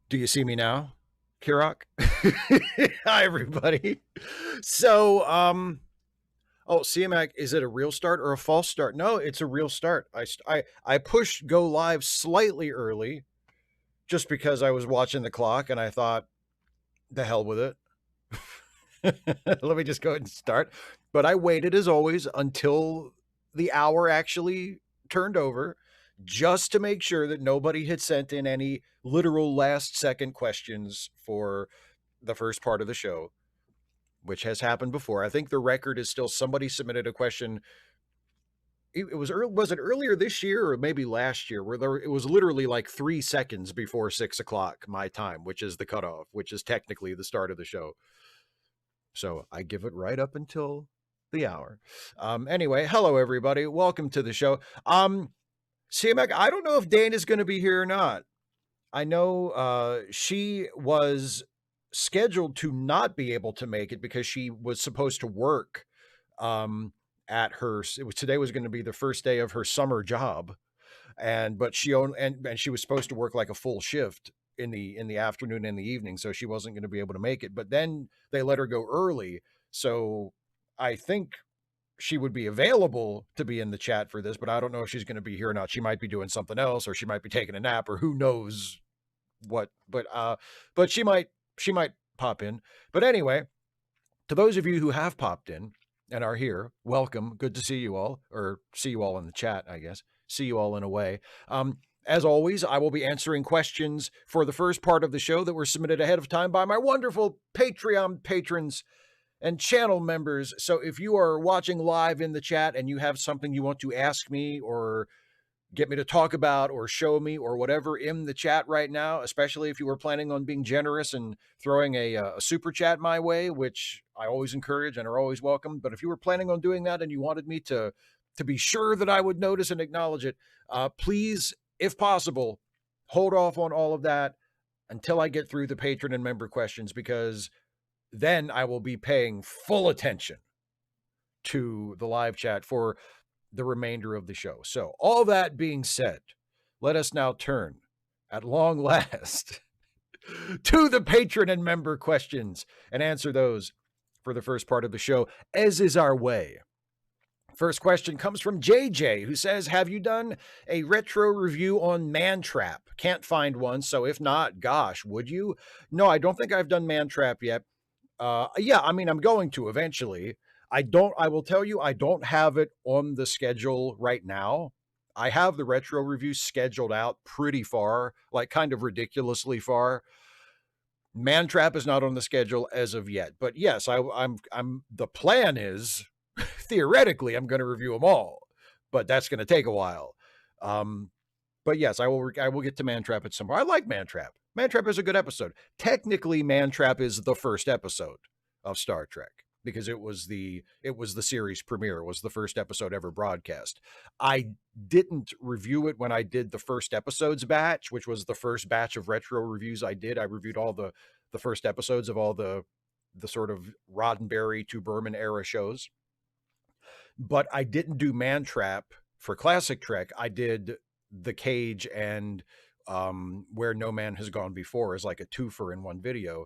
Do you see me now, Kirok? Hi, everybody. So, oh, CMAC, is it a real start or a false start? No, it's a real start. I pushed go live slightly early just because I was watching the clock and I thought, the hell with it. Let me just go ahead and start. But I waited, as always, until the hour actually turned over just to make sure that nobody had sent in any literal last second questions for the first part of the show, which has happened before. I think the record is still somebody submitted a question. It was it earlier this year or maybe last year where it was literally like 3 seconds before 6 o'clock my time, which is the cutoff, which is technically the start of the show. So I give it right up until the hour. Anyway, hello everybody. Welcome to the show. CMAC, I don't know if Dane is going to be here or not. I know she was scheduled to not be able to make it because she was supposed to work at her. Today was going to be the first day of her summer job, but she and she was supposed to work like a full shift in the afternoon and the evening, so she wasn't going to be able to make it. But then they let her go early, so I think she would be available to be in the chat for this, but I don't know if she's going to be here or not. She might be doing something else, or she might be taking a nap, or who knows what. But she might pop in. But anyway, to those of you who have popped in and are here, welcome. Good to see you all, or see you all in the chat, I guess. See you all in a way. As always, I will be answering questions for the first part of the show that were submitted ahead of time by my wonderful Patreon patrons and channel members. So if you are watching live in the chat and you have something you want to ask me or get me to talk about or show me or whatever in the chat right now, especially if you were planning on being generous and throwing a super chat my way, which I always encourage and are always welcome. But if you were planning on doing that and you wanted me to be sure that I would notice and acknowledge it, please, if possible, hold off on all of that until I get through the patron and member questions, because then I will be paying full attention to the live chat for the remainder of the show. So all that being said, let us now turn at long last to the patron and member questions and answer those for the first part of the show, as is our way. First question comes from JJ, who says, have you done a retro review on Mantrap? Can't find one, so if not, gosh, would you? No, I don't think I've done Mantrap yet. Yeah, I mean, I'm going to eventually. I will tell you, I don't have it on the schedule right now. I have the retro review scheduled out pretty far, like kind of ridiculously far. Mantrap is not on the schedule as of yet, but yes, I'm the plan is theoretically I'm going to review them all, but that's going to take a while. But yes, I will get to Mantrap at some point. I like Mantrap. Mantrap is a good episode. Technically, Mantrap is the first episode of Star Trek because it was the series premiere. It was the first episode ever broadcast. I didn't review it when I did the first episodes batch, which was the first batch of retro reviews I did. I reviewed all the first episodes of all the sort of Roddenberry to Berman era shows. But I didn't do Mantrap for Classic Trek. I did The Cage and Where No Man Has Gone Before as like a twofer in one video,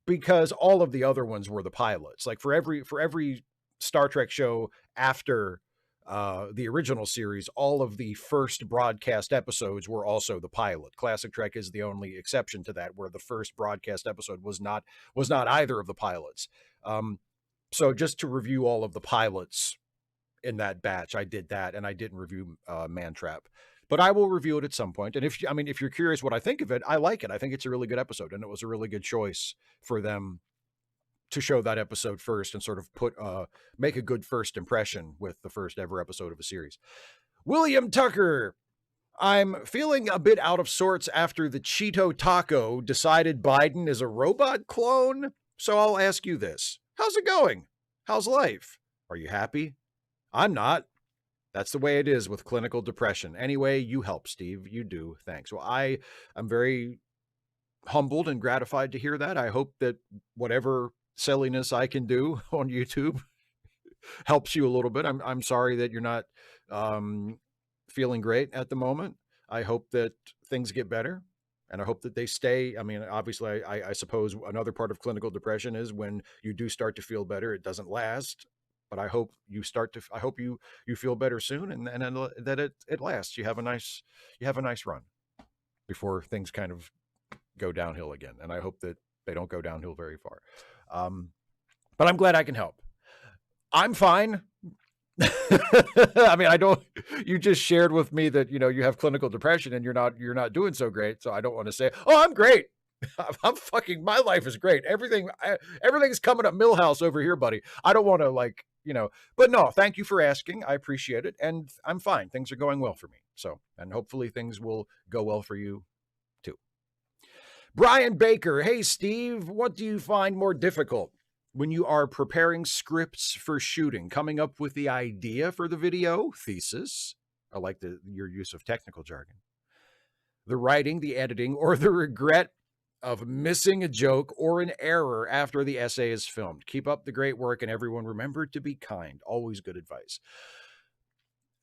because all of the other ones were the pilots. Like for every Star Trek show after the original series, all of the first broadcast episodes were also the pilot. Classic Trek is the only exception to that, where the first broadcast episode was not either of the pilots. So just to review all of the pilots in that batch, I did that, and I didn't review Mantrap, but I will review it at some point. And if you're curious what I think of it, I like it. I think it's a really good episode, and it was a really good choice for them to show that episode first and sort of make a good first impression with the first ever episode of a series. William Tucker, I'm feeling a bit out of sorts after the Cheeto Taco decided Biden is a robot clone. So I'll ask you this. How's it going? How's life? Are you happy? I'm not. That's the way it is with clinical depression. Anyway, you help, Steve. You do. Thanks. Well, I'm very humbled and gratified to hear that. I hope that whatever silliness I can do on YouTube helps you a little bit. I'm sorry that you're not feeling great at the moment. I hope that things get better. And I hope that they stay. I mean, obviously, I suppose another part of clinical depression is when you do start to feel better, it doesn't last. But I hope you start to. I hope you feel better soon, and that it lasts. You have a nice run before things kind of go downhill again. And I hope that they don't go downhill very far. But I'm glad I can help. I'm fine. I mean, I don't, you just shared with me that, you have clinical depression and you're not doing so great. So I don't want to say, oh, I'm great. I'm fucking, my life is great. Everything's coming up Millhouse over here, buddy. I don't want to but no, thank you for asking. I appreciate it. And I'm fine. Things are going well for me. So, and hopefully things will go well for you too. Brian Baker. Hey, Steve, what do you find more difficult when you are preparing scripts for shooting, coming up with the idea for the video, thesis? I like your use of technical jargon. The writing, the editing, or the regret of missing a joke or an error after the essay is filmed. Keep up the great work, and everyone remember to be kind. Always good advice.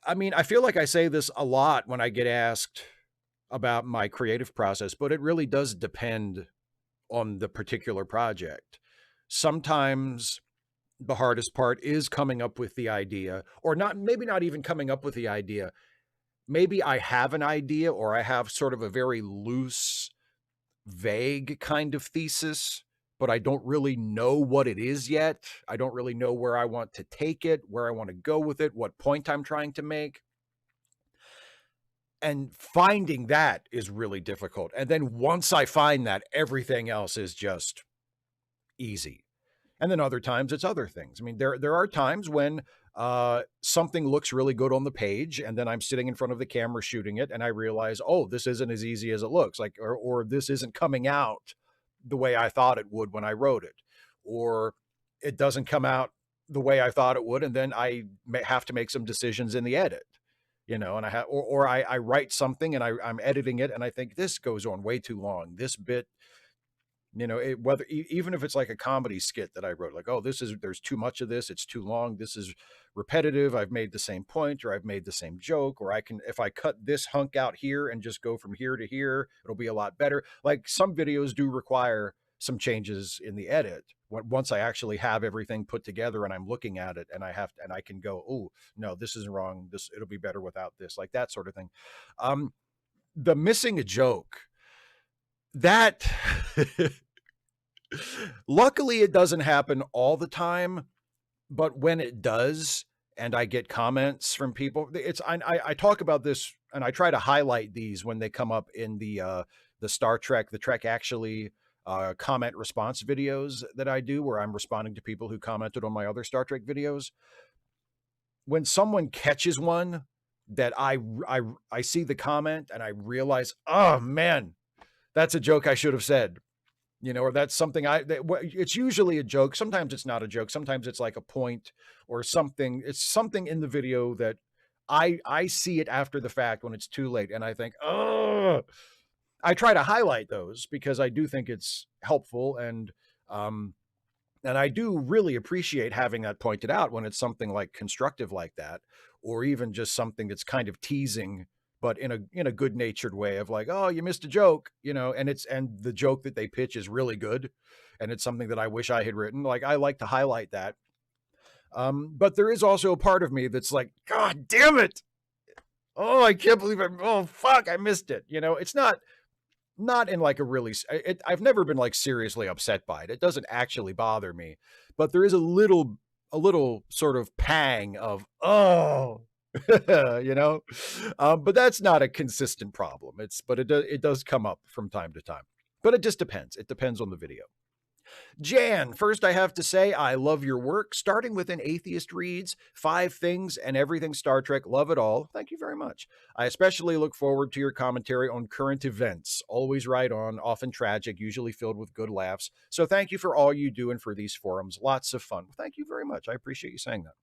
I mean, I feel like I say this a lot when I get asked about my creative process, but it really does depend on the particular project. Sometimes the hardest part is coming up with the idea, or maybe not even coming up with the idea. Maybe I have an idea, or I have sort of a very loose, vague kind of thesis, but I don't really know what it is yet. I don't really know where I want to take it, where I want to go with it, what point I'm trying to make. And finding that is really difficult. And then once I find that, everything else is just easy. And then other times it's other things. I mean, there are times when something looks really good on the page, and then I'm sitting in front of the camera shooting it, and I realize, oh, this isn't as easy as it looks, like, or this isn't coming out the way I thought it would when I wrote it, or it doesn't come out the way I thought it would, and then I have to make some decisions in the edit. And I write something and I'm editing it and I think this goes on way too long. This bit, even if it's like a comedy skit that I wrote, like, oh, there's too much of this. It's too long. This is repetitive. I've made the same point, or I've made the same joke, or if I cut this hunk out here and just go from here to here, it'll be a lot better. Like some videos do require some changes in the edit once I actually have everything put together and I'm looking at it and I can go, oh no, this is wrong. It'll be better without this, like that sort of thing. The missing a joke, that luckily it doesn't happen all the time, but when it does, and I get comments from people, I talk about this and I try to highlight these when they come up in the Star Trek, the Trek Actually comment response videos that I do, where I'm responding to people who commented on my other Star Trek videos. When someone catches one that I see the comment and I realize, oh man, that's a joke I should have said, or that's something it's usually a joke. Sometimes it's not a joke. Sometimes it's like a point or something. It's something in the video that I see it after the fact when it's too late. And I think, oh, I try to highlight those because I do think it's helpful. And I do really appreciate having that pointed out when it's something like constructive like that, or even just something that's kind of teasing, but in a good natured way of like, oh, you missed a joke, and the joke that they pitch is really good. And it's something that I wish I had written. Like, I like to highlight that. But there is also a part of me that's like, God damn it. Oh, I can't believe oh, fuck, I missed it. It's not in like a really, I've never been like seriously upset by it. It doesn't actually bother me, but there is a little sort of pang of, oh, but that's not a consistent problem. But it does come up from time to time, but it just depends. It depends on the video. Jan, first I have to say, I love your work. Starting with An Atheist Reads, 5 Things and Everything Star Trek. Love it all. Thank you very much. I especially look forward to your commentary on current events. Always right on, often tragic, usually filled with good laughs. So thank you for all you do and for these forums. Lots of fun. Thank you very much. I appreciate you saying that.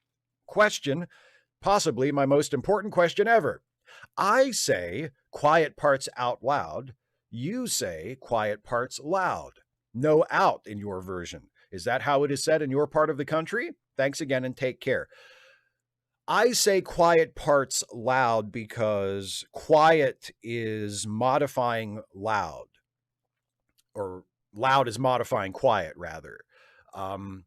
Question, possibly my most important question ever. I say quiet parts out loud. You say quiet parts loud. No out in your version. Is that how it is said in your part of the country? Thanks again and take care. I say quiet parts loud because quiet is modifying loud. or loud is modifying quiet rather. Um,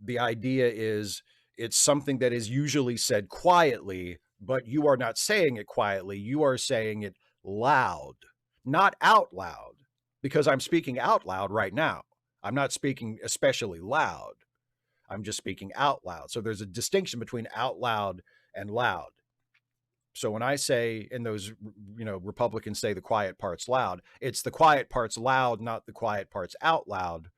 the idea is it's something that is usually said quietly, but you are not saying it quietly. You are saying it loud, not out loud, because I'm speaking out loud right now. I'm not speaking especially loud. I'm just speaking out loud. So there's a distinction between out loud and loud. So when I say, and those, Republicans say the quiet part's loud, it's the quiet part's loud, not the quiet part's out loud,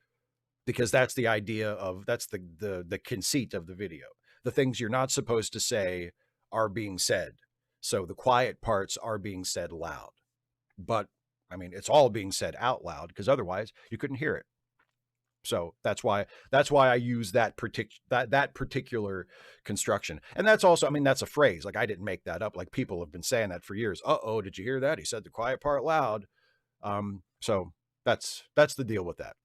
because that's the idea of, that's the conceit of the video. The things you're not supposed to say are being said. So the quiet parts are being said loud. But I mean, it's all being said out loud, because otherwise you couldn't hear it. So that's why I use that particular construction. And that's also, I mean, that's a phrase. Like, I didn't make that up. Like, people have been saying that for years. Uh-oh, did you hear that? He said the quiet part loud. So that's the deal with that.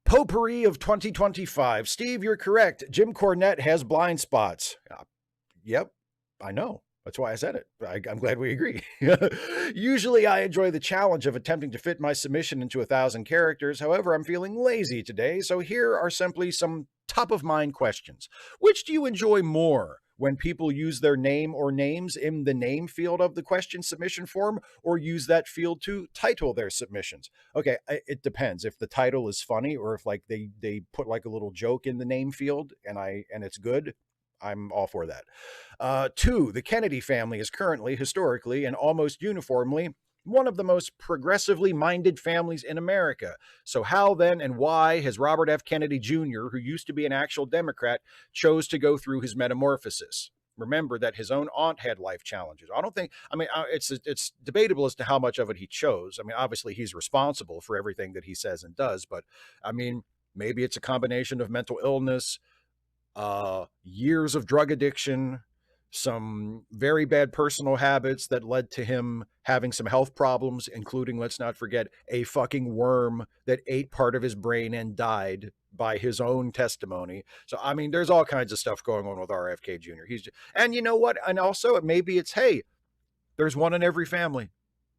Potpourri of 2025. Steve, you're correct. Jim Cornette has blind spots. Yep, I know. That's why I said it. I'm glad we agree. Usually I enjoy the challenge of attempting to fit my submission into 1,000 characters. However, I'm feeling lazy today, so here are simply some top-of-mind questions. Which do you enjoy more? When people use their name or names in the name field of the question submission form, or use that field to title their submissions? Okay, it depends. If the title is funny, or if like they put like a little joke in the name field and it's good, I'm all for that. 2, the Kennedy family is currently, historically, and almost uniformly one of the most progressively minded families in America. So how then and why has Robert F. Kennedy Jr., who used to be an actual Democrat, chose to go through his metamorphosis? Remember that his own aunt had life challenges. I don't think, I mean, it's debatable as to how much of it he chose. I mean, obviously he's responsible for everything that he says and does, but I mean, maybe it's a combination of mental illness, years of drug addiction, some very bad personal habits that led to him having some health problems, including, let's not forget, a fucking worm that ate part of his brain and died by his own testimony. So, I mean, there's all kinds of stuff going on with RFK Jr. And you know what? And also, maybe it's, hey, there's one in every family.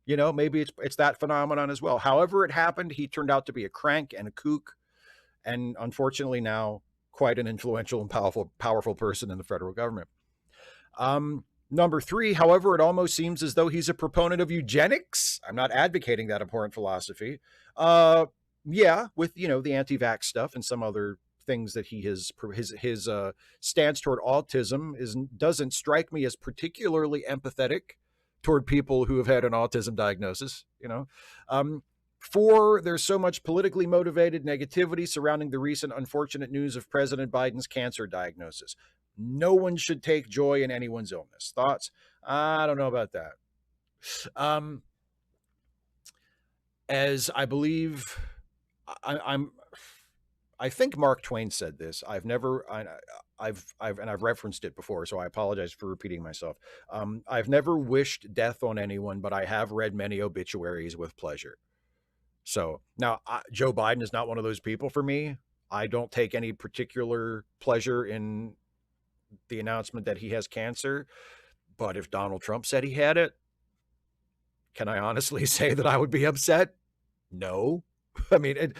Maybe it's that phenomenon as well. However it happened, he turned out to be a crank and a kook, and unfortunately now quite an influential and powerful person in the federal government. Number 3, however, it almost seems as though he's a proponent of eugenics. I'm not advocating that abhorrent philosophy. Yeah, with, the anti-vax stuff and some other things that he has, his stance toward autism doesn't strike me as particularly empathetic toward people who have had an autism diagnosis, 4, there's so much politically motivated negativity surrounding the recent unfortunate news of President Biden's cancer diagnosis. No one should take joy in anyone's illness. Thoughts? I don't know about that. As I believe, I think Mark Twain said this. I've referenced it before, so I apologize for repeating myself. I've never wished death on anyone, but I have read many obituaries with pleasure. So now Joe Biden is not one of those people for me. I don't take any particular pleasure in the announcement that he has cancer. But if Donald Trump said he had it, can I honestly say that I would be upset? No. I mean,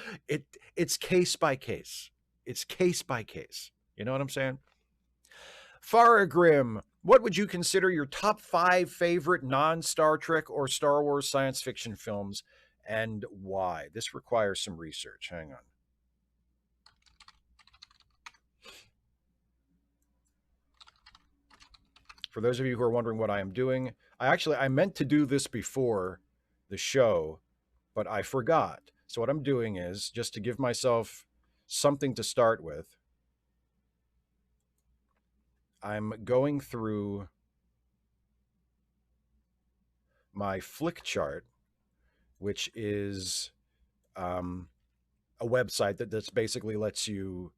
it's case by case. It's case by case. You know what I'm saying? Faragrim, what would you consider your top 5 favorite non-Star Trek or Star Wars science fiction films, and why? This requires some research. Hang on. For those of you who are wondering what I am doing, I meant to do this before the show, but I forgot. So what I'm doing is, just to give myself something to start with, I'm going through my flick chart, which is a website that's basically lets you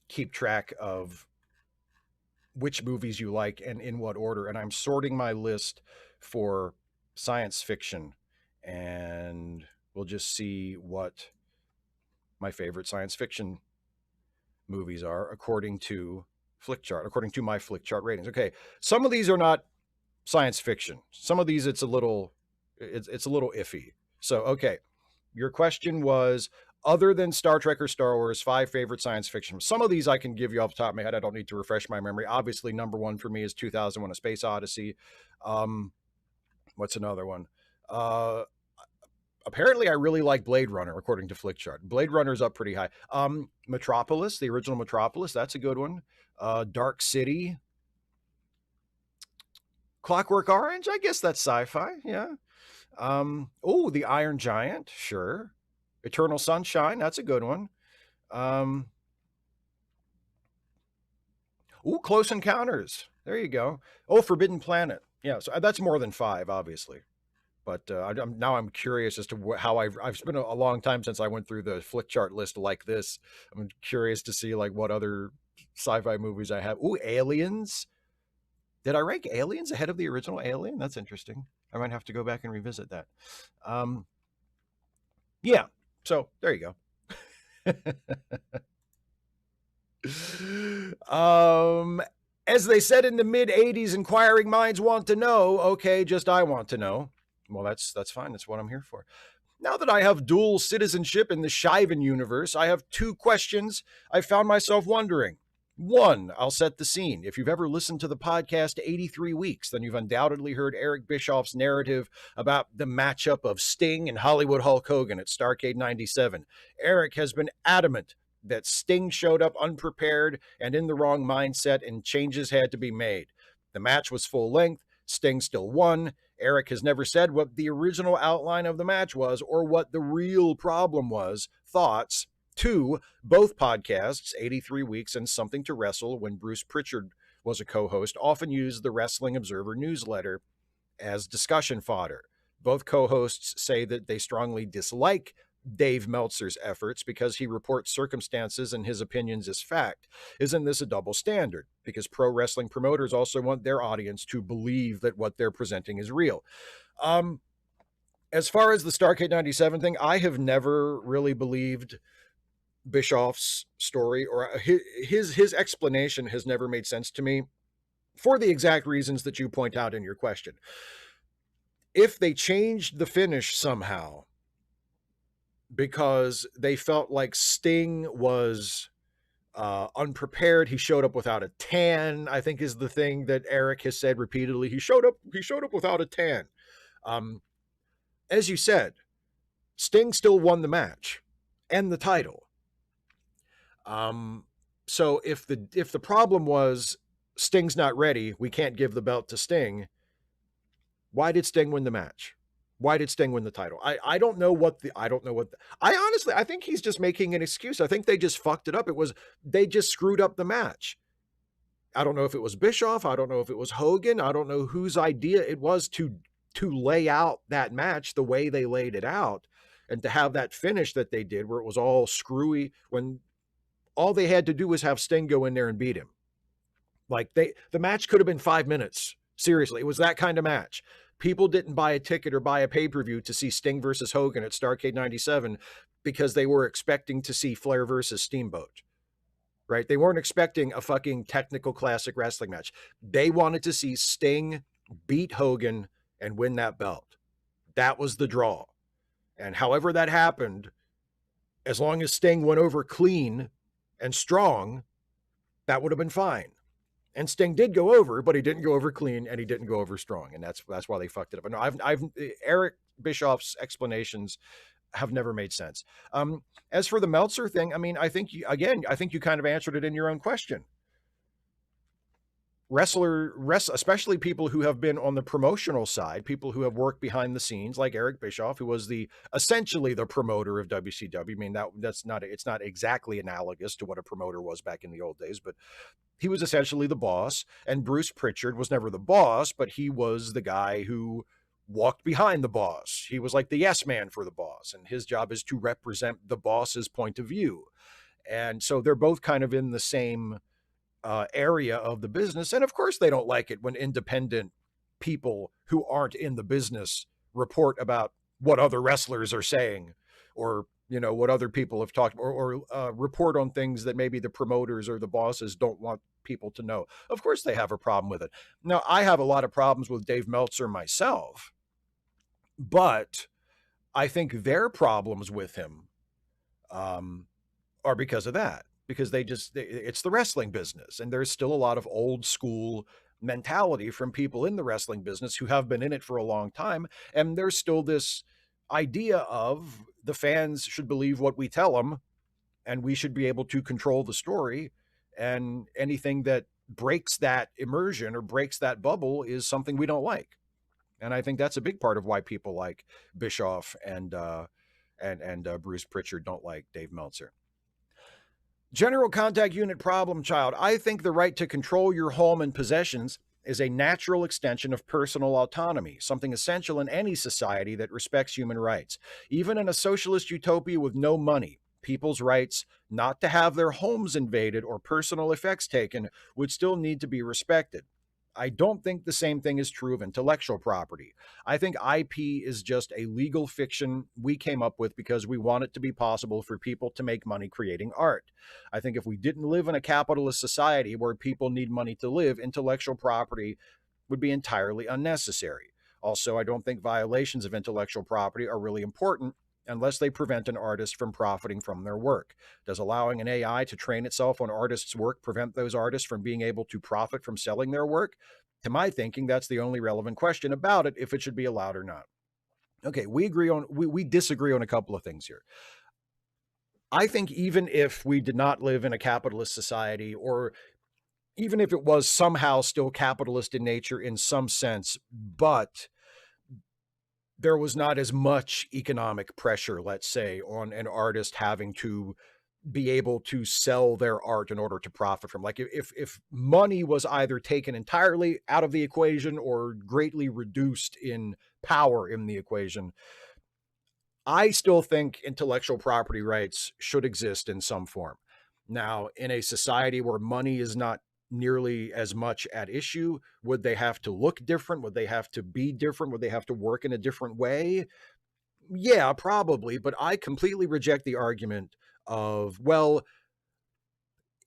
keep track of which movies you like and in what order. And I'm sorting my list for science fiction, and we'll just see what my favorite science fiction movies are according to according to my Flickchart ratings. Okay, some of these are not science fiction. Some of these, it's a little It's a little iffy. So, okay. Your question was, other than Star Trek or Star Wars, 5 favorite science fiction. Some of these I can give you off the top of my head. I don't need to refresh my memory. Obviously, number one for me is 2001: A Space Odyssey. Um, what's another one? Uh, Apparently, I really like Blade Runner, according to Flickchart. Blade Runner's up pretty high. Metropolis, the original Metropolis, that's a good one. Dark City, Clockwork Orange, I guess that's sci-fi. Yeah. Oh, The Iron Giant, sure. Eternal Sunshine, that's a good one. Um, Close Encounters. There you go. Oh, Forbidden Planet. Yeah, so that's more than 5, obviously. But now I'm curious as to how I've spent a long time since I went through the flick chart list like this. I'm curious to see like what other sci-fi movies I have. Ooh, Aliens. Did I rank Aliens ahead of the original Alien? That's interesting. I might have to go back and revisit that. Um, yeah. So there you go. As they said in the mid 80s, inquiring minds want to know. Okay, just I want to know. Well, that's fine. That's what I'm here for. Now that I have dual citizenship in the Shiven universe, I have 2 questions I found myself wondering. One, I'll set the scene. If you've ever listened to the podcast 83 Weeks, then you've undoubtedly heard Eric Bischoff's narrative about the matchup of Sting and Hollywood Hulk Hogan at Starrcade 97. Eric has been adamant that Sting showed up unprepared and in the wrong mindset, and changes had to be made. The match was full length. Sting still won. Eric has never said what the original outline of the match was or what the real problem was. Thoughts? 2, both podcasts, 83 Weeks and Something to Wrestle, when Bruce Pritchard was a co-host, often used the Wrestling Observer newsletter as discussion fodder. Both co-hosts say that they strongly dislike Dave Meltzer's efforts because he reports circumstances and his opinions as fact. Isn't this a double standard? Because pro wrestling promoters also want their audience to believe that what they're presenting is real. As far as the Starrcade 97 thing, I have never really believed Bischoff's story, or his explanation has never made sense to me for the exact reasons that you point out in your question. If they changed the finish somehow because they felt like Sting was unprepared, he showed up without a tan, I think is the thing that Eric has said repeatedly. He showed up without a tan. As you said, Sting still won the match and the title. So if the problem was Sting's not ready, we can't give the belt to Sting, why did Sting win the match? Why did Sting win the title? I don't know what I honestly, I think he's just making an excuse. I think they just fucked it up. They just screwed up the match. I don't know if it was Bischoff. I don't know if it was Hogan. I don't know whose idea it was to lay out that match the way they laid it out and to have that finish that they did where it was all screwy when all they had to do was have Sting go in there and beat him. Like the match could have been 5 minutes. Seriously, it was that kind of match. People didn't buy a ticket or buy a pay-per-view to see Sting versus Hogan at Starrcade 97 because they were expecting to see Flair versus Steamboat. Right? They weren't expecting a fucking technical classic wrestling match. They wanted to see Sting beat Hogan and win that belt. That was the draw. And however that happened, as long as Sting went over clean and strong, that would have been fine. And Sting did go over, but he didn't go over clean and he didn't go over strong, and that's why they fucked it up. But no, Eric Bischoff's explanations have never made sense. As for the Meltzer thing, I mean, I think you kind of answered it in your own question. Especially people who have been on the promotional side, people who have worked behind the scenes, like Eric Bischoff, who was essentially the promoter of WCW. I mean, it's not exactly analogous to what a promoter was back in the old days, but he was essentially the boss. And Bruce Pritchard was never the boss, but he was the guy who walked behind the boss. He was like the yes man for the boss, and his job is to represent the boss's point of view. And so they're both kind of in the same area of the business. And of course they don't like it when independent people who aren't in the business report about what other wrestlers are saying, or what other people have talked, or report on things that maybe the promoters or the bosses don't want people to know. Of course they have a problem with it. Now, I have a lot of problems with Dave Meltzer myself, But I think their problems with him are because of that, because it's the wrestling business. And there's still a lot of old school mentality from people in the wrestling business who have been in it for a long time. And there's still this idea of the fans should believe what we tell them and we should be able to control the story. And anything that breaks that immersion or breaks that bubble is something we don't like. And I think that's a big part of why people like Bischoff and Bruce Pritchard don't like Dave Meltzer. General contact unit problem child. I think the right to control your home and possessions is a natural extension of personal autonomy, something essential in any society that respects human rights. Even in a socialist utopia with no money, people's rights not to have their homes invaded or personal effects taken would still need to be respected. I don't think the same thing is true of intellectual property. I think IP is just a legal fiction we came up with because we want it to be possible for people to make money creating art. I think if we didn't live in a capitalist society where people need money to live, intellectual property would be entirely unnecessary. Also, I don't think violations of intellectual property are really important unless they prevent an artist from profiting from their work. Does allowing an AI to train itself on artists' work prevent those artists from being able to profit from selling their work? To my thinking, that's the only relevant question about it, if it should be allowed or not. Okay, we disagree on a couple of things here. I think even if we did not live in a capitalist society, or even if it was somehow still capitalist in nature in some sense, but there was not as much economic pressure, let's say, on an artist having to be able to sell their art in order to profit from. Like if money was either taken entirely out of the equation or greatly reduced in power in the equation, I still think intellectual property rights should exist in some form. Now, in a society where money is not nearly as much at issue, would they have to look different? Would they have to be different? Would they have to work in a different way? Yeah, probably. But I completely reject the argument of, well,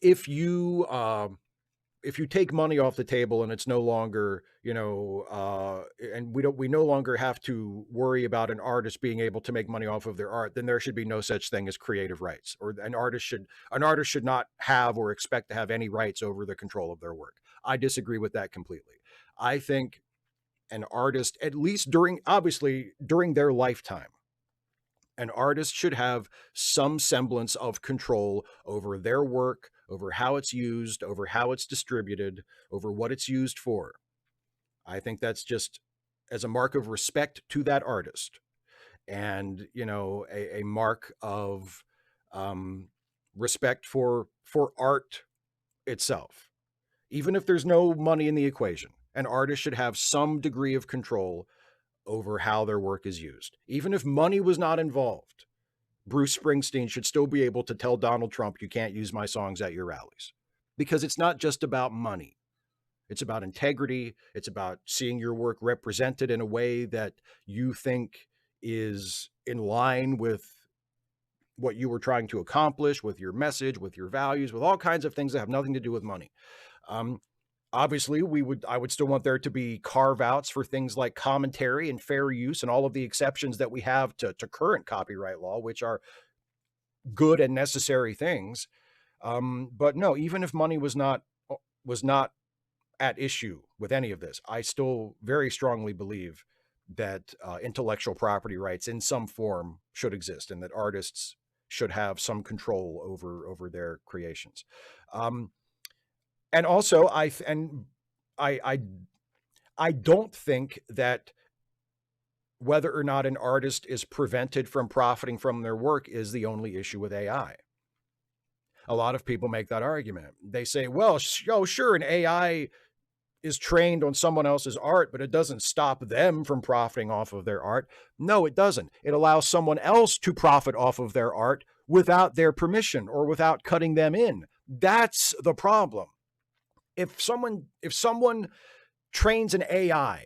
if you take money off the table and it's no longer, and we no longer have to worry about an artist being able to make money off of their art, then there should be no such thing as creative rights, or an artist should not have or expect to have any rights over the control of their work. I disagree with that completely. I think an artist, at least obviously during their lifetime, an artist should have some semblance of control over their work, over how it's used, over how it's distributed, over what it's used for. I think that's just as a mark of respect to that artist, and a mark of respect for art itself. Even if there's no money in the equation, an artist should have some degree of control over how their work is used. Even if money was not involved, Bruce Springsteen should still be able to tell Donald Trump, you can't use my songs at your rallies. Because it's not just about money. It's about integrity. It's about seeing your work represented in a way that you think is in line with what you were trying to accomplish, with your message, with your values, with all kinds of things that have nothing to do with money. Obviously, I would still want there to be carve-outs for things like commentary and fair use and all of the exceptions that we have to current copyright law, which are good and necessary things. But no, even if money was not at issue with any of this, I still very strongly believe that intellectual property rights in some form should exist, and that artists should have some control over their creations. And also, I don't think that whether or not an artist is prevented from profiting from their work is the only issue with AI. A lot of people make that argument. They say, well, sure, an AI is trained on someone else's art, but it doesn't stop them from profiting off of their art. No, it doesn't. It allows someone else to profit off of their art without their permission or without cutting them in. That's the problem. If someone trains an AI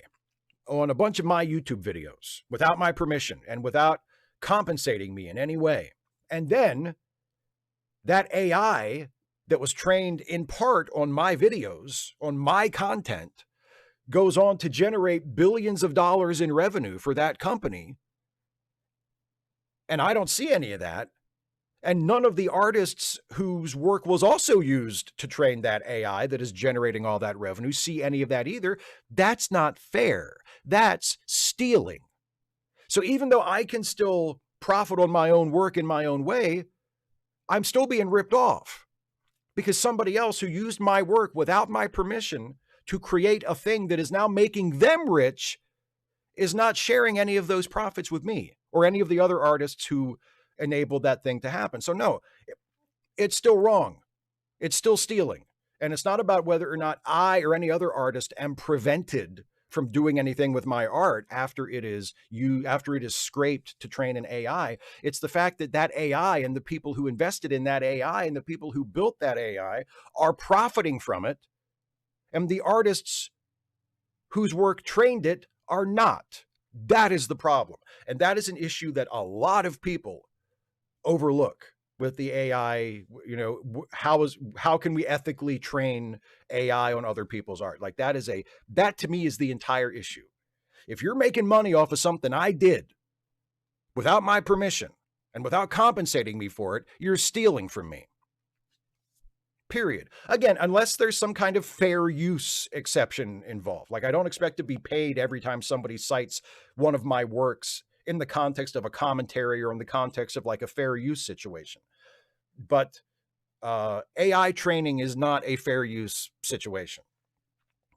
on a bunch of my YouTube videos without my permission and without compensating me in any way, and then that AI that was trained in part on my videos, on my content, goes on to generate billions of dollars in revenue for that company. And I don't see any of that. And none of the artists whose work was also used to train that AI that is generating all that revenue see any of that either. That's not fair. That's stealing. So even though I can still profit on my own work in my own way, I'm still being ripped off because somebody else who used my work without my permission to create a thing that is now making them rich is not sharing any of those profits with me or any of the other artists who enabled that thing to happen. So no, it's still wrong. It's still stealing. And it's not about whether or not I or any other artist am prevented from doing anything with my art after it is scraped to train an AI. It's the fact that that AI and the people who invested in that AI and the people who built that AI are profiting from it. And the artists whose work trained it are not. That is the problem. And that is an issue that a lot of people overlook with the AI. You know, how can we ethically train AI on other people's art? Like that to me is the entire issue. If you're making money off of something I did without my permission and without compensating me for it, you're stealing from me. Period. Again, unless there's some kind of fair use exception involved. Like I don't expect to be paid every time somebody cites one of my works in the context of a commentary or in the context of like a fair use situation. But AI training is not a fair use situation.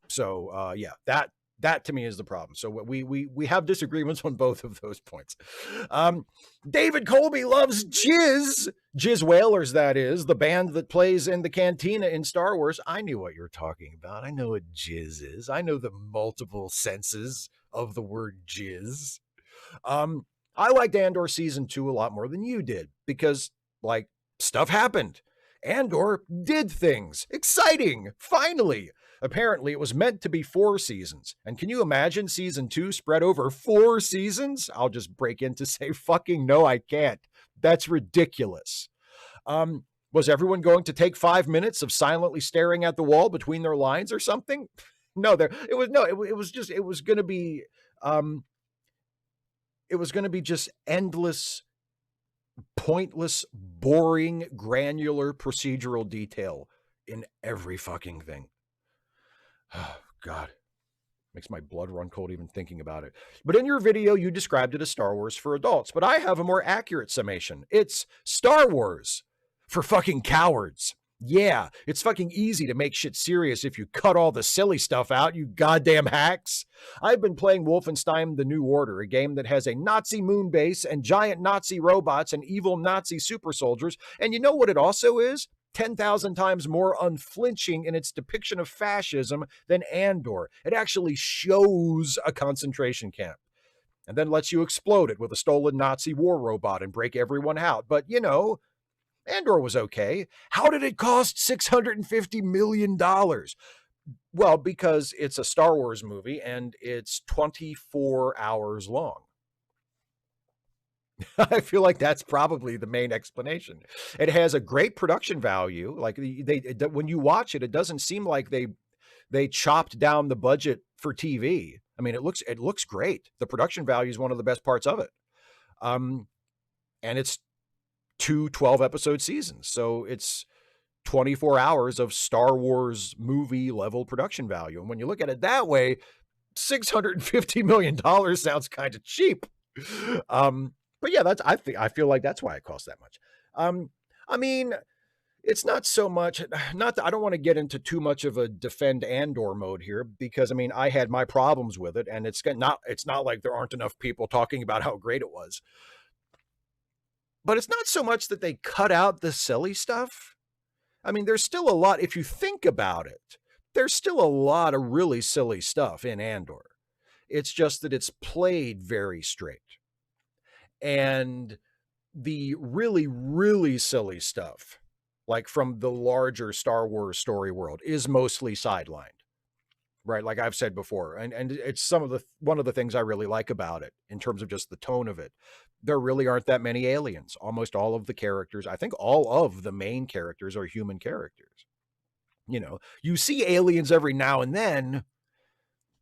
So yeah, that to me is the problem. So we have disagreements on both of those points. David Colby loves Jizz Whalers, that is, the band that plays in the cantina in Star Wars. I knew what you're talking about. I know what jizz is. I know the multiple senses of the word jizz. I liked Andor season 2 a lot more than you did because like stuff happened. Andor did things. Exciting. Finally. Apparently, it was meant to be 4 seasons. And can you imagine season 2 spread over 4 seasons? I'll just break in to say, fucking no, I can't. That's ridiculous. Was everyone going to take 5 minutes of silently staring at the wall between their lines or something? No, it was going to be, just endless, pointless, boring, granular procedural detail in every fucking thing. Oh, God. Makes my blood run cold even thinking about it. But in your video, you described it as Star Wars for adults. But I have a more accurate summation. It's Star Wars for fucking cowards. Yeah, it's fucking easy to make shit serious if you cut all the silly stuff out, you goddamn hacks. I've been playing Wolfenstein: The New Order, a game that has a Nazi moon base and giant Nazi robots and evil Nazi super soldiers. And you know what it also is? 10,000 times more unflinching in its depiction of fascism than Andor. It actually shows a concentration camp and then lets you explode it with a stolen Nazi war robot and break everyone out. But, you know, Andor was okay. How did it cost $650 million? Well, because it's a Star Wars movie and it's 24 hours long. I feel like that's probably the main explanation. It has a great production value. Like when you watch it, it doesn't seem like they chopped down the budget for TV. I mean, it looks great. The production value is one of the best parts of it. And it's 2 12-episode seasons. So it's 24 hours of Star Wars movie level production value. And when you look at it that way, $650 million sounds kind of cheap. But yeah, I feel like that's why it costs that much. I mean, it's not so much, not that I don't want to get into too much of a defend Andor mode here, because I mean, I had my problems with it, and it's not like there aren't enough people talking about how great it was. But it's not so much that they cut out the silly stuff. I mean, there's still a lot, if you think about it, there's still a lot of really silly stuff in Andor. It's just that it's played very straight. And the really, really silly stuff, like from the larger Star Wars story world, is mostly sidelined, right? Like I've said before, and it's one of the things I really like about it in terms of just the tone of it. There really aren't that many aliens. Almost all of the characters, I think all of the main characters are human characters. You know, you see aliens every now and then,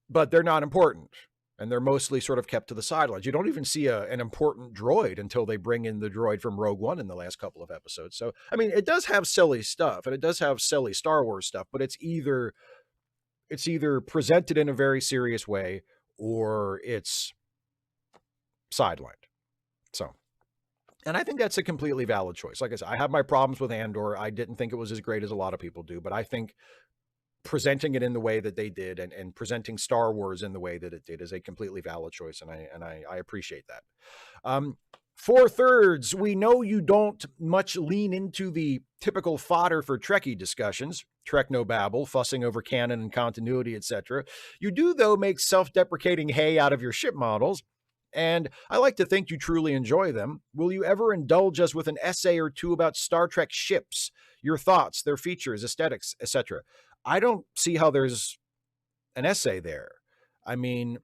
but they're not important. And they're mostly sort of kept to the sidelines. You don't even see an important droid until they bring in the droid from Rogue One in the last couple of episodes. So, I mean, it does have silly stuff and it does have silly Star Wars stuff, but it's either presented in a very serious way or it's sidelined. So, and I think that's a completely valid choice. Like I said, I have my problems with Andor. I didn't think it was as great as a lot of people do, but I think presenting it in the way that they did and presenting Star Wars in the way that it did is a completely valid choice. And I appreciate that. 4/3, we know you don't much lean into the typical fodder for Trekkie discussions, Treknobabble, fussing over canon and continuity, etc. You do, though, make self-deprecating hay out of your ship models, and I like to think you truly enjoy them. Will you ever indulge us with an essay or two about Star Trek ships, your thoughts, their features, aesthetics, etc.? I don't see how there's an essay there. I mean,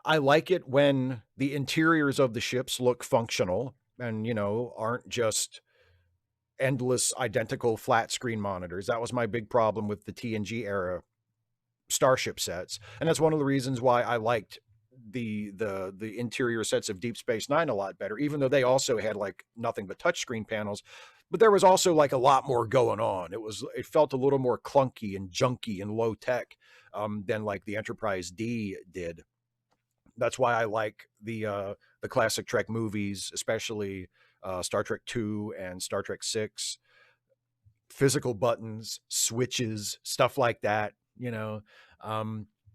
I like it when the interiors of the ships look functional and, aren't just endless identical flat screen monitors. That was my big problem with the TNG era starship sets. And that's one of the reasons why I liked the interior sets of Deep Space Nine a lot better, even though they also had like nothing but touchscreen panels. But there was also like a lot more going on. It felt a little more clunky and junky and low tech than like the Enterprise D did. That's why I like the classic Trek movies, especially Star Trek II and Star Trek VI. Physical buttons, switches, stuff like that.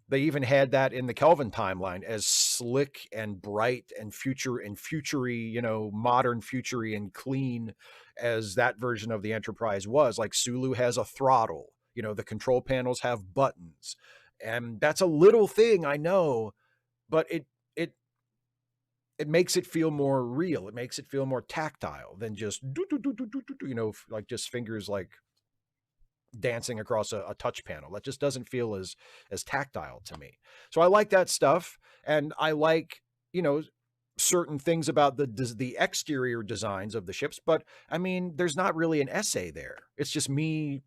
They even had that in the Kelvin timeline, as slick and bright and futury, modern futury and clean as that version of the Enterprise was. Like Sulu has a throttle, the control panels have buttons, and that's a little thing, I know, but it makes it feel more real. It makes it feel more tactile than just like just fingers like dancing across a touch panel. That just doesn't feel as tactile to me. So I like that stuff, and I like certain things about the exterior designs of the ships. But I mean, there's not really an essay there. It's just me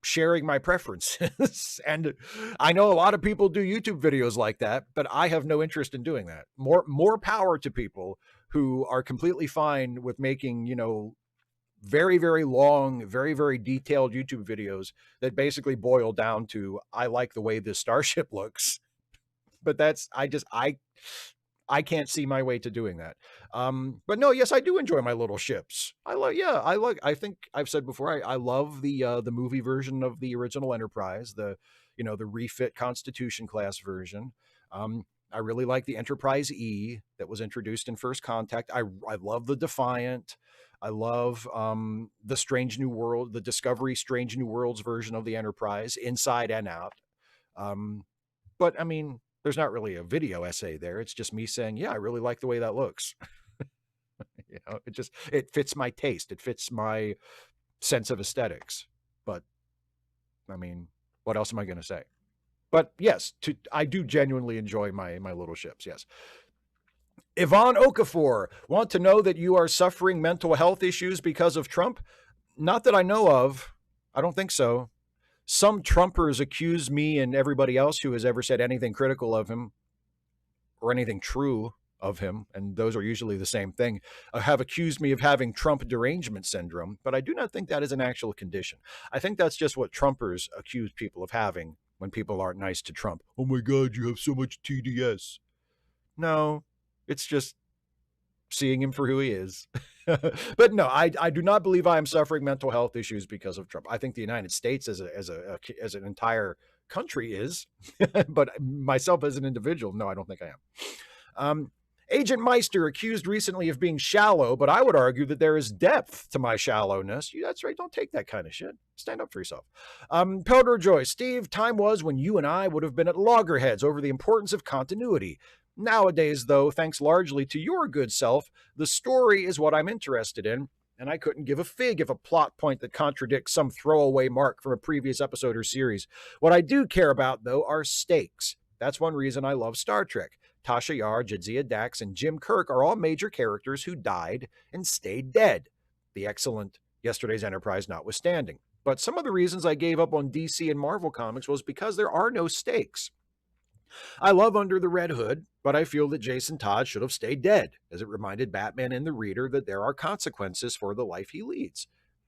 sharing my preferences. And I know a lot of people do YouTube videos like that, but I have no interest in doing that. More power to people who are completely fine with making, very, very long, very, very detailed YouTube videos that basically boil down to, I like the way this starship looks. But I can't see my way to doing that. But no, yes, I do enjoy my little ships. I think I've said before, I love the movie version of the original Enterprise, the refit Constitution class version. I really like the Enterprise E that was introduced in First Contact. I love the Defiant. I love the Strange New World, the Discovery Strange New Worlds version of the Enterprise, inside and out. But I mean, there's not really a video essay there. It's just me saying, yeah, I really like the way that looks. It fits my taste. It fits my sense of aesthetics. But I mean, what else am I going to say? But yes, I do genuinely enjoy my little ships. Yes. Yvonne Okafor, want to know that you are suffering mental health issues because of Trump? Not that I know of. I don't think so. Some Trumpers accuse me and everybody else who has ever said anything critical of him or anything true of him, and those are usually the same thing, have accused me of having Trump derangement syndrome, but I do not think that is an actual condition. I think that's just what Trumpers accuse people of having when people aren't nice to Trump. Oh my God, you have so much TDS. No, it's just seeing him for who he is. But no, I do not believe I am suffering mental health issues because of Trump. I think the United States as an entire country is, but myself as an individual, no, I don't think I am. Agent Meister, accused recently of being shallow, but I would argue that there is depth to my shallowness. That's right. Don't take that kind of shit. Stand up for yourself. Pelder Joy, Steve, time was when you and I would have been at loggerheads over the importance of continuity. Nowadays, though, thanks largely to your good self, the story is what I'm interested in, and I couldn't give a fig if a plot point that contradicts some throwaway mark from a previous episode or series. What I do care about, though, are stakes. That's one reason I love Star Trek. Tasha Yar, Jadzia Dax, and Jim Kirk are all major characters who died and stayed dead. The excellent Yesterday's Enterprise notwithstanding. But some of the reasons I gave up on DC and Marvel comics was because there are no stakes. I love Under the Red Hood, but I feel that Jason Todd should have stayed dead, as it reminded Batman and the reader that there are consequences for the life he leads.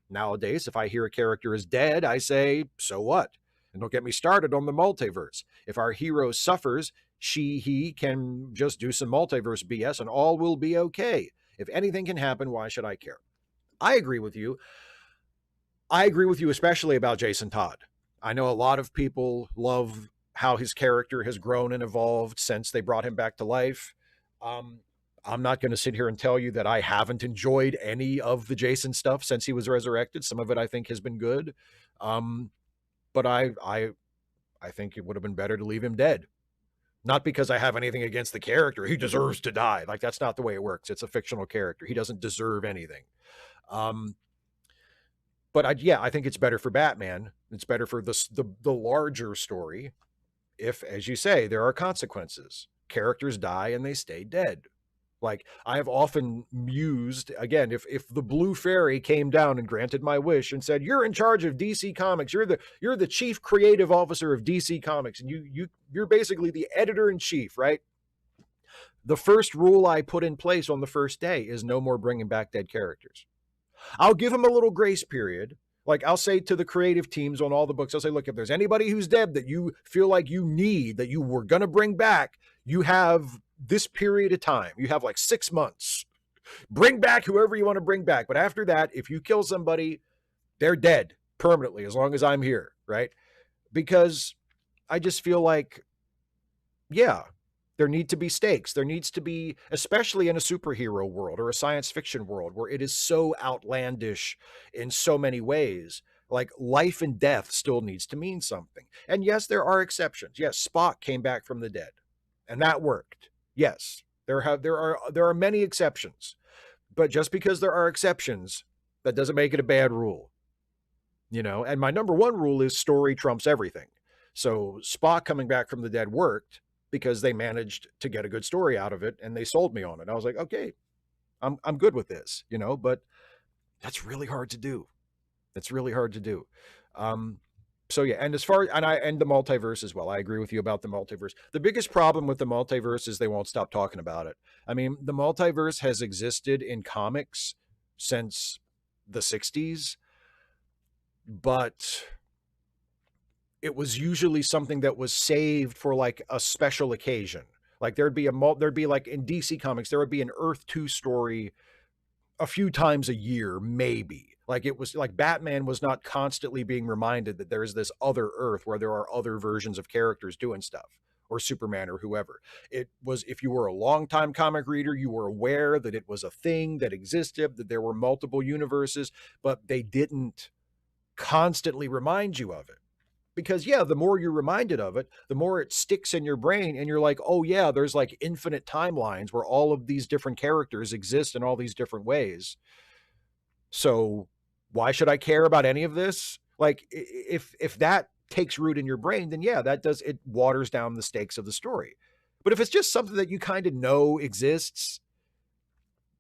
Nowadays, if I hear a character is dead, I say, so what? And don't get me started on the multiverse. If our hero suffers, he can just do some multiverse BS and all will be okay. If anything can happen, why should I care? I agree with you. I agree with you, especially about Jason Todd. I know a lot of people love how his character has grown and evolved since they brought him back to life. Um, I'm not going to sit here and tell you that I haven't enjoyed any of the Jason stuff since he was resurrected. Some of it I think has been good, but I think it would have been better to leave him dead. Not because I have anything against the character; he deserves to die. Like that's not the way it works. It's a fictional character; he doesn't deserve anything. Um, yeah, I think it's better for Batman. It's better for the larger story if, as you say, there are consequences. Characters die and they stay dead. Like I have often mused again, if the Blue Fairy came down and granted my wish and said, "You're in charge of DC Comics. You're the chief creative officer of DC Comics, and you're basically the editor in chief, right?" The first rule I put in place on the first day is no more bringing back dead characters. I'll give them a little grace period. Like I'll say to the creative teams on all the books, I'll say, look, if there's anybody who's dead that you feel like you need, that you were going to bring back, you have this period of time. You have like 6 months. Bring back whoever you want to bring back. But after that, if you kill somebody, they're dead permanently as long as I'm here, right? Because I just feel like, yeah, there need to be stakes. There needs to be, especially in a superhero world or a science fiction world where it is so outlandish in so many ways, like life and death still needs to mean something. And yes, there are exceptions. Yes, Spock came back from the dead and that worked. Yes, there are many exceptions. But just because there are exceptions, that doesn't make it a bad rule. You know, and my number one rule is story trumps everything. So Spock coming back from the dead worked because they managed to get a good story out of it and they sold me on it. I was like, okay, I'm good with this, you know, but that's really hard to do. That's really hard to do. So yeah, and as far and the multiverse as well. I agree with you about the multiverse. The biggest problem with the multiverse is they won't stop talking about it. I mean, the multiverse has existed in comics since the 60s, but it was usually something that was saved for like a special occasion. Like there'd be like in DC Comics, there would be an Earth 2 story a few times a year, maybe. Like it was like Batman was not constantly being reminded that there is this other Earth where there are other versions of characters doing stuff, or Superman or whoever. It was, if you were a longtime comic reader, you were aware that it was a thing that existed, that there were multiple universes, but they didn't constantly remind you of it. Because yeah, the more you're reminded of it, the more it sticks in your brain and you're like, oh yeah, there's like infinite timelines where all of these different characters exist in all these different ways. So why should I care about any of this? Like if that takes root in your brain, then yeah, it waters down the stakes of the story. But if it's just something that you kind of know exists,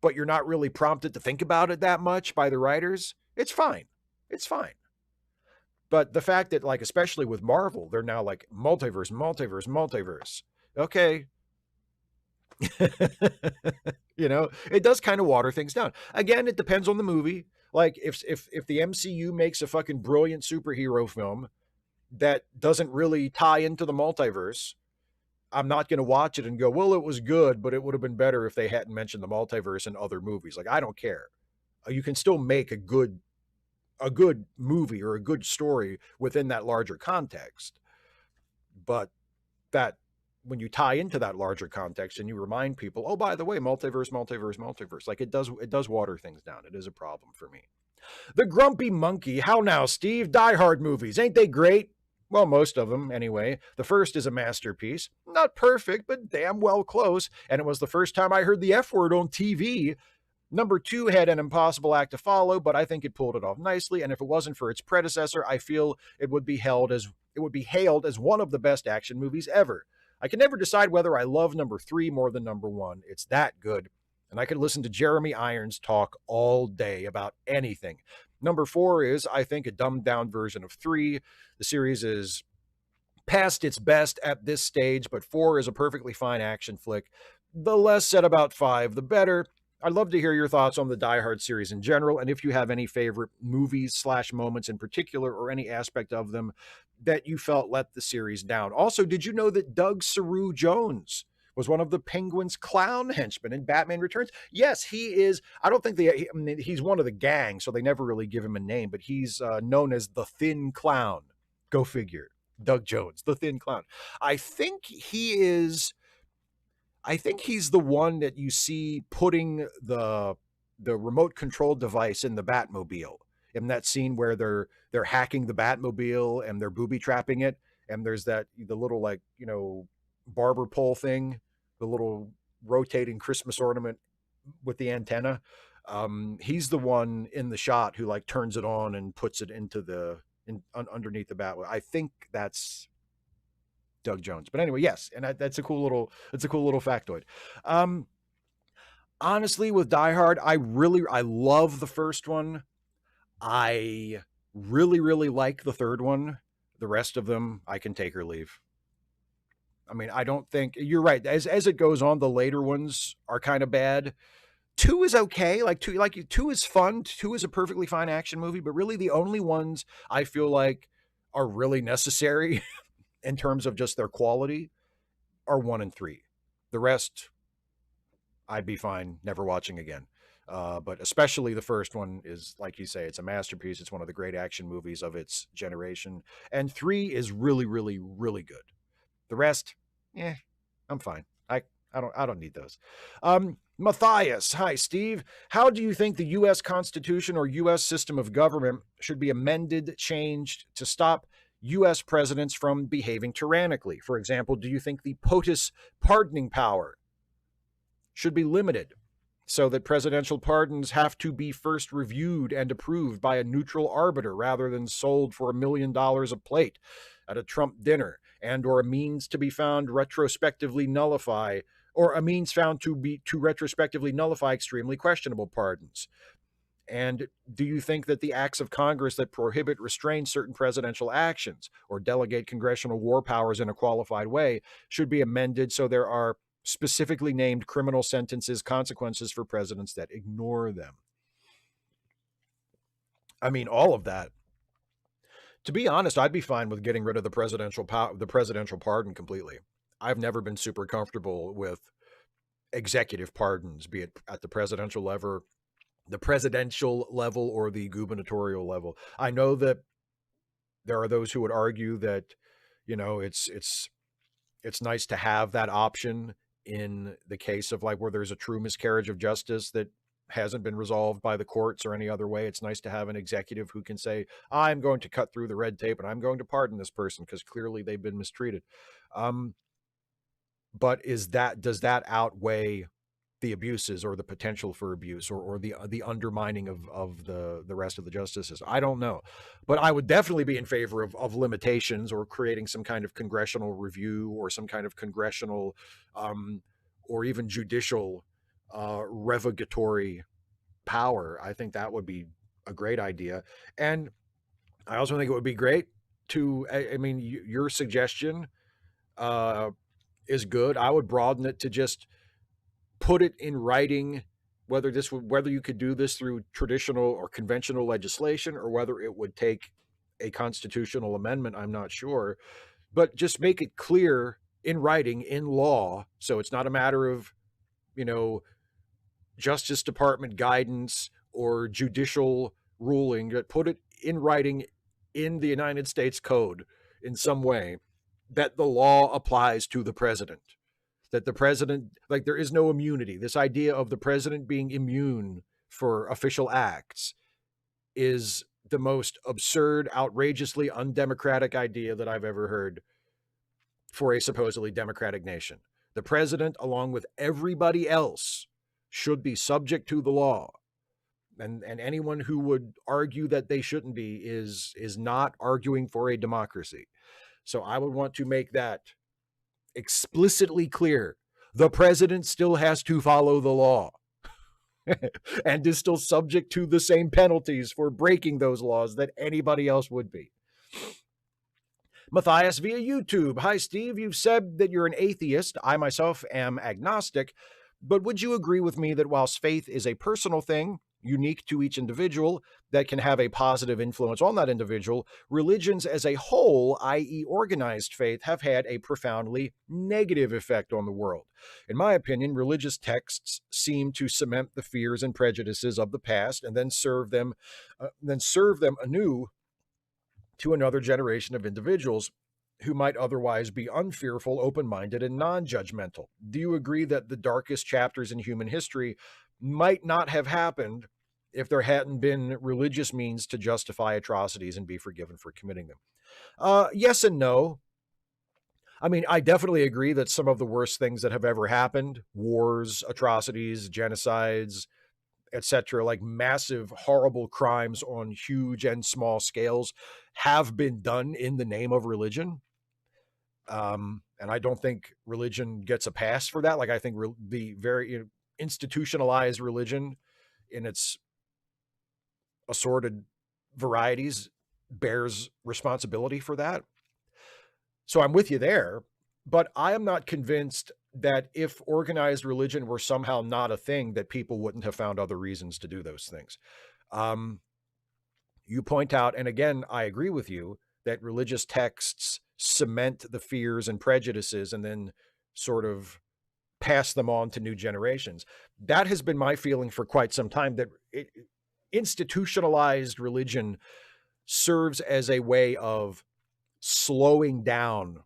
but you're not really prompted to think about it that much by the writers, it's fine. It's fine. But the fact that, like, especially with Marvel, they're now like multiverse, multiverse, multiverse. Okay. You know, it does kind of water things down. Again, it depends on the movie. Like if the MCU makes a fucking brilliant superhero film that doesn't really tie into the multiverse, I'm not going to watch it and go, well, it was good, but it would have been better if they hadn't mentioned the multiverse in other movies. Like, I don't care. You can still make a good movie or a good story within that larger context. But that when you tie into that larger context and you remind people, oh, by the way, multiverse, multiverse, multiverse, like it does water things down. It is a problem for me. The Grumpy Monkey. How now, Steve? Die Hard movies. Ain't they great? Well, most of them, anyway. The first is a masterpiece. Not perfect, but damn well close. And it was the first time I heard the F word on TV. Number 2 had an impossible act to follow, but I think it pulled it off nicely. And if it wasn't for its predecessor, I feel it would be hailed as one of the best action movies ever. I can never decide whether I love number 3 more than number 1. It's that good. And I could listen to Jeremy Irons talk all day about anything. Number 4 is, I think, a dumbed down version of 3. The series is past its best at this stage, but 4 is a perfectly fine action flick. The less said about 5, the better. I'd love to hear your thoughts on the Die Hard series in general, and if you have any favorite movies/moments in particular, or any aspect of them that you felt let the series down. Also, did you know that Doug Saru Jones was one of the Penguin's clown henchmen in Batman Returns? Yes, he is. I don't think I mean, he's one of the gang, so they never really give him a name, but he's known as the Thin Clown. Go figure. Doug Jones, the Thin Clown. I think he is. I think he's the one that you see putting the remote control device in the Batmobile in that scene where they're hacking the Batmobile and they're booby trapping it, and there's the little, like, barber pole thing, the little rotating Christmas ornament with the antenna. He's the one in the shot who, like, turns it on and puts it into underneath the bat. I think that's Doug Jones. But anyway, yes, and that's a cool little factoid. Honestly, with Die Hard, I love the first one. I really like the third one. The rest of them I can take or leave. I mean, I don't think you're right. As it goes on, the later ones are kind of bad. 2 is okay. Two is fun. 2 is a perfectly fine action movie, but really the only ones I feel like are really necessary in terms of just their quality are 1 and 3. The rest, I'd be fine never watching again. But especially the first one is, like you say, it's a masterpiece. It's one of the great action movies of its generation. And 3 is really good. The rest, I'm fine. I don't need those. Matthias, hi Steve. How do you think the U.S. Constitution or U.S. system of government should be amended, changed to stop U.S. presidents from behaving tyrannically? For example, do you think the POTUS pardoning power should be limited so that presidential pardons have to be first reviewed and approved by a neutral arbiter rather than sold for $1 million a plate at a Trump dinner, and or a means to be found retrospectively nullify retrospectively nullify extremely questionable pardons? And do you think that the acts of Congress that prohibit, restrain certain presidential actions or delegate congressional war powers in a qualified way should be amended so there are specifically named criminal sentences, consequences for presidents that ignore them? I mean, all of that. To be honest, I'd be fine with getting rid of the presidential pardon completely. I've never been super comfortable with executive pardons, be it at the presidential level or the gubernatorial level. I know that there are those who would argue that, it's nice to have that option in the case of, like, where there's a true miscarriage of justice that hasn't been resolved by the courts or any other way. It's nice to have an executive who can say, I'm going to cut through the red tape and I'm going to pardon this person because clearly they've been mistreated. But does that outweigh the abuses or the potential for abuse or the undermining of the rest of the justices? I don't know, but I would definitely be in favor of limitations or creating some kind of congressional review or some kind of congressional or even judicial revocatory power. I think that would be a great idea. And I also think it would be great to, I mean, your suggestion is good. I would broaden it to just put it in writing, whether you could do this through traditional or conventional legislation or whether it would take a constitutional amendment. I'm not sure, but just make it clear in writing, in law. So it's not a matter of, Justice Department guidance or judicial ruling, but put it in writing in the United States Code in some way that the law applies to the president. That the president, like, there is no immunity. This idea of the president being immune for official acts is the most absurd, outrageously undemocratic idea that I've ever heard for a supposedly democratic nation. The president, along with everybody else, should be subject to the law. And anyone who would argue that they shouldn't be is not arguing for a democracy. So I would want to make that explicitly clear. The president still has to follow the law. and is still subject to the same penalties for breaking those laws that anybody else would be. Matthias via YouTube. Hi, Steve. You've said that you're an atheist. I myself am agnostic. But would you agree with me that whilst faith is a personal thing, unique to each individual, that can have a positive influence on that individual, religions as a whole, i.e., organized faith, have had a profoundly negative effect on the world? In my opinion, religious texts seem to cement the fears and prejudices of the past and then serve them anew to another generation of individuals who might otherwise be unfearful, open-minded, and non-judgmental. Do you agree that the darkest chapters in human history might not have happened if there hadn't been religious means to justify atrocities and be forgiven for committing them? Yes and no. I mean, I definitely agree that some of the worst things that have ever happened, wars, atrocities, genocides, etc., like massive, horrible crimes on huge and small scales, have been done in the name of religion. And I don't think religion gets a pass for that. Like, I think the very institutionalized religion in its assorted varieties bears responsibility for that. So I'm with you there, but I am not convinced that if organized religion were somehow not a thing, that people wouldn't have found other reasons to do those things. You point out, and again, I agree with you, that religious texts cement the fears and prejudices and then sort of pass them on to new generations. That has been my feeling for quite some time, that institutionalized religion serves as a way of slowing down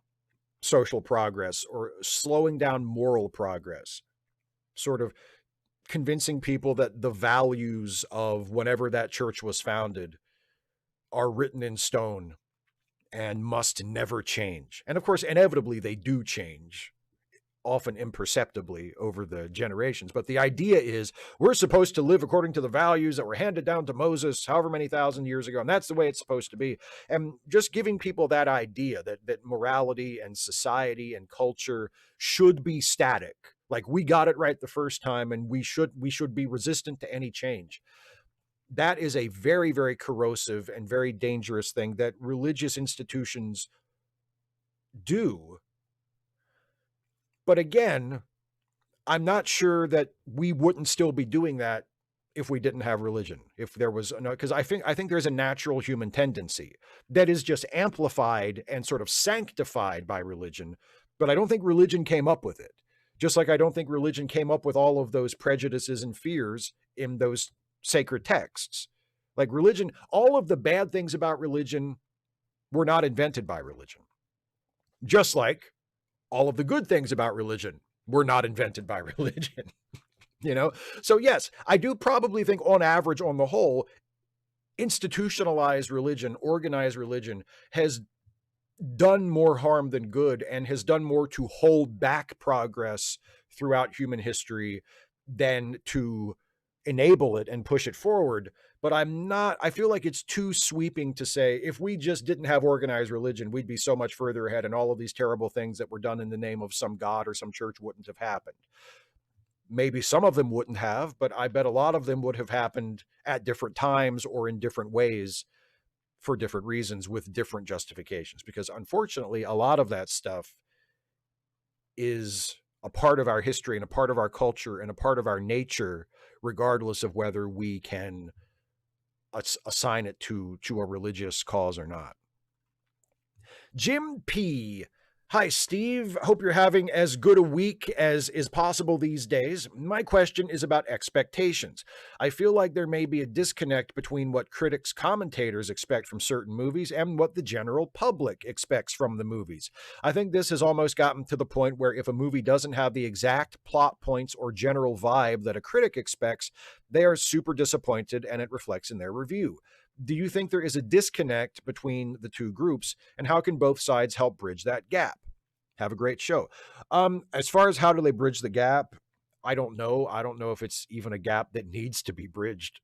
social progress or slowing down moral progress, sort of convincing people that the values of whenever that church was founded are written in stone and must never change. And of course, inevitably, they do change, often imperceptibly over the generations. But the idea is we're supposed to live according to the values that were handed down to Moses however many thousand years ago, and that's the way it's supposed to be. And just giving people that idea that morality and society and culture should be static, like we got it right the first time and we should be resistant to any change. That is a very, very corrosive and very dangerous thing that religious institutions do. But again, I'm not sure that we wouldn't still be doing that if we didn't have religion. If there was no, because I think there's a natural human tendency that is just amplified and sort of sanctified by religion. But I don't think religion came up with it. Just like I don't think religion came up with all of those prejudices and fears in those sacred texts. Like religion, all of the bad things about religion were not invented by religion. Just like all of the good things about religion were not invented by religion. So yes, I do probably think on average, on the whole, institutionalized religion, organized religion has done more harm than good and has done more to hold back progress throughout human history than to enable it and push it forward. But I feel like it's too sweeping to say if we just didn't have organized religion, we'd be so much further ahead and all of these terrible things that were done in the name of some god or some church wouldn't have happened. Maybe some of them wouldn't have, but I bet a lot of them would have happened at different times or in different ways for different reasons with different justifications. Because unfortunately, a lot of that stuff is a part of our history and a part of our culture and a part of our nature, regardless of whether we can assign it to a religious cause or not. Jim P. Hi, Steve. Hope you're having as good a week as is possible these days. My question is about expectations. I feel like there may be a disconnect between what critics, commentators expect from certain movies and what the general public expects from the movies. I think this has almost gotten to the point where if a movie doesn't have the exact plot points or general vibe that a critic expects, they are super disappointed and it reflects in their review. Do you think there is a disconnect between the two groups, and how can both sides help bridge that gap? Have a great show. As far as how do they bridge the gap, I don't know. I don't know if it's even a gap that needs to be bridged.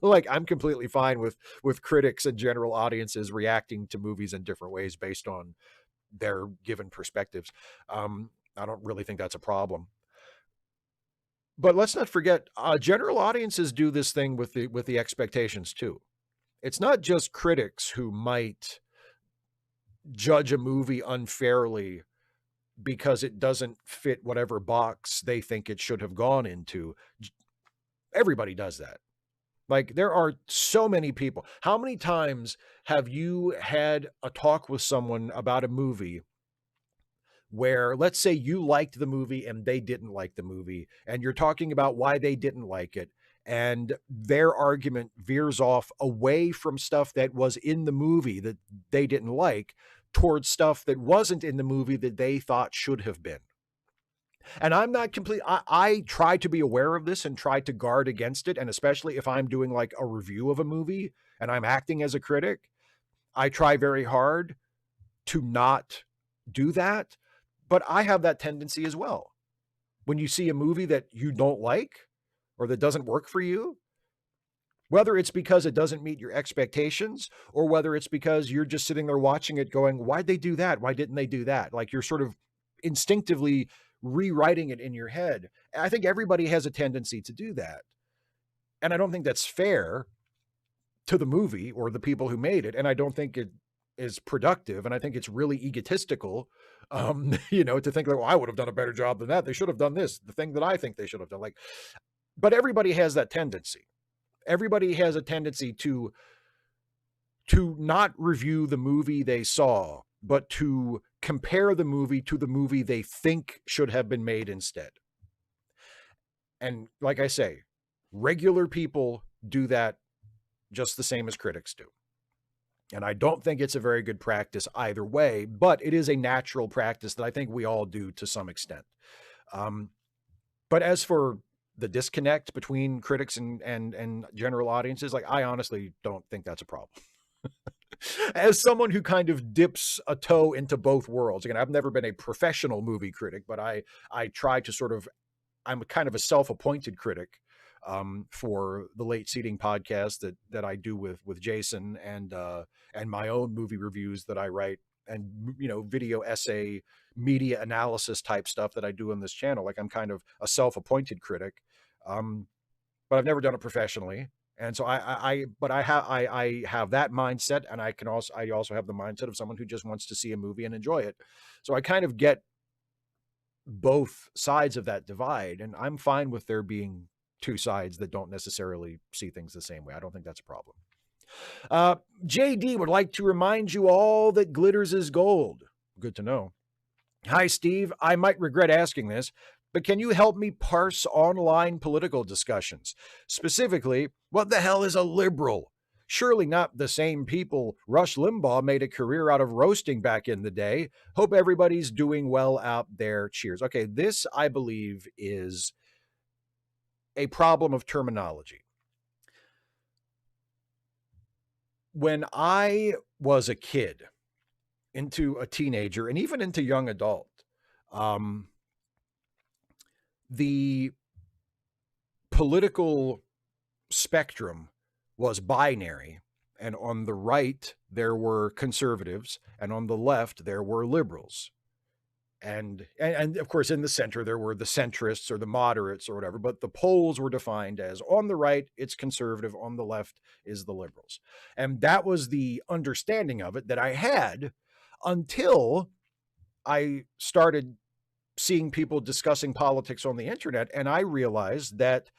Like, I'm completely fine with critics and general audiences reacting to movies in different ways based on their given perspectives. I don't really think that's a problem. But let's not forget, general audiences do this thing with the expectations too. It's not just critics who might judge a movie unfairly because it doesn't fit whatever box they think it should have gone into. Everybody does that. Like, there are so many people. How many times have you had a talk with someone about a movie where, let's say, you liked the movie and they didn't like the movie, and you're talking about why they didn't like it, and their argument veers off away from stuff that was in the movie that they didn't like towards stuff that wasn't in the movie that they thought should have been. And I'm not complete. I try to be aware of this and try to guard against it. And especially if I'm doing like a review of a movie and I'm acting as a critic, I try very hard to not do that. But I have that tendency as well. When you see a movie that you don't like or that doesn't work for you, whether it's because it doesn't meet your expectations or whether it's because you're just sitting there watching it going, why'd they do that? Why didn't they do that? Like, you're sort of instinctively rewriting it in your head. I think everybody has a tendency to do that. And I don't think that's fair to the movie or the people who made it. And I don't think it is productive. And I think it's really egotistical, to think like, well, I would have done a better job than that. They should have done this, the thing that I think they should have done. Like, but everybody has that tendency. Everybody has a tendency to not review the movie they saw, but to compare the movie to the movie they think should have been made instead. And like I say, regular people do that just the same as critics do. And I don't think it's a very good practice either way, but it is a natural practice that I think we all do to some extent. But as for the disconnect between critics and general audiences, like, I honestly don't think that's a problem. As someone who kind of dips a toe into both worlds, again, I've never been a professional movie critic, but I try to sort of, I'm kind of a self-appointed critic for the Late Seating podcast that I do with Jason, and my own movie reviews that I write, and video essay, media analysis type stuff that I do on this channel. Like, I'm kind of a self-appointed critic, but I've never done it professionally. And so I have that mindset, and I also have the mindset of someone who just wants to see a movie and enjoy it. So I kind of get both sides of that divide, and I'm fine with there being two sides that don't necessarily see things the same way. I don't think that's a problem. JD would like to remind you all that glitters is gold. Good to know. Hi, Steve. I might regret asking this, but can you help me parse online political discussions? Specifically, what the hell is a liberal? Surely not the same people Rush Limbaugh made a career out of roasting back in the day. Hope everybody's doing well out there. Cheers. Okay, this, I believe, is a problem of terminology. When I was a kid, into a teenager, and even into young adult, the political spectrum was binary, and on the right there were conservatives, and on the left there were liberals, and of course in the center there were the centrists or the moderates or whatever. But the polls were defined as, on the right it's conservative, on the left is the liberals. And that was the understanding of it that I had until I started seeing people discussing politics on the internet. And I realized that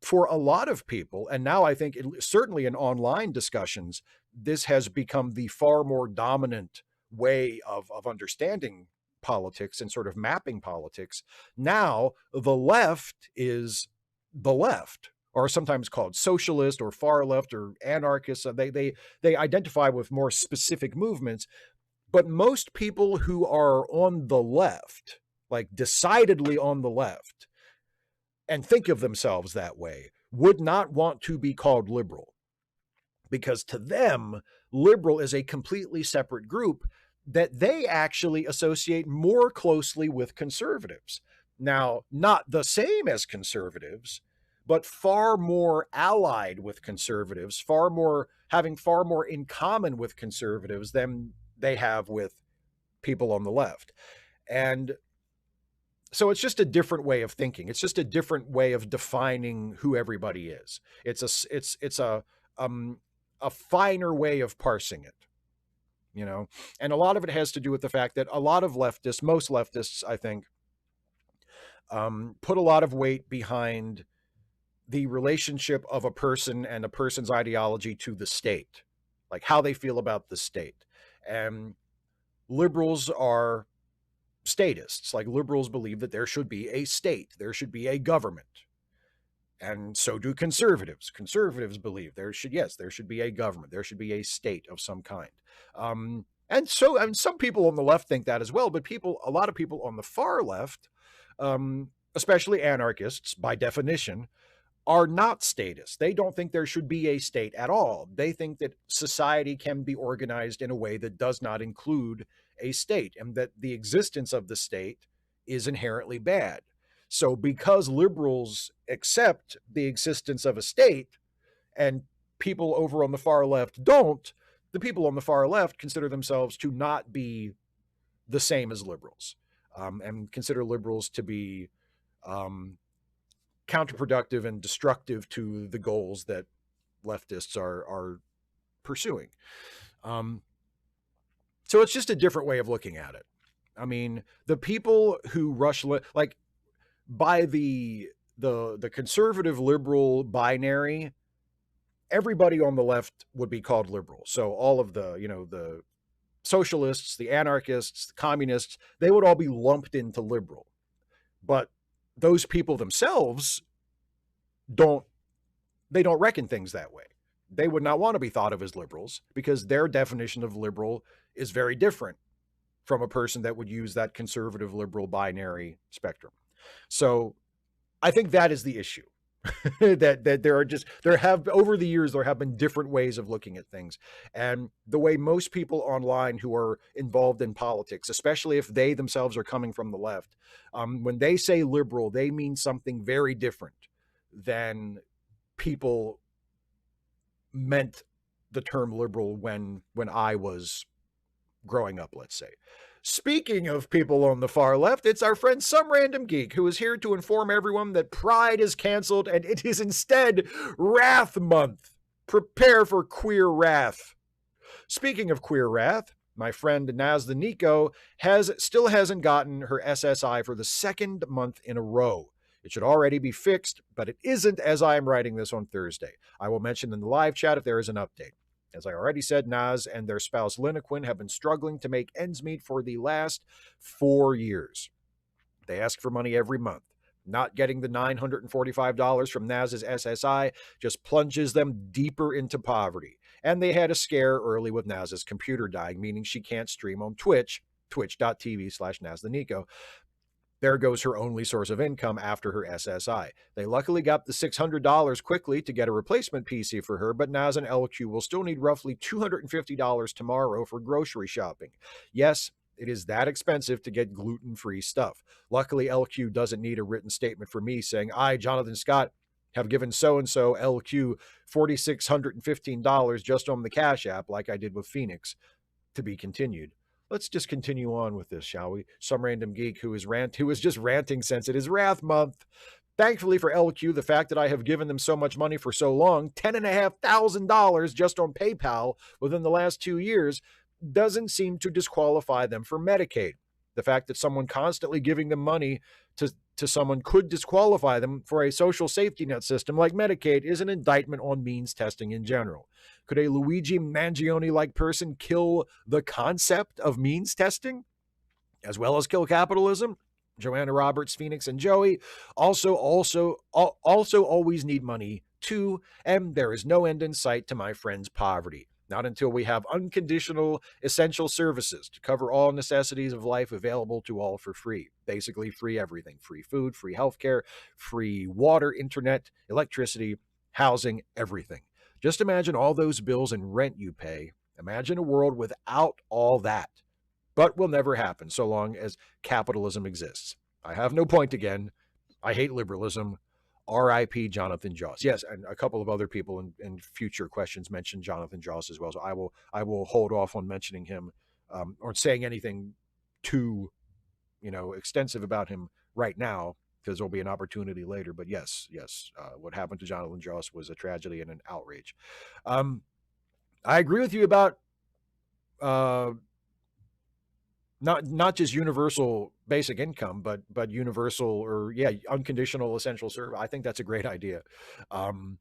for a lot of people, and now I think certainly in online discussions, this has become the far more dominant way of understanding politics and sort of mapping politics. Now, the left is the left, or sometimes called socialist or far left or anarchist. They identify with more specific movements. But most people who are on the left, like decidedly on the left, and think of themselves that way, would not want to be called liberal, because to them, liberal is a completely separate group that they actually associate more closely with conservatives. Now, not the same as conservatives, but far more allied with conservatives, having far more in common with conservatives than they have with people on the left. And So it's just a different way of thinking. It's just a different way of defining who everybody is. It's a finer way of parsing it, you know. And a lot of it has to do with the fact that a lot of leftists, most leftists, I think, put a lot of weight behind the relationship of a person and a person's ideology to the state, like how they feel about the state. And liberals are statists. Like liberals believe that there should be a state, there should be a government. And so do conservatives. Conservatives believe there should, yes, there should be a government, there should be a state of some kind. And some people on the left think that as well, but a lot of people on the far left, especially anarchists by definition, are not statists. They don't think there should be a state at all. They think that society can be organized in a way that does not include a state, and that the existence of the state is inherently bad. So because liberals accept the existence of a state and people over on the far left don't, the people on the far left consider themselves to not be the same as liberals, and consider liberals to be counterproductive and destructive to the goals that leftists are pursuing. So it's just a different way of looking at it. I mean, the people who rush like by the conservative liberal binary, everybody on the left would be called liberal. So all of the, the socialists, the anarchists, the communists, they would all be lumped into liberal. But those people themselves don't reckon things that way. They would not want to be thought of as liberals because their definition of liberal is very different from a person that would use that conservative liberal binary spectrum. So I think that is the issue. that over the years there have been different ways of looking at things, and the way most people online who are involved in politics, especially if they themselves are coming from the left, when they say liberal, they mean something very different than people meant the term liberal when I was growing up, let's say. Speaking of people on the far left, it's our friend Some Random Geek, who is here to inform everyone that Pride is canceled and it is instead Wrath Month. Prepare for queer wrath. Speaking of queer wrath, my friend Naz the Nico still hasn't gotten her SSI for the second month in a row. It should already be fixed, but it isn't as I am writing this on Thursday. I will mention in the live chat if there is an update. As I already said, Naz and their spouse Linaquin have been struggling to make ends meet for the last 4 years. They ask for money every month. Not getting the $945 from Naz's SSI just plunges them deeper into poverty. And they had a scare early with Naz's computer dying, meaning she can't stream on Twitch, twitch.tv/NazTheNico. There goes her only source of income after her SSI. They luckily got the $600 quickly to get a replacement PC for her, but Naz and LQ will still need roughly $250 tomorrow for grocery shopping. Yes, it is that expensive to get gluten-free stuff. Luckily, LQ doesn't need a written statement from me saying, I, Jonathan Scott, have given so-and-so LQ $4,615 just on the Cash App like I did with Phoenix. To be continued. Let's just continue on with this, shall we? Some Random Geek who is just ranting since it is Wrath Month. Thankfully for LQ, the fact that I have given them so much money for so long, $10,500 just on PayPal within the last 2 years, doesn't seem to disqualify them for Medicaid. The fact that someone constantly giving them money to someone could disqualify them for a social safety net system like Medicaid is an indictment on means testing in general. Could a Luigi Mangione-like person kill the concept of means testing, as well as kill capitalism? Joanna Roberts, Phoenix, and Joey also always need money too, and there is no end in sight to my friend's poverty. Not until we have unconditional essential services to cover all necessities of life available to all for free. Basically free everything. Free food, free healthcare, free water, internet, electricity, housing, everything. Just imagine all those bills and rent you pay. Imagine a world without all that. But will never happen so long as capitalism exists. I have no point again. I hate liberalism. R.I.P. Jonathan Joss. Yes, and a couple of other people in future questions mentioned Jonathan Joss as well. So I will hold off on mentioning him or saying anything too, extensive about him right now because there'll be an opportunity later. But yes, what happened to Jonathan Joss was a tragedy and an outrage. I agree with you about uh, not just universal basic income, but universal or unconditional essential service. I think that's a great idea. Um,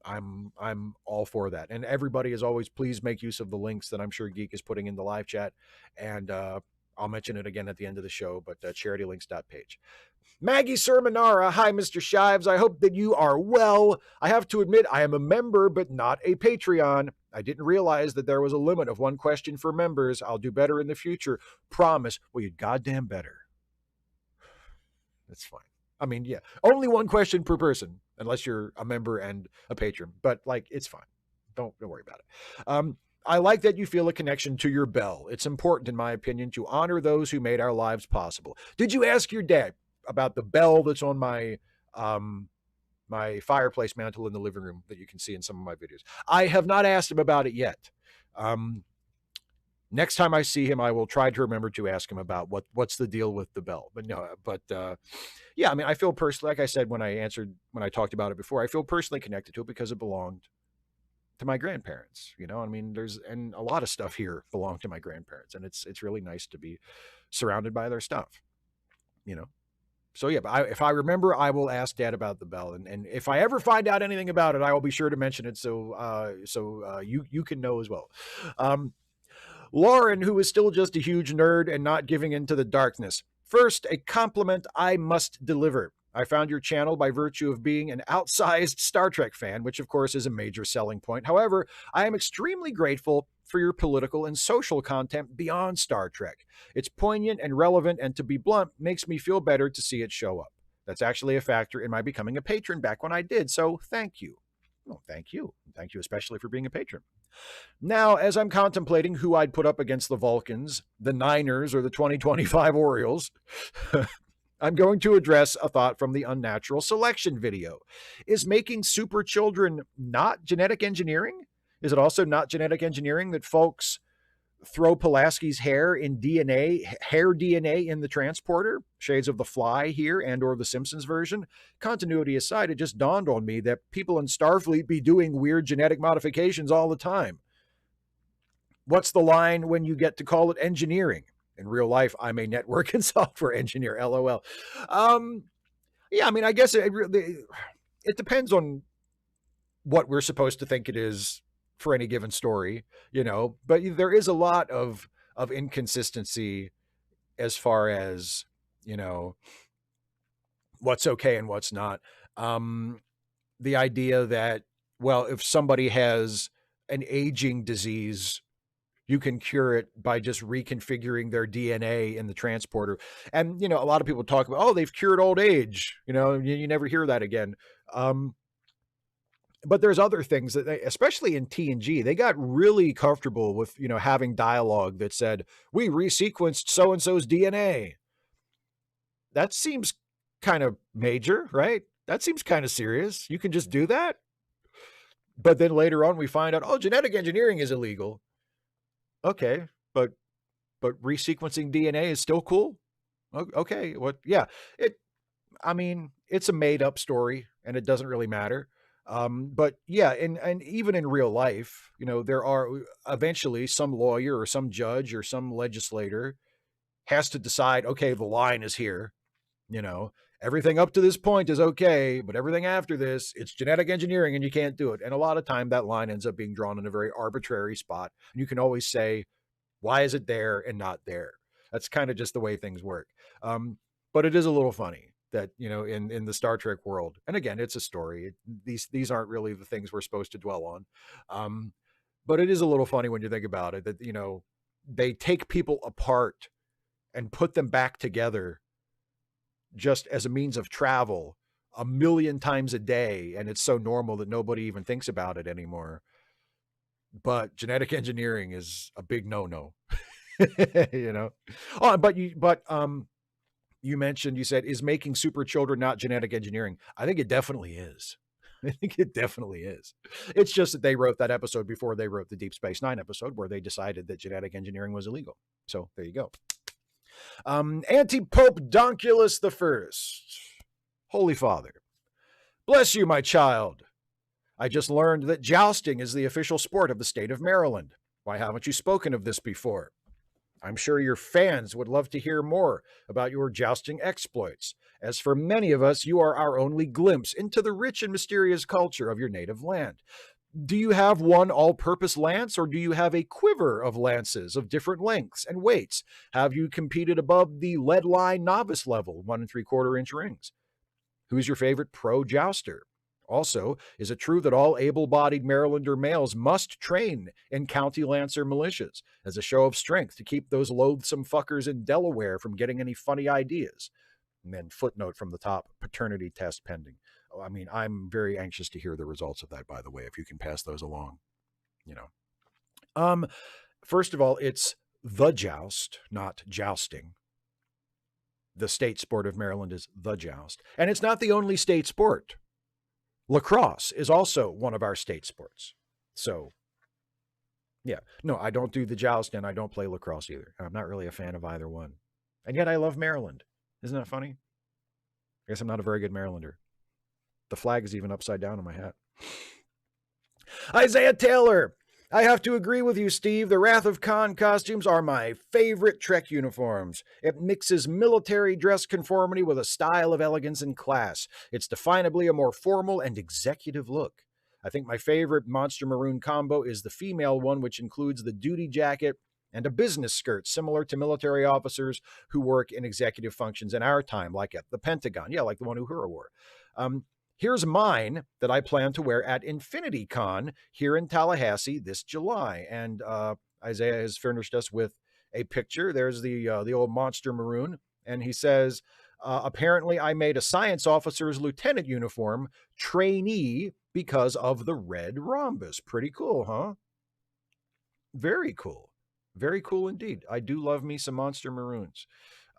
I'm all for that, and everybody is always please make use of the links that I'm sure Geek is putting in the live chat, and I'll mention it again at the end of the show. But charitylinks.page. Maggie Sermonara, hi, Mr. Shives. I hope that you are well. I have to admit, I am a member, but not a Patreon. I didn't realize that there was a limit of one question for members. I'll do better in the future. Promise. Well, you goddamn better. That's fine. I mean, yeah, only one question per person, unless you're a member and a patron. But like, it's fine. Don't worry about it. I like that you feel a connection to your bell. It's important, in my opinion, to honor those who made our lives possible. Did you ask your dad about the bell that's on my my fireplace mantle in the living room that you can see in some of my videos? I have not asked him about it yet. Next time I see him, I will try to remember to ask him about what's the deal with the bell. But no, yeah, I mean, I feel personally, like I said when I talked about it before, I feel personally connected to it because it belonged to my grandparents. You know, I mean, and a lot of stuff here belonged to my grandparents, and it's really nice to be surrounded by their stuff. You know, so yeah, but if I remember, I will ask Dad about the bell, and if I ever find out anything about it, I will be sure to mention it so you can know as well. Lauren, who is still just a huge nerd and not giving into the darkness. First, a compliment I must deliver. I found your channel by virtue of being an outsized Star Trek fan, which of course is a major selling point. However, I am extremely grateful for your political and social content beyond Star Trek. It's poignant and relevant, and to be blunt, makes me feel better to see it show up. That's actually a factor in my becoming a patron back when I did, so thank you. Well, thank you. Thank you especially for being a patron. Now, as I'm contemplating who I'd put up against the Vulcans, the Niners, or the 2025 Orioles, I'm going to address a thought from the unnatural selection video. Is making super children not genetic engineering? Is it also not genetic engineering that folks throw Pulaski's hair DNA in the transporter? Shades of The Fly here and or the Simpsons version. Continuity aside, it just dawned on me that people in Starfleet be doing weird genetic modifications all the time. What's the line when you get to call it engineering? In real life, I'm a network and software engineer, LOL. Yeah, I mean, I guess it depends on what we're supposed to think it is for any given story, you know, but there is a lot of inconsistency as far as, you know, what's okay and what's not. The idea that, well, if somebody has an aging disease, you can cure it by just reconfiguring their DNA in the transporter. And, you know, a lot of people talk about, oh, they've cured old age. You know, you never hear that again. But there's other things that especially in TNG, they got really comfortable with, you know, having dialogue that said, we resequenced so-and-so's DNA. That seems kind of major, right? That seems kind of serious. You can just do that. But then later on, we find out, oh, genetic engineering is illegal. Okay, but resequencing DNA is still cool. Okay, yeah, I mean, it's a made up story and it doesn't really matter. But yeah, and even in real life, you know, there are eventually some lawyer or some judge or some legislator has to decide, okay, the line is here, you know, everything up to this point is okay, but everything after this, it's genetic engineering and you can't do it. And a lot of time that line ends up being drawn in a very arbitrary spot. And you can always say, why is it there and not there? That's kind of just the way things work. But it is a little funny that, you know, in the Star Trek world, and again, it's a story. These aren't really the things we're supposed to dwell on. But it is a little funny when you think about it, that, you know, they take people apart and put them back together just as a means of travel a million times a day. And it's so normal that nobody even thinks about it anymore. But genetic engineering is a big no-no, you know? Oh, but you mentioned, you said, is making super children not genetic engineering? I think it definitely is. I think it definitely is. It's just that they wrote that episode before they wrote the Deep Space Nine episode where they decided that genetic engineering was illegal. So there you go. Anti-Pope Donculus I. Holy Father, bless you, my child. I just learned that jousting is the official sport of the state of Maryland. Why haven't you spoken of this before? I'm sure your fans would love to hear more about your jousting exploits. As for many of us, you are our only glimpse into the rich and mysterious culture of your native land. Do you have one all-purpose lance, or do you have a quiver of lances of different lengths and weights? Have you competed above the lead line novice level, 1 3/4 inch rings? Who's your favorite pro jouster? Also, is it true that all able-bodied Marylander males must train in county lancer militias as a show of strength to keep those loathsome fuckers in Delaware from getting any funny ideas? And then footnote from the top, paternity test pending. Oh, I mean, I'm very anxious to hear the results of that, by the way, if you can pass those along, you know. First of all, it's the joust, not jousting. The state sport of Maryland is the joust. And it's not the only state sport. Lacrosse is also one of our state sports. So, yeah. No, I don't do the joust and I don't play lacrosse either. I'm not really a fan of either one. And yet I love Maryland. Isn't that funny? I guess I'm not a very good Marylander. The flag is even upside down on my hat. Isaiah Taylor. I have to agree with you, Steve. The Wrath of Khan costumes are my favorite Trek uniforms. It mixes military dress conformity with a style of elegance and class. It's definably a more formal and executive look. I think my favorite Monster Maroon combo is the female one, which includes the duty jacket and a business skirt, similar to military officers who work in executive functions in our time, like at the Pentagon. Yeah, like the one Uhura wore. Here's mine that I plan to wear at Infinity Con here in Tallahassee this July. And Isaiah has furnished us with a picture. There's the old Monster Maroon. And he says, apparently I made a science officer's lieutenant uniform trainee because of the red rhombus. Pretty cool, huh? Very cool. Very cool indeed. I do love me some Monster Maroons.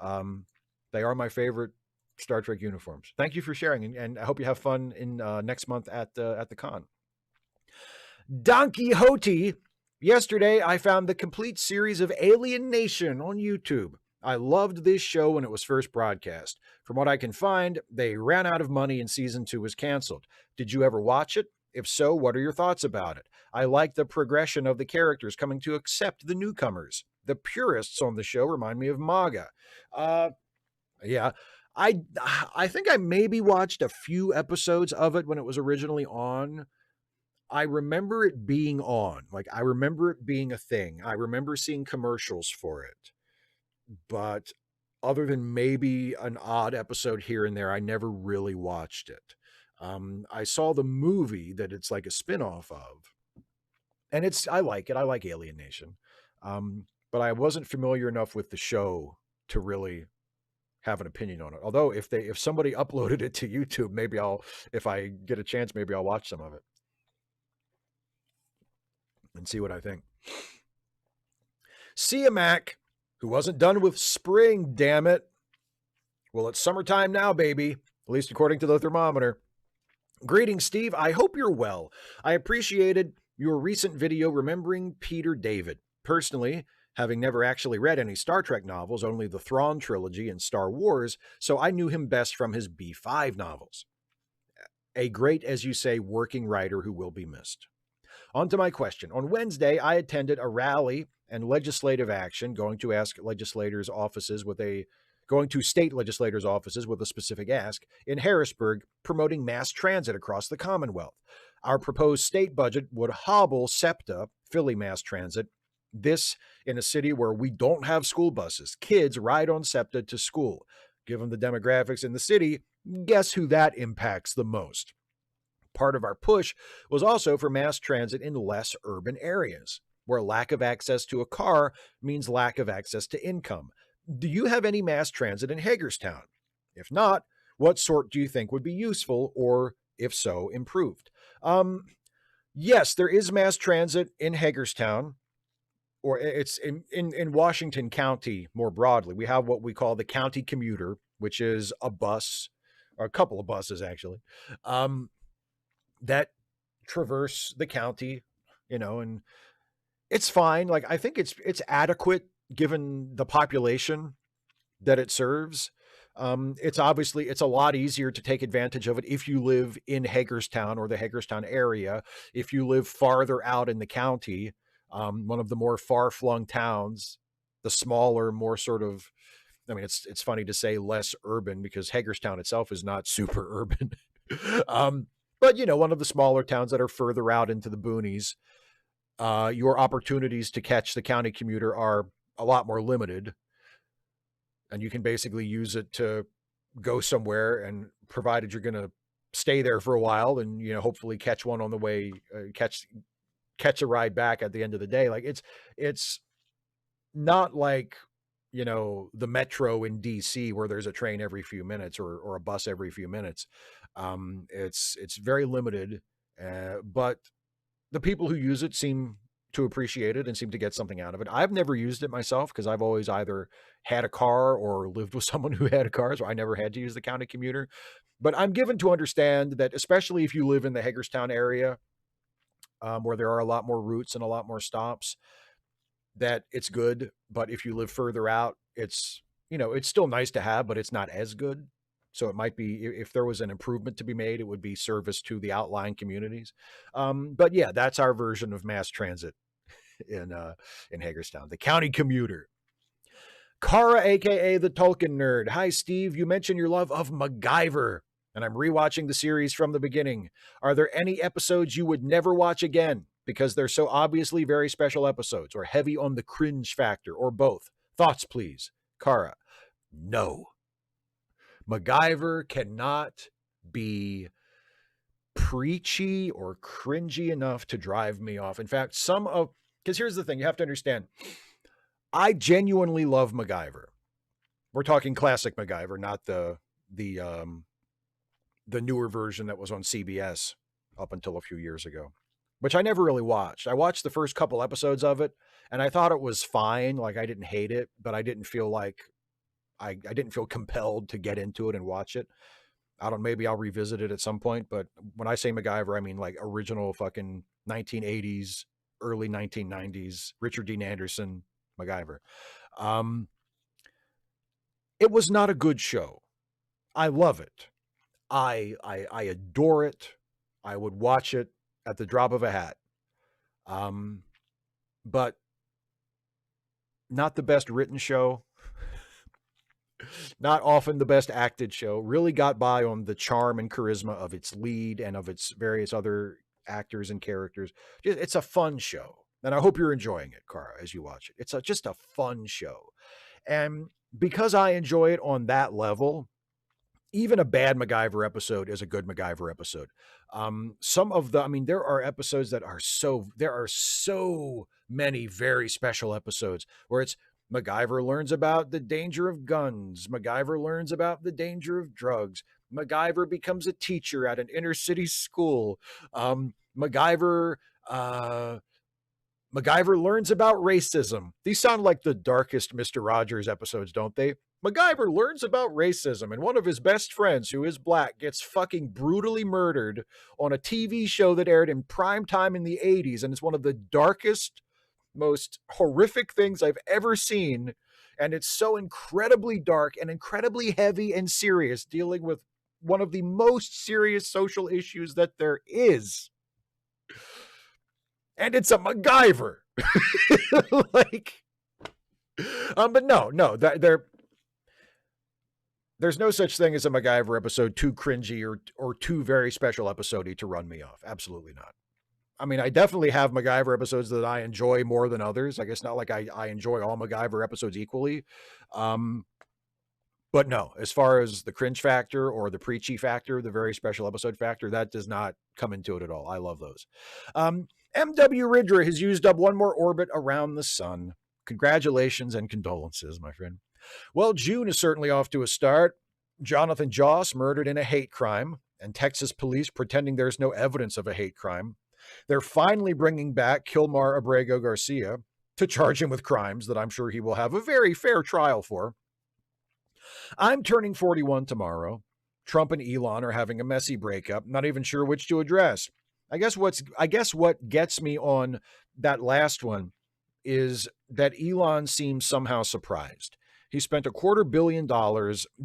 They are my favorite Star Trek uniforms. Thank you for sharing, and I hope you have fun in next month at the con. Don Quixote. Yesterday, I found the complete series of Alien Nation on YouTube. I loved this show when it was first broadcast. From what I can find, they ran out of money and season 2 was canceled. Did you ever watch it? If so, what are your thoughts about it? I like the progression of the characters coming to accept the newcomers. The purists on the show remind me of MAGA. Yeah. I think I maybe watched a few episodes of it when it was originally on. I remember it being on. Like, I remember it being a thing. I remember seeing commercials for it. But other than maybe an odd episode here and there, I never really watched it. I saw the movie that it's like a spinoff of. And I like it. I like Alien Nation. But I wasn't familiar enough with the show to really have an opinion on it. Although if somebody uploaded it to YouTube, maybe if I get a chance, maybe I'll watch some of it and see what I think. Mac, who wasn't done with spring, damn it. Well, it's summertime now, baby, at least according to the thermometer. Greetings, Steve. I hope you're well. I appreciated your recent video remembering Peter David. Personally, having never actually read any Star Trek novels, only the Thrawn trilogy and Star Wars, so I knew him best from his B5 novels. A great, as you say, working writer who will be missed. On to my question. On Wednesday, I attended a rally and legislative action going to state legislators' offices with a specific ask in Harrisburg, promoting mass transit across the Commonwealth. Our proposed state budget would hobble SEPTA, Philly Mass Transit. This in a city where we don't have school buses. Kids ride on SEPTA to school. Given the demographics in the city, guess who that impacts the most? Part of our push was also for mass transit in less urban areas, where lack of access to a car means lack of access to income. Do you have any mass transit in Hagerstown? If not, what sort do you think would be useful, or if so, improved? Yes, there is mass transit in Hagerstown, or it's in Washington County more broadly. We have what we call the county commuter, which is a bus, or a couple of buses actually, that traverse the county, and it's fine. Like, I think it's adequate given the population. that it serves. It's a lot easier to take advantage of it if you live in Hagerstown or the Hagerstown area. If you live farther out in the county, one of the more far-flung towns, the smaller, more sort of, I mean, it's funny to say less urban because Hagerstown itself is not super urban. um, but one of the smaller towns that are further out into the boonies, your opportunities to catch the county commuter are a lot more limited, and you can basically use it to go somewhere, and provided you're going to stay there for a while and hopefully catch one on the way, catch a ride back at the end of the day. Like it's not like the metro in DC where there's a train every few minutes or a bus every few minutes. It's very limited, but the people who use it seem to appreciate it and seem to get something out of it. I've never used it myself because I've always either had a car or lived with someone who had a car, so I never had to use the county commuter. But I'm given to understand that, especially if you live in the Hagerstown area, where there are a lot more routes and a lot more stops, that it's good. But if you live further out, it's still nice to have, but it's not as good. So it might be, if there was an improvement to be made, it would be service to the outlying communities. But yeah, that's our version of mass transit in Hagerstown, the county commuter. Kara, aka the Tolkien nerd. Hi, Steve. You mentioned your love of MacGyver, and I'm rewatching the series from the beginning. Are there any episodes you would never watch again because they're so obviously very special episodes, or heavy on the cringe factor, or both? Thoughts, please. Kara. No. MacGyver cannot be preachy or cringy enough to drive me off. In fact, because here's the thing, you have to understand, I genuinely love MacGyver. We're talking classic MacGyver, not the newer version that was on CBS up until a few years ago, which I never really watched. I watched the first couple episodes of it, and I thought it was fine. Like, I didn't hate it, but I didn't feel like I didn't feel compelled to get into it and watch it. Maybe I'll revisit it at some point, but when I say MacGyver, I mean like original fucking 1980s, early 1990s, Richard Dean Anderson MacGyver. It was not a good show. I love it. I adore it. I would watch it at the drop of a hat. But not the best written show. Not often the best acted show. Really got by on the charm and charisma of its lead and of its various other actors and characters. It's a fun show. And I hope you're enjoying it, Kara, as you watch it. It's just a fun show. And because I enjoy it on that level, even a bad MacGyver episode is a good MacGyver episode. There are episodes that there are so many very special episodes where it's MacGyver learns about the danger of guns. MacGyver learns about the danger of drugs. MacGyver becomes a teacher at an inner city school. MacGyver learns about racism. These sound like the darkest Mr. Rogers episodes, don't they? MacGyver learns about racism, and one of his best friends, who is black, gets fucking brutally murdered on a TV show that aired in prime time in the 80s, and it's one of the darkest, most horrific things I've ever seen, and it's so incredibly dark and incredibly heavy and serious, dealing with one of the most serious social issues that there is. And it's a MacGyver. But no, there's no such thing as a MacGyver episode too cringy or too very special episode-y to run me off. Absolutely not. I mean, I definitely have MacGyver episodes that I enjoy more than others. I guess not like I enjoy all MacGyver episodes equally. But no, as far as the cringe factor or the preachy factor, the very special episode factor, that does not come into it at all. I love those. M.W. Ridra has used up one more orbit around the sun. Congratulations and condolences, my friend. Well, June is certainly off to a start. Jonathan Joss murdered in a hate crime, and Texas police pretending there's no evidence of a hate crime. They're finally bringing back Kilmar Abrego Garcia to charge him with crimes that I'm sure he will have a very fair trial for. I'm turning 41 tomorrow. Trump and Elon are having a messy breakup. Not even sure which to address. I guess what gets me on that last one is that Elon seems somehow surprised. He spent $250 million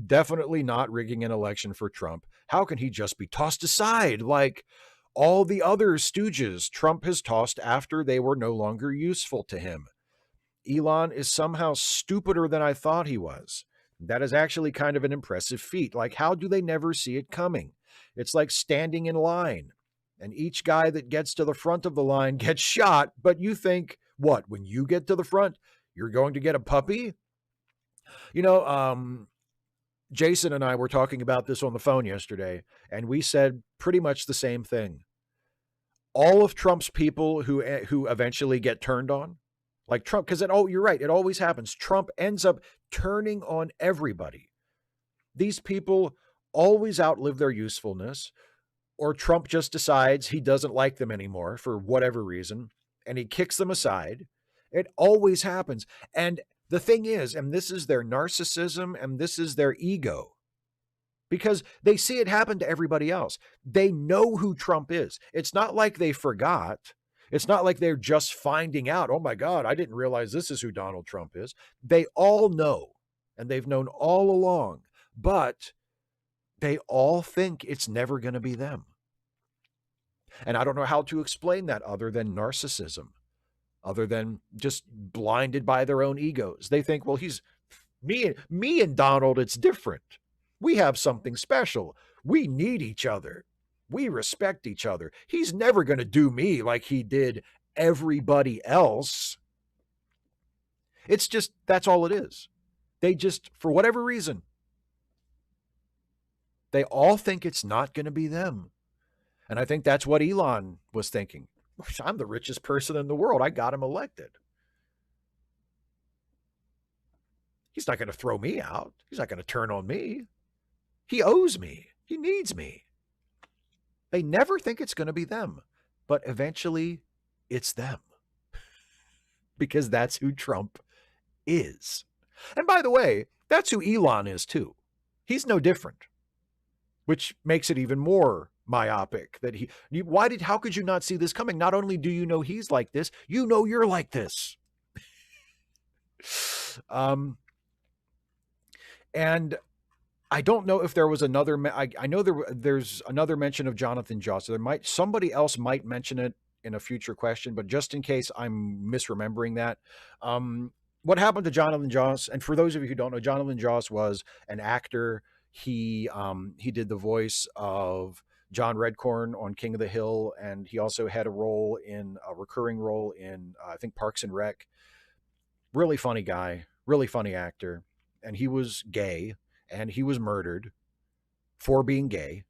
definitely not rigging an election for Trump. How can he just be tossed aside like all the other stooges Trump has tossed after they were no longer useful to him? Elon is somehow stupider than I thought he was. That is actually kind of an impressive feat. Like, how do they never see it coming? It's like standing in line, and each guy that gets to the front of the line gets shot, but you think, what, when you get to the front, you're going to get a puppy? You know, Jason and I were talking about this on the phone yesterday, and we said pretty much the same thing. All of Trump's people who eventually get turned on, like Trump, because you're right, it always happens. Trump ends up turning on everybody. These people always outlive their usefulness, or Trump just decides he doesn't like them anymore for whatever reason, and he kicks them aside. It always happens. And the thing is, and this is their narcissism and this is their ego, because they see it happen to everybody else. They know who Trump is. It's not like they forgot. It's not like they're just finding out, oh my God, I didn't realize this is who Donald Trump is. They all know, and they've known all along, but they all think it's never going to be them. And I don't know how to explain that other than narcissism, other than just blinded by their own egos. They think, well, he's me and Donald, it's different. We have something special. We need each other. We respect each other. He's never going to do me like he did everybody else. It's just, that's all it is. They just, for whatever reason, they all think it's not going to be them. And I think that's what Elon was thinking. I'm the richest person in the world. I got him elected. He's not going to throw me out. He's not going to turn on me. He owes me. He needs me. They never think it's going to be them, but eventually it's them, because that's who Trump is. And by the way, that's who Elon is too. He's no different, which makes it even more myopic that how could you not see this coming? Not only do you know he's like this, you know you're like this. And I don't know if there was another, I know there's another mention of Jonathan Joss. Somebody else might mention it in a future question, but just in case I'm misremembering that, what happened to Jonathan Joss? And for those of you who don't know, Jonathan Joss was an actor. He did the voice of John Redcorn on King of the Hill, and he also had a recurring role in I think Parks and Rec. Really funny guy, really funny actor, and he was gay, and he was murdered for being gay.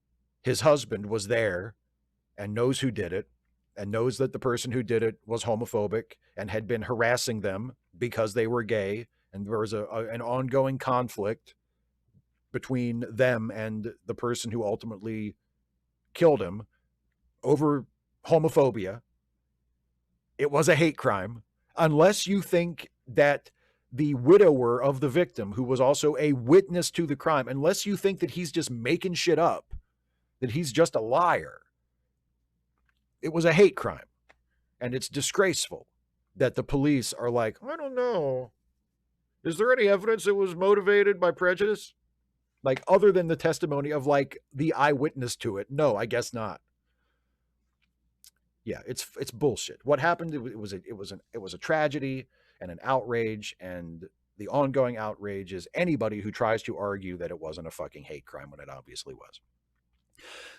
His husband was there and knows who did it, and knows that the person who did it was homophobic and had been harassing them because they were gay, and there was an ongoing conflict between them and the person who ultimately killed him over homophobia. It was a hate crime. Unless you think that the widower of the victim, who was also a witness to the crime, unless you think that he's just making shit up, that he's just a liar, it was a hate crime. And it's disgraceful that the police are like, I don't know, is there any evidence it was motivated by prejudice? Like, other than the testimony of like the eyewitness to it? No, I guess not. Yeah, it's bullshit. What happened? It was a tragedy and an outrage, and the ongoing outrage is anybody who tries to argue that it wasn't a fucking hate crime when it obviously was.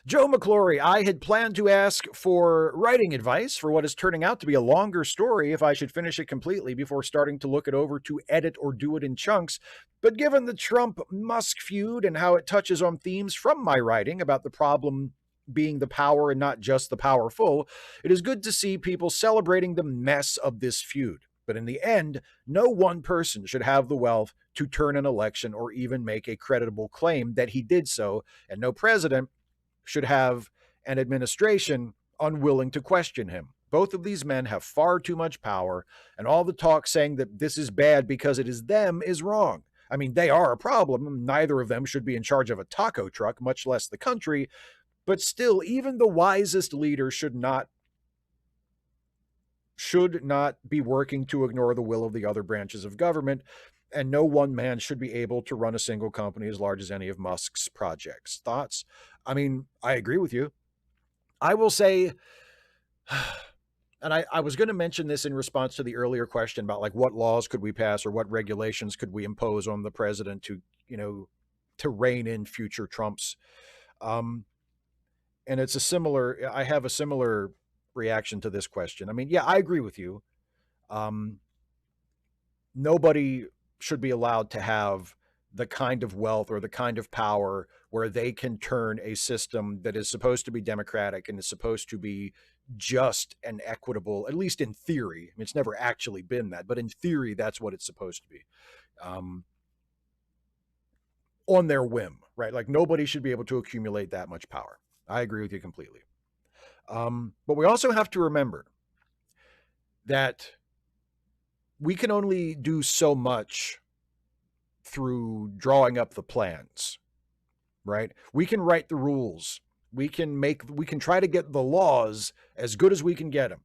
Joe McClory, I had planned to ask for writing advice for what is turning out to be a longer story if I should finish it completely before starting to look it over to edit or do it in chunks. But given the Trump-Musk feud and how it touches on themes from my writing about the problem being the power and not just the powerful, it is good to see people celebrating the mess of this feud. But in the end, no one person should have the wealth to turn an election or even make a credible claim that he did so, and no president should have an administration unwilling to question him. Both of these men have far too much power, and all the talk saying that this is bad because it is them is wrong. I mean, they are a problem. Neither of them should be in charge of a taco truck, much less the country. But still, even the wisest leader should not be working to ignore the will of the other branches of government. And no one man should be able to run a single company as large as any of Musk's projects. Thoughts? I mean, I agree with you. I will say, and I was going to mention this in response to the earlier question about like what laws could we pass or what regulations could we impose on the president to, to rein in future Trumps. Um, and I have a similar reaction to this question. I mean, yeah, I agree with you. Um, Nobody should be allowed to have the kind of wealth or the kind of power where they can turn a system that is supposed to be democratic and is supposed to be just and equitable, at least in theory. I mean, it's never actually been that, but in theory, that's what it's supposed to be. Um, on their whim, right? Like nobody should be able to accumulate that much power. I agree with you completely. But we also have to remember that we can only do so much through drawing up the plans, right? We can write the rules. We can try to get the laws as good as we can get them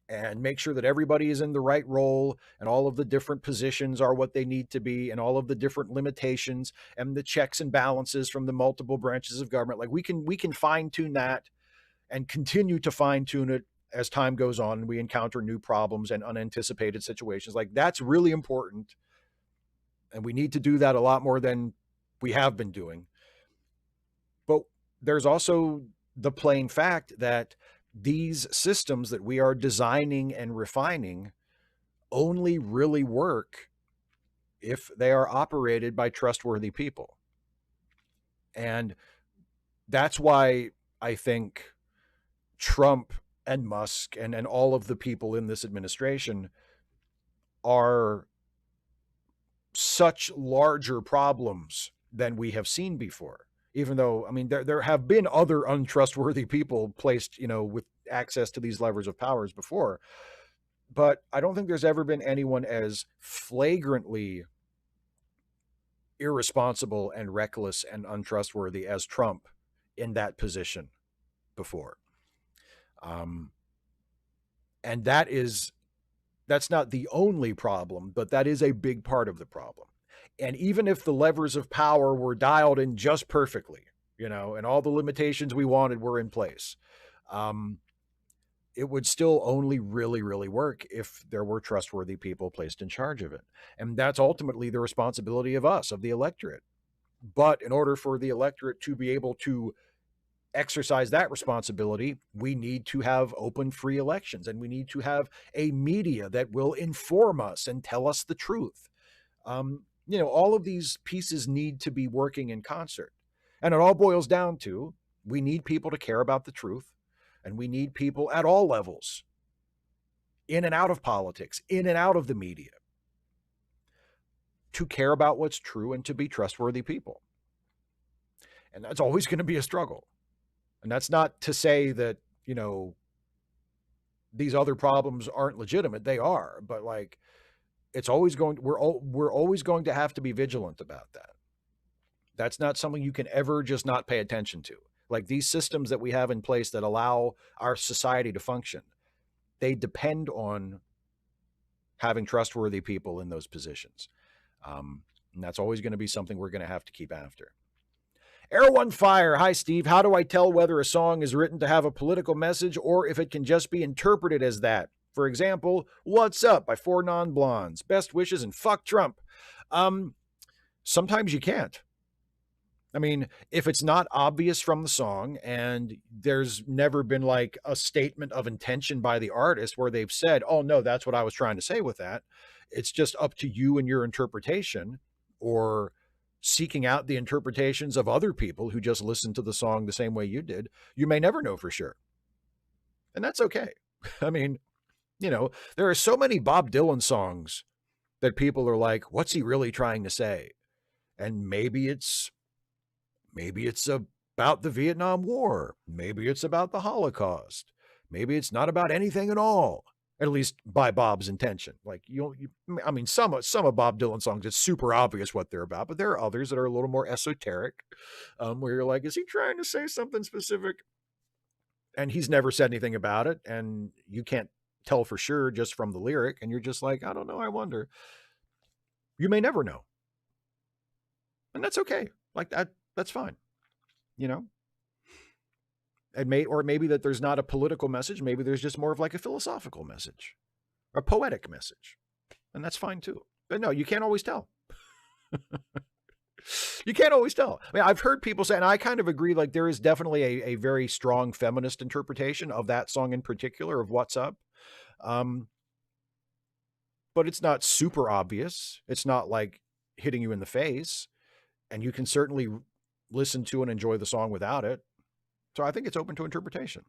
and make sure that everybody is in the right role and all of the different positions are what they need to be and all of the different limitations and the checks and balances from the multiple branches of government. Like we can fine tune that and continue to fine tune it as time goes on and we encounter new problems and unanticipated situations. Like that's really important. And we need to do that a lot more than we have been doing. But there's also the plain fact that these systems that we are designing and refining only really work if they are operated by trustworthy people. And that's why I think Trump and Musk and all of the people in this administration are such larger problems than we have seen before. Even though, I mean, there have been other untrustworthy people placed, with access to these levers of powers before, but I don't think there's ever been anyone as flagrantly irresponsible and reckless and untrustworthy as Trump in that position before. Um, and that's not the only problem, but that is a big part of the problem. And even if the levers of power were dialed in just perfectly, and all the limitations we wanted were in place, it would still only really, really work if there were trustworthy people placed in charge of it. And that's ultimately the responsibility of us, of the electorate. But in order for the electorate to be able to exercise that responsibility, we need to have open, free elections, and we need to have a media that will inform us and tell us the truth. All of these pieces need to be working in concert. And it all boils down to we need people to care about the truth, and we need people at all levels, in and out of politics, in and out of the media, to care about what's true and to be trustworthy people. And that's always going to be a struggle. And that's not to say that, these other problems aren't legitimate. They are, but like, it's always we're always going to have to be vigilant about that. That's not something you can ever just not pay attention to. Like these systems that we have in place that allow our society to function, they depend on having trustworthy people in those positions. And that's always going to be something we're going to have to keep after. Air One Fire. Hi, Steve. How do I tell whether a song is written to have a political message or if it can just be interpreted as that? For example, What's Up by Four Non-Blondes. Best wishes and fuck Trump. Sometimes you can't. I mean, if it's not obvious from the song and there's never been like a statement of intention by the artist where they've said, oh, no, that's what I was trying to say with that. It's just up to you and your interpretation or seeking out the interpretations of other people who just listened to the song the same way you did. You may never know for sure. And that's okay. I mean, there are so many Bob Dylan songs that people are like, what's he really trying to say? And maybe it's about the Vietnam War. Maybe it's about the Holocaust. Maybe it's not about anything at all, at least by Bob's intention. Like I mean, some of Bob Dylan songs, it's super obvious what they're about, but there are others that are a little more esoteric, where you're like, is he trying to say something specific? And he's never said anything about it, and you can't tell for sure just from the lyric, and you're just like, I don't know, I wonder. You may never know. And that's okay. Like that's fine. You know? Or maybe that there's not a political message. Maybe there's just more of like a philosophical message, a poetic message. And that's fine too. But no, you can't always tell. You can't always tell. I mean, I've heard people say, and I kind of agree, like there is definitely a very strong feminist interpretation of that song in particular, of What's Up. But it's not super obvious. It's not like hitting you in the face. And you can certainly listen to and enjoy the song without it. So I think it's open to interpretation.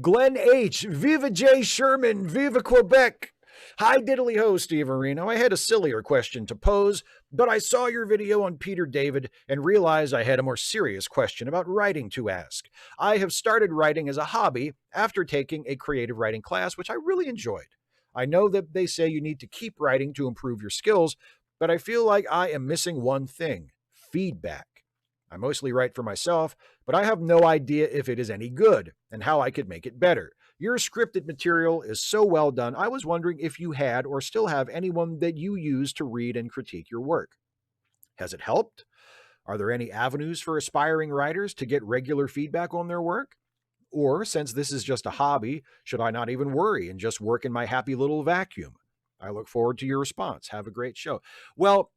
Glenn H. Viva J. Sherman. Viva Quebec. Hi, diddly ho, Steve Areno. I had a sillier question to pose, but I saw your video on Peter David and realized I had a more serious question about writing to ask. I have started writing as a hobby after taking a creative writing class, which I really enjoyed. I know that they say you need to keep writing to improve your skills, but I feel like I am missing one thing: feedback. I mostly write for myself, but I have no idea if it is any good and how I could make it better. Your scripted material is so well done. I was wondering if you had or still have anyone that you use to read and critique your work. Has it helped? Are there any avenues for aspiring writers to get regular feedback on their work? Or, since this is just a hobby, should I not even worry and just work in my happy little vacuum? I look forward to your response. Have a great show. Well,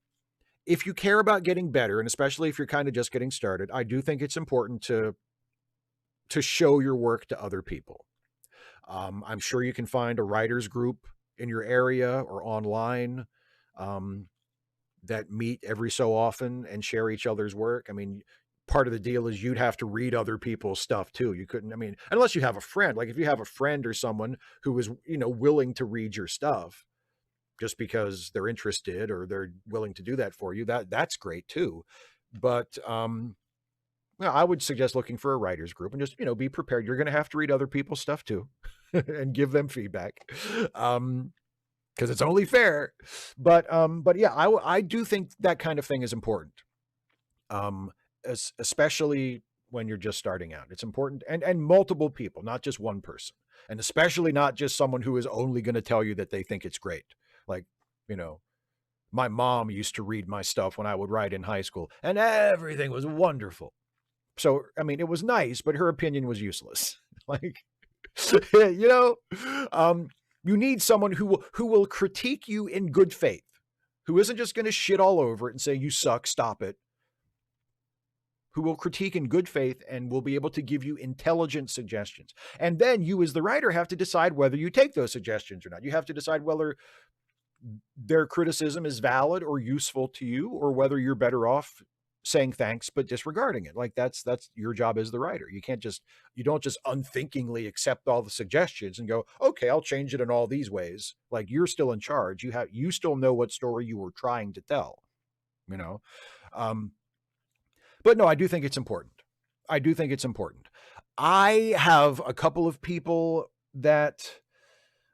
if you care about getting better, and especially if you're kind of just getting started, I do think it's important to show your work to other people. I'm sure you can find a writers group in your area or online that meet every so often and share each other's work. I mean, part of the deal is you'd have to read other people's stuff too. You couldn't, I mean, unless you have a friend, like if you have a friend or someone who is, willing to read your stuff just because they're interested or they're willing to do that for you, that's great too. But I would suggest looking for a writers group and just, be prepared. You're going to have to read other people's stuff too and give them feedback. Because it's only fair. But yeah, I do think that kind of thing is important. Especially when you're just starting out. It's important, and multiple people, not just one person. And especially not just someone who is only going to tell you that they think it's great. Like, my mom used to read my stuff when I would write in high school, and everything was wonderful. So, I mean, it was nice, but her opinion was useless. Like, you need someone who will critique you in good faith, who isn't just going to shit all over it and say, you suck, stop it. Who will critique in good faith and will be able to give you intelligent suggestions. And then you as the writer have to decide whether you take those suggestions or not. You have to decide whether their criticism is valid or useful to you, or whether you're better off saying thanks but disregarding it. Like that's your job as the writer. You don't just unthinkingly accept all the suggestions and go, okay, I'll change it in all these ways. Like, you're still in charge. You still know what story you were trying to tell, but no, I do think it's important. I have a couple of people that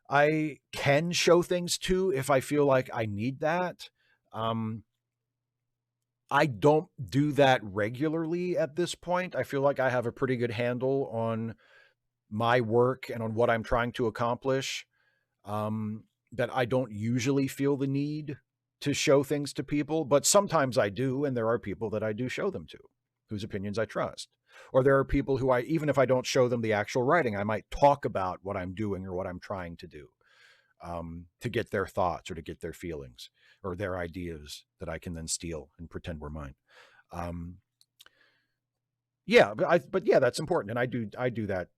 I can show things to if I feel like I need that. I don't do that regularly at this point. I feel like I have a pretty good handle on my work and on what I'm trying to accomplish, that I don't usually feel the need to show things to people, but sometimes I do. And there are people that I do show them to, whose opinions I trust. Or there are people who even if I don't show them the actual writing, I might talk about what I'm doing or what I'm trying to do, to get their thoughts or to get their feelings or their ideas that I can then steal and pretend were mine. Yeah, but yeah, that's important. And I do that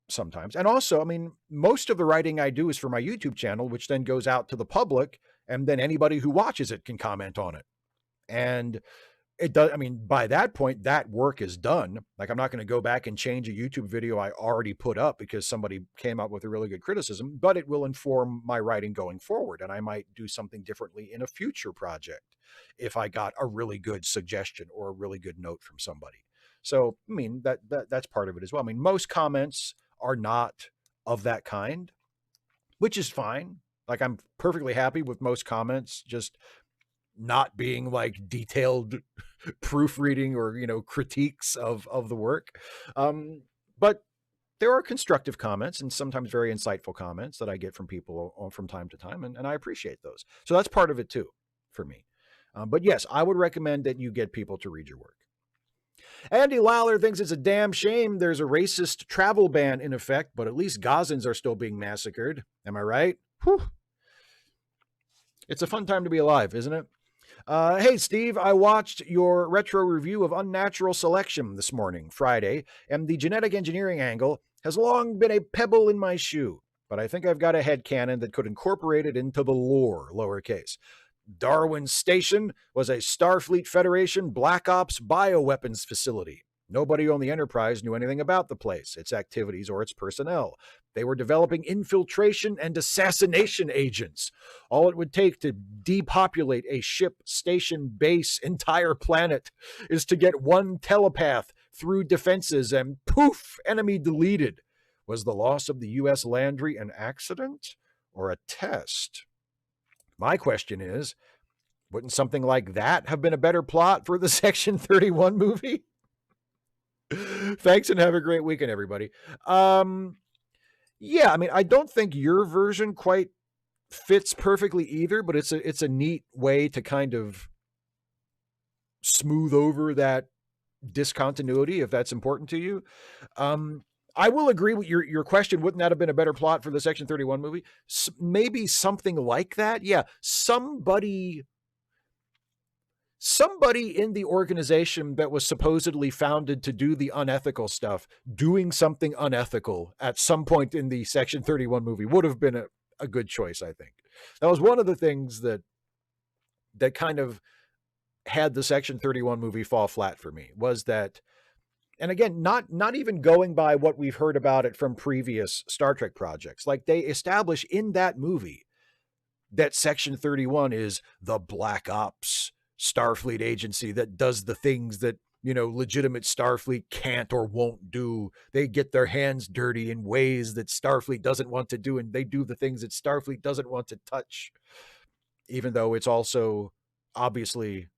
sometimes. And also, I mean, most of the writing I do is for my YouTube channel, which then goes out to the public, and then anybody who watches it can comment on it. And it does. I mean, by that point, that work is done. Like, I'm not going to go back and change a YouTube video I already put up because somebody came up with a really good criticism, but it will inform my writing going forward. And I might do something differently in a future project if I got a really good suggestion or a really good note from somebody. So, I mean, that's part of it as well. I mean, most comments are not of that kind, which is fine. Like, I'm perfectly happy with most comments just not being like detailed proofreading or, critiques of the work. But there are constructive comments and sometimes very insightful comments that I get from people from time to time. And I appreciate those. So that's part of it too. for me. But yes, I would recommend that you get people to read your work. Andy Lawler thinks it's a damn shame there's a racist travel ban in effect, but at least Gazans are still being massacred. Am I right? Whew. It's a fun time to be alive, isn't it? Hey, Steve, I watched your retro review of Unnatural Selection this morning, Friday, and the genetic engineering angle has long been a pebble in my shoe, but I think I've got a headcanon that could incorporate it into the lore, lowercase. Darwin Station was a Starfleet Federation Black Ops bioweapons facility. Nobody on the Enterprise knew anything about the place, its activities, or its personnel. They were developing infiltration and assassination agents. All it would take to depopulate a ship, station, base, entire planet is to get one telepath through defenses and poof, enemy deleted. Was the loss of the U.S. Landry an accident or a test? My question is, wouldn't something like that have been a better plot for the Section 31 movie? Thanks and have a great weekend, everybody. Yeah, I mean, I don't think your version quite fits perfectly either, but it's a neat way to kind of smooth over that discontinuity if that's important to you. I will agree with your question. Wouldn't that have been a better plot for the Section 31 movie? Maybe something like that. Yeah, somebody in the organization that was supposedly founded to do the unethical stuff, doing something unethical at some point in the Section 31 movie would have been a good choice, I think. That was one of the things that kind of had the Section 31 movie fall flat for me, was that, and again, not even going by what we've heard about it from previous Star Trek projects, like they establish in that movie that Section 31 is the Black Ops Starfleet agency that does the things that, legitimate Starfleet can't or won't do. They get their hands dirty in ways that Starfleet doesn't want to do, and they do the things that Starfleet doesn't want to touch, even though it's also obviously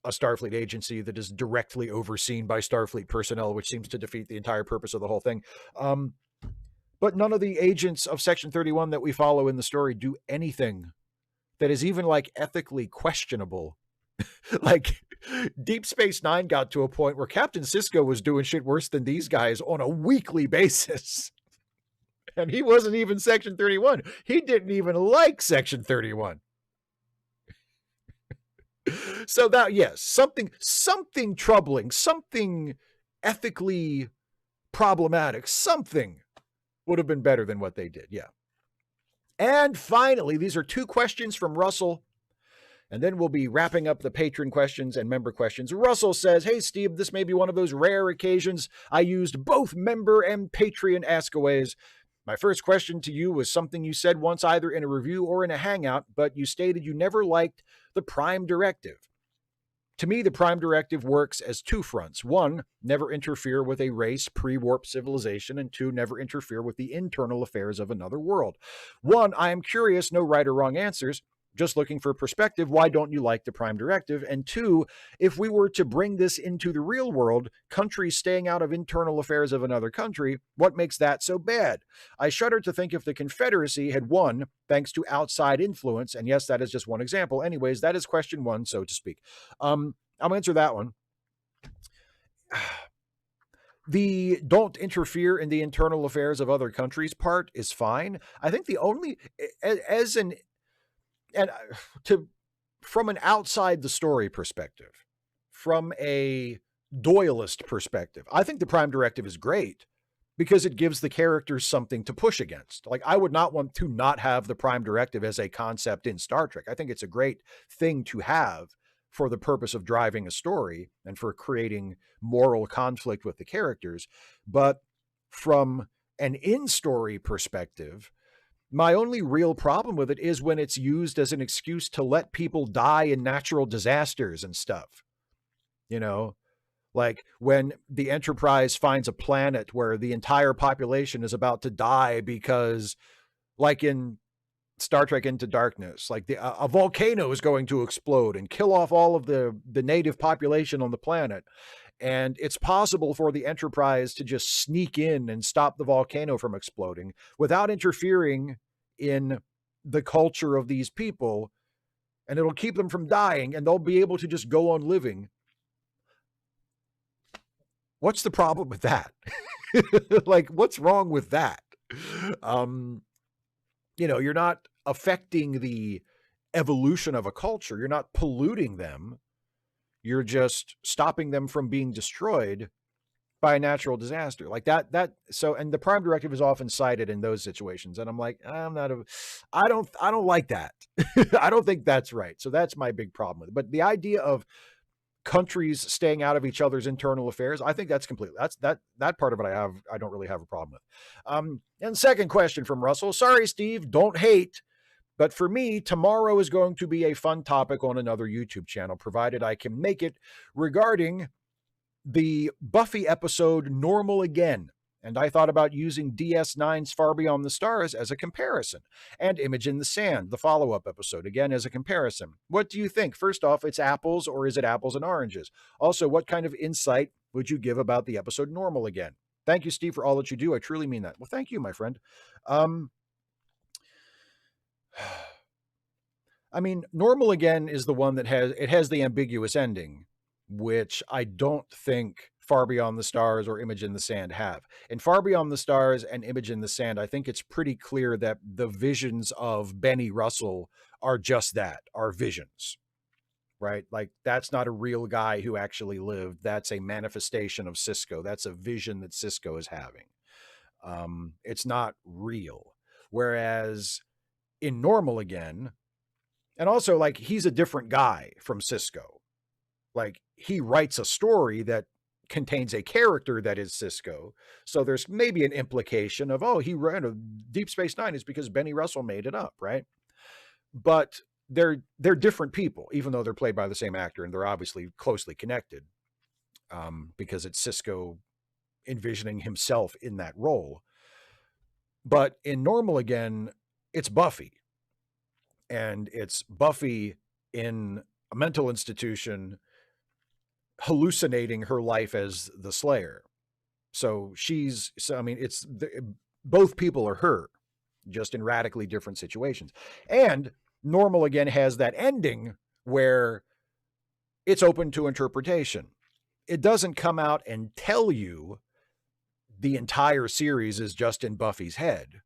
a Starfleet agency that is directly overseen by Starfleet personnel, which seems to defeat the entire purpose of the whole thing. But none of the agents of Section 31 that we follow in the story do anything that is even like ethically questionable. Like Deep Space Nine got to a point where Captain Sisko was doing shit worse than these guys on a weekly basis. And he wasn't even Section 31. He didn't even like Section 31. So that, yes, something troubling, something ethically problematic, something would have been better than what they did. Yeah. And finally, these are two questions from Russell, and then we'll be wrapping up the patron questions and member questions. Russell says, hey, Steve, this may be one of those rare occasions I used both member and Patreon askaways. My first question to you was something you said once either in a review or in a hangout, but you stated you never liked the Prime Directive. To me, the Prime Directive works as two fronts. One, never interfere with a race pre-warp civilization, and two, never interfere with the internal affairs of another world. One, I am curious, no right or wrong answers, just looking for perspective, why don't you like the Prime Directive? And two, if we were to bring this into the real world, countries staying out of internal affairs of another country, what makes that so bad? I shudder to think if the Confederacy had won thanks to outside influence, and yes, that is just one example. Anyways, that is question one, so to speak. I'll answer that one. The don't interfere in the internal affairs of other countries part is fine. I think the only, from an outside the story perspective, from a Doyleist perspective, I think the Prime Directive is great because it gives the characters something to push against. Like, I would not want to not have the Prime Directive as a concept in Star Trek. I think it's a great thing to have for the purpose of driving a story and for creating moral conflict with the characters. But from an in-story perspective, my only real problem with it is when it's used as an excuse to let people die in natural disasters and stuff. Like when the Enterprise finds a planet where the entire population is about to die because, like in Star Trek Into Darkness, like a volcano is going to explode and kill off all of the native population on the planet. And it's possible for the Enterprise to just sneak in and stop the volcano from exploding without interfering in the culture of these people. and it'll keep them from dying, and they'll be able to just go on living. What's the problem with that? Like, what's wrong with that? You're not affecting the evolution of a culture. You're not polluting them. You're just stopping them from being destroyed by a natural disaster like that. And the prime directive is often cited in those situations. And I'm like, I don't like that. I don't think that's right. So that's my big problem with it. But the idea of countries staying out of each other's internal affairs, I think that's completely, that part of it I don't really have a problem with. And second question from Russell. Sorry, Steve, don't hate. But for me, tomorrow is going to be a fun topic on another YouTube channel, provided I can make it, regarding the Buffy episode Normal Again. And I thought about using DS9's Far Beyond the Stars as a comparison, and Image in the Sand, the follow-up episode, again as a comparison. What do you think? First off, it's apples, or is it apples and oranges? Also, what kind of insight would you give about the episode Normal Again? Thank you, Steve, for all that you do. I truly mean that. Well, thank you, my friend. I mean, Normal Again is the one that has the ambiguous ending, which I don't think Far Beyond the Stars or Image in the Sand have. In Far Beyond the Stars and Image in the Sand, I think it's pretty clear that the visions of Benny Russell are just that, are visions, right? Like, that's not a real guy who actually lived. That's a manifestation of Cisco. That's a vision that Cisco is having. It's not real. Whereas in Normal Again, and also, like, he's a different guy from Cisco. Like, he writes a story that contains a character that is Cisco. So there's maybe an implication of, oh, he ran a Deep Space Nine is because Benny Russell made it up, right? But they're different people, even though they're played by the same actor, and they're obviously closely connected, because it's Cisco envisioning himself in that role. But in Normal Again, it's Buffy. And it's Buffy in a mental institution hallucinating her life as the Slayer. So both people are her, just in radically different situations. And Normal Again has that ending where it's open to interpretation. It doesn't come out and tell you the entire series is just in Buffy's head.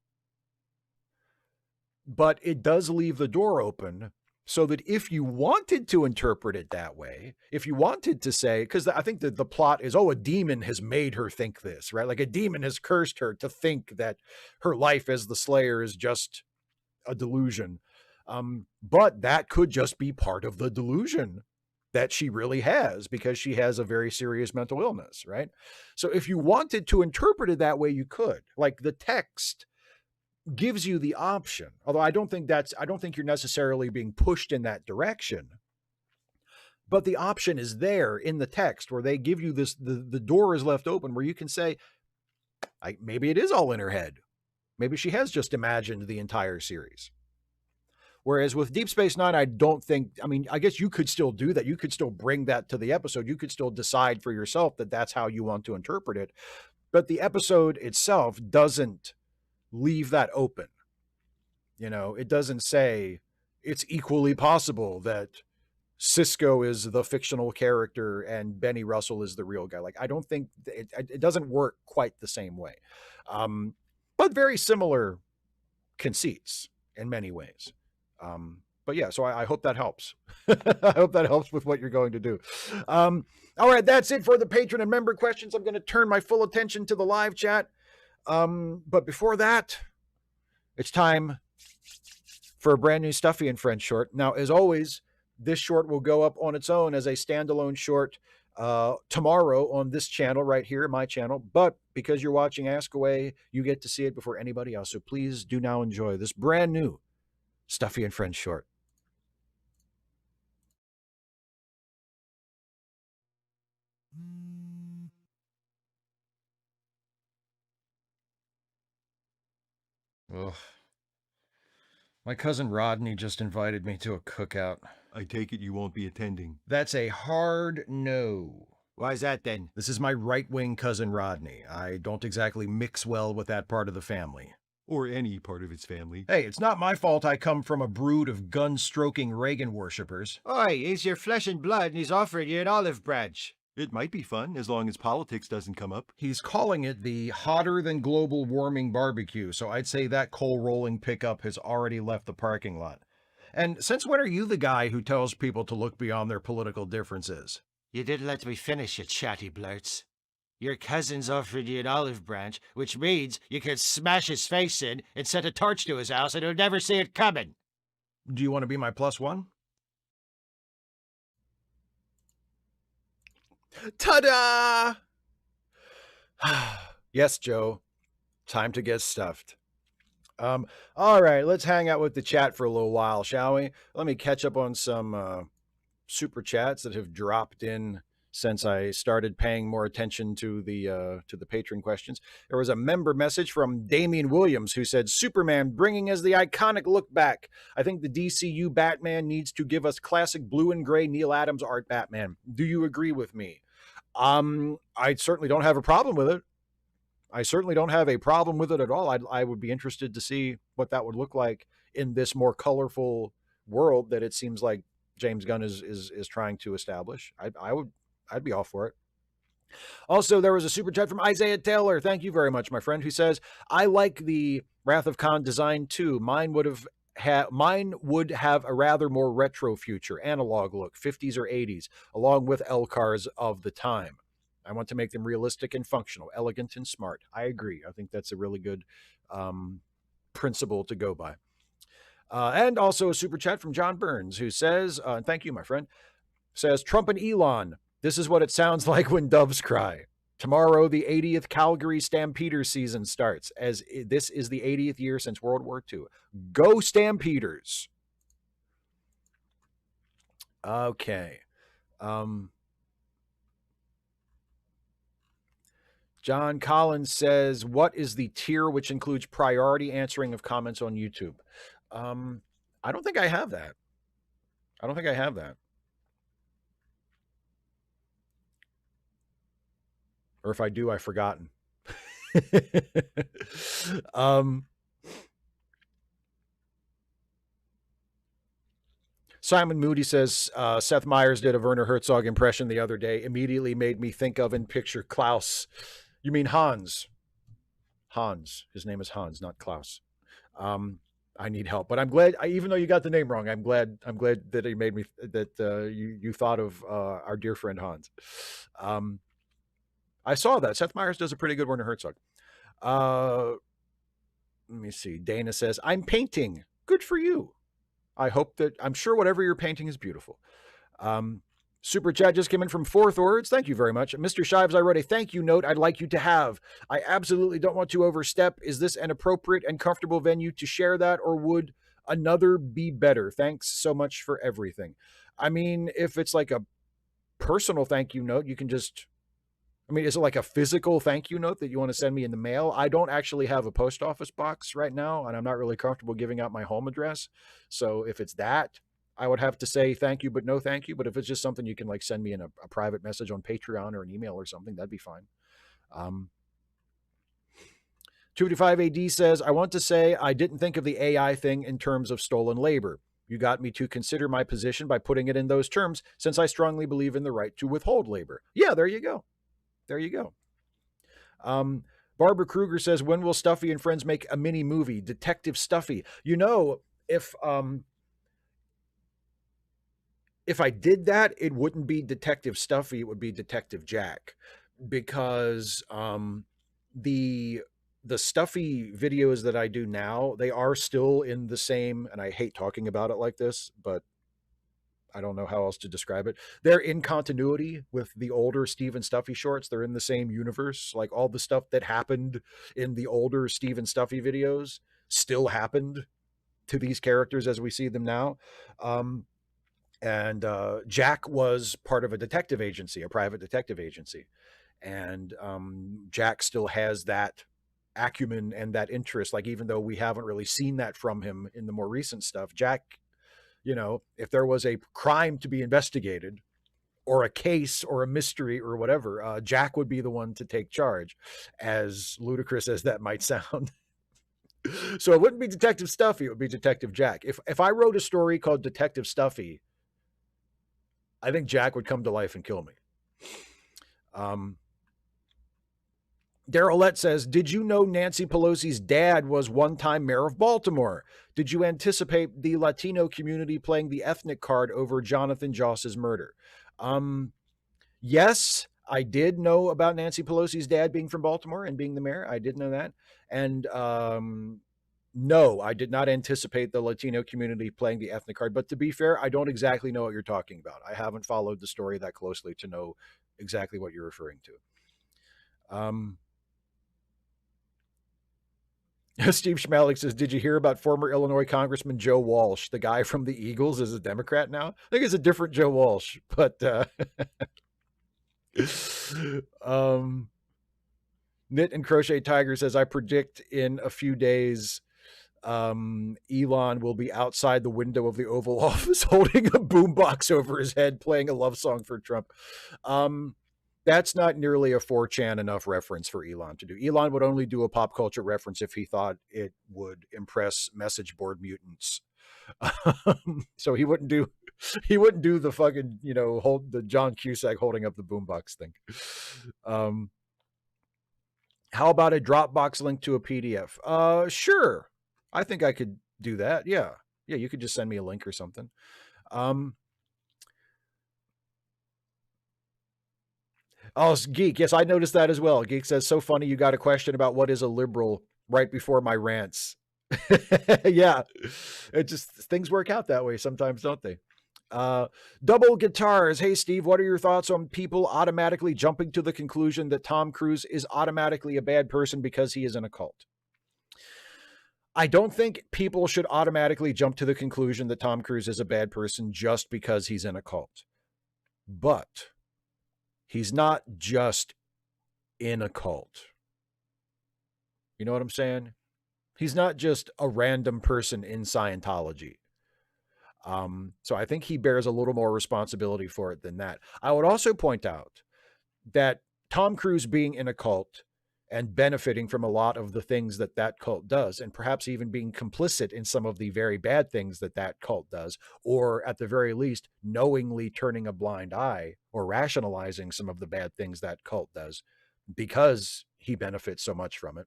But it does leave the door open so that if you wanted to interpret it that way, if you wanted to say, because I think that the plot is, oh, a demon has made her think this, right? Like, a demon has cursed her to think that her life as the Slayer is just a delusion. But that could just be part of the delusion that she really has, because she has a very serious mental illness, right? So if you wanted to interpret it that way, you could. Like, the text gives you the option, although I don't think you're necessarily being pushed in that direction, but the option is there in the text, where they give you this, the door is left open where you can say, maybe it is all in her head. Maybe she has just imagined the entire series. Whereas with Deep Space Nine, I guess you could still do that. You could still bring that to the episode. You could still decide for yourself that that's how you want to interpret it. But the episode itself doesn't leave that open. It doesn't say it's equally possible that Cisco is the fictional character and Benny Russell is the real guy. Like, I don't think it doesn't work quite the same way. But very similar conceits in many ways. But yeah, so I hope that helps. I hope that helps with what you're going to do. All right, that's it for the patron and member questions. I'm going to turn my full attention to the live chat. But before that, it's time for a brand new Stuffy and Friends short. Now, as always, this short will go up on its own as a standalone short tomorrow on this channel right here, my channel. But because you're watching Ask Away, you get to see it before anybody else. So please do now enjoy this brand new Stuffy and Friends short. Ugh. My cousin Rodney just invited me to a cookout. I take it you won't be attending. That's a hard no. Why is that then? This is my right-wing cousin Rodney. I don't exactly mix well with that part of the family. Or any part of its family. Hey, it's not my fault I come from a brood of gun-stroking Reagan worshippers. Oi, he's your flesh and blood and he's offering you an olive branch. It might be fun as long as politics doesn't come up. He's calling it the hotter than global warming barbecue, so I'd say that coal rolling pickup has already left the parking lot. And since when are you the guy who tells people to look beyond their political differences? You didn't let me finish, you chatty blurts. Your cousin's offered you an olive branch, which means you can smash his face in and set a torch to his house and he'll never see it coming. Do you want to be my plus one? Ta-da! Yes, Joe. Time to get stuffed. All right, let's hang out with the chat for a little while, shall we? Let me catch up on some super chats that have dropped in since I started paying more attention to the patron questions. There was a member message from Damian Williams who said, Superman bringing us the iconic look back. I think the DCU Batman needs to give us classic blue and gray Neil Adams art Batman. Do you agree with me? I certainly don't have a problem with it. I certainly don't have a problem with it at all. I would be interested to see what that would look like in this more colorful world that it seems like James Gunn is trying to establish. I'd be all for it. Also, there was a super chat from Isaiah Taylor. Thank you very much, my friend, who says, I like the Wrath of Khan design too. Mine would have a rather more retro future, analog look, 50s or 80s, along with L cars of the time. I want to make them realistic and functional, elegant and smart. I agree. I think that's a really good principle to go by. And also a super chat from John Burns, who says, thank you, my friend, says, Trump and Elon, this is what it sounds like when doves cry. Tomorrow, the 80th Calgary Stampeders season starts, as this is the 80th year since World War II. Go Stampeders! Okay. John Collins says, what is the tier which includes priority answering of comments on YouTube? I don't think I have that. Or if I do, I've forgotten. Simon Moody says, Seth Meyers did a Werner Herzog impression the other day. Immediately made me think of and picture Klaus. You mean Hans? Hans. His name is Hans, not Klaus. I need help, but I'm glad. Even though you got the name wrong, I'm glad that he made me that you thought of our dear friend Hans. I saw that Seth Meyers does a pretty good Werner Herzog. Let me see. Dana says, I'm painting. Good for you. I'm sure whatever you're painting is beautiful. Super chat just came in from Fourth Words. Thank you very much. Mr. Shives, I wrote a thank you note I'd like you to have. I absolutely don't want to overstep. Is this an appropriate and comfortable venue to share that, or would another be better? Thanks so much for everything. I mean, if it's like a personal thank you note, you can just... I mean, is it like a physical thank you note that you want to send me in the mail? I don't actually have a post office box right now, and I'm not really comfortable giving out my home address. So if it's that, I would have to say thank you, but no thank you. But if it's just something you can like send me in a private message on Patreon or an email or something, that'd be fine. 255 AD says, I want to say I didn't think of the AI thing in terms of stolen labor. You got me to consider my position by putting it in those terms, since I strongly believe in the right to withhold labor. Yeah, there you go. There you go. Barbara Kruger says, when will Stuffy and Friends make a mini movie? Detective Stuffy. You know, if I did that, it wouldn't be Detective Stuffy. It would be Detective Jack, because the Stuffy videos that I do now, they are still in the same, and I hate talking about it like this, but I don't know how else to describe it. They're in continuity with the older Steve and Stuffy shorts. They're in the same universe. Like all the stuff that happened in the older Steve and Stuffy videos still happened to these characters as we see them now. And Jack was part of a detective agency, a private detective agency. And Jack still has that acumen and that interest. Like, even though we haven't really seen that from him in the more recent stuff, Jack, you know, if there was a crime to be investigated or a case or a mystery or whatever, Jack would be the one to take charge, as ludicrous as that might sound. So it wouldn't be Detective Stuffy, it would be Detective Jack. If I wrote a story called Detective Stuffy, I think Jack would come to life and kill me. Darylette says, did you know Nancy Pelosi's dad was one-time mayor of Baltimore? Did you anticipate the Latino community playing the ethnic card over Jonathan Joss's murder? Yes, I did know about Nancy Pelosi's dad being from Baltimore and being the mayor. I did know that. And no, I did not anticipate the Latino community playing the ethnic card. But to be fair, I don't exactly know what you're talking about. I haven't followed the story that closely to know exactly what you're referring to. Steve Schmalik says, did you hear about former Illinois Congressman Joe Walsh? The guy from the Eagles is a Democrat now. I think it's a different Joe Walsh, but Knit and Crochet Tiger says, I predict in a few days Elon will be outside the window of the Oval Office holding a boombox over his head playing a love song for Trump. That's not nearly a 4chan enough reference for Elon to do. Elon would only do a pop culture reference if he thought it would impress message board mutants. So he wouldn't do the fucking, hold the John Cusack holding up the boombox thing. How about a Dropbox link to a PDF? Sure. I think I could do that. Yeah. Yeah, you could just send me a link or something. Oh, Geek. Yes, I noticed that as well. Geek says, so funny you got a question about what is a liberal right before my rants. Yeah. It just, things work out that way sometimes, don't they? Double Guitars. Hey, Steve, what are your thoughts on people automatically jumping to the conclusion that Tom Cruise is automatically a bad person because he is in a cult? I don't think people should automatically jump to the conclusion that Tom Cruise is a bad person just because he's in a cult. But he's not just in a cult. You know what I'm saying? He's not just a random person in Scientology. So I think he bears a little more responsibility for it than that. I would also point out that Tom Cruise being in a cult and benefiting from a lot of the things that that cult does, and perhaps even being complicit in some of the very bad things that that cult does, or at the very least, knowingly turning a blind eye or rationalizing some of the bad things that cult does because he benefits so much from it,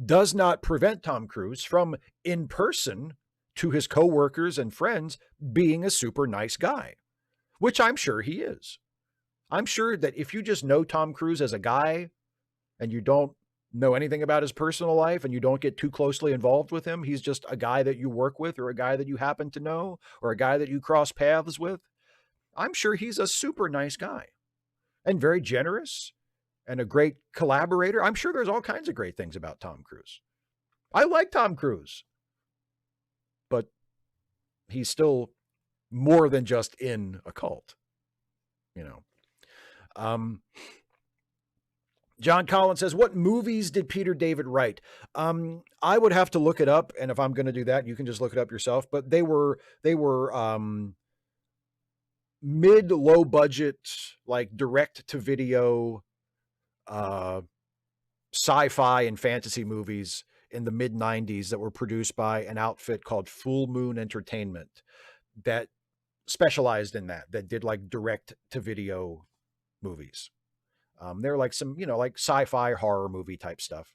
does not prevent Tom Cruise from, in person, to his coworkers and friends, being a super nice guy, which I'm sure he is. I'm sure that if you just know Tom Cruise as a guy and you don't know anything about his personal life and you don't get too closely involved with him, he's just a guy that you work with or a guy that you happen to know or a guy that you cross paths with, I'm sure he's a super nice guy and very generous and a great collaborator. I'm sure there's all kinds of great things about Tom Cruise. I like Tom Cruise, but he's still more than just in a cult, John Collins says, what movies did Peter David write? I would have to look it up. And if I'm going to do that, you can just look it up yourself. But they were mid low budget, like direct to video, sci-fi and fantasy movies in the mid 90s that were produced by an outfit called Full Moon Entertainment that specialized in that did like direct to video movies. They're like some, like sci-fi horror movie type stuff.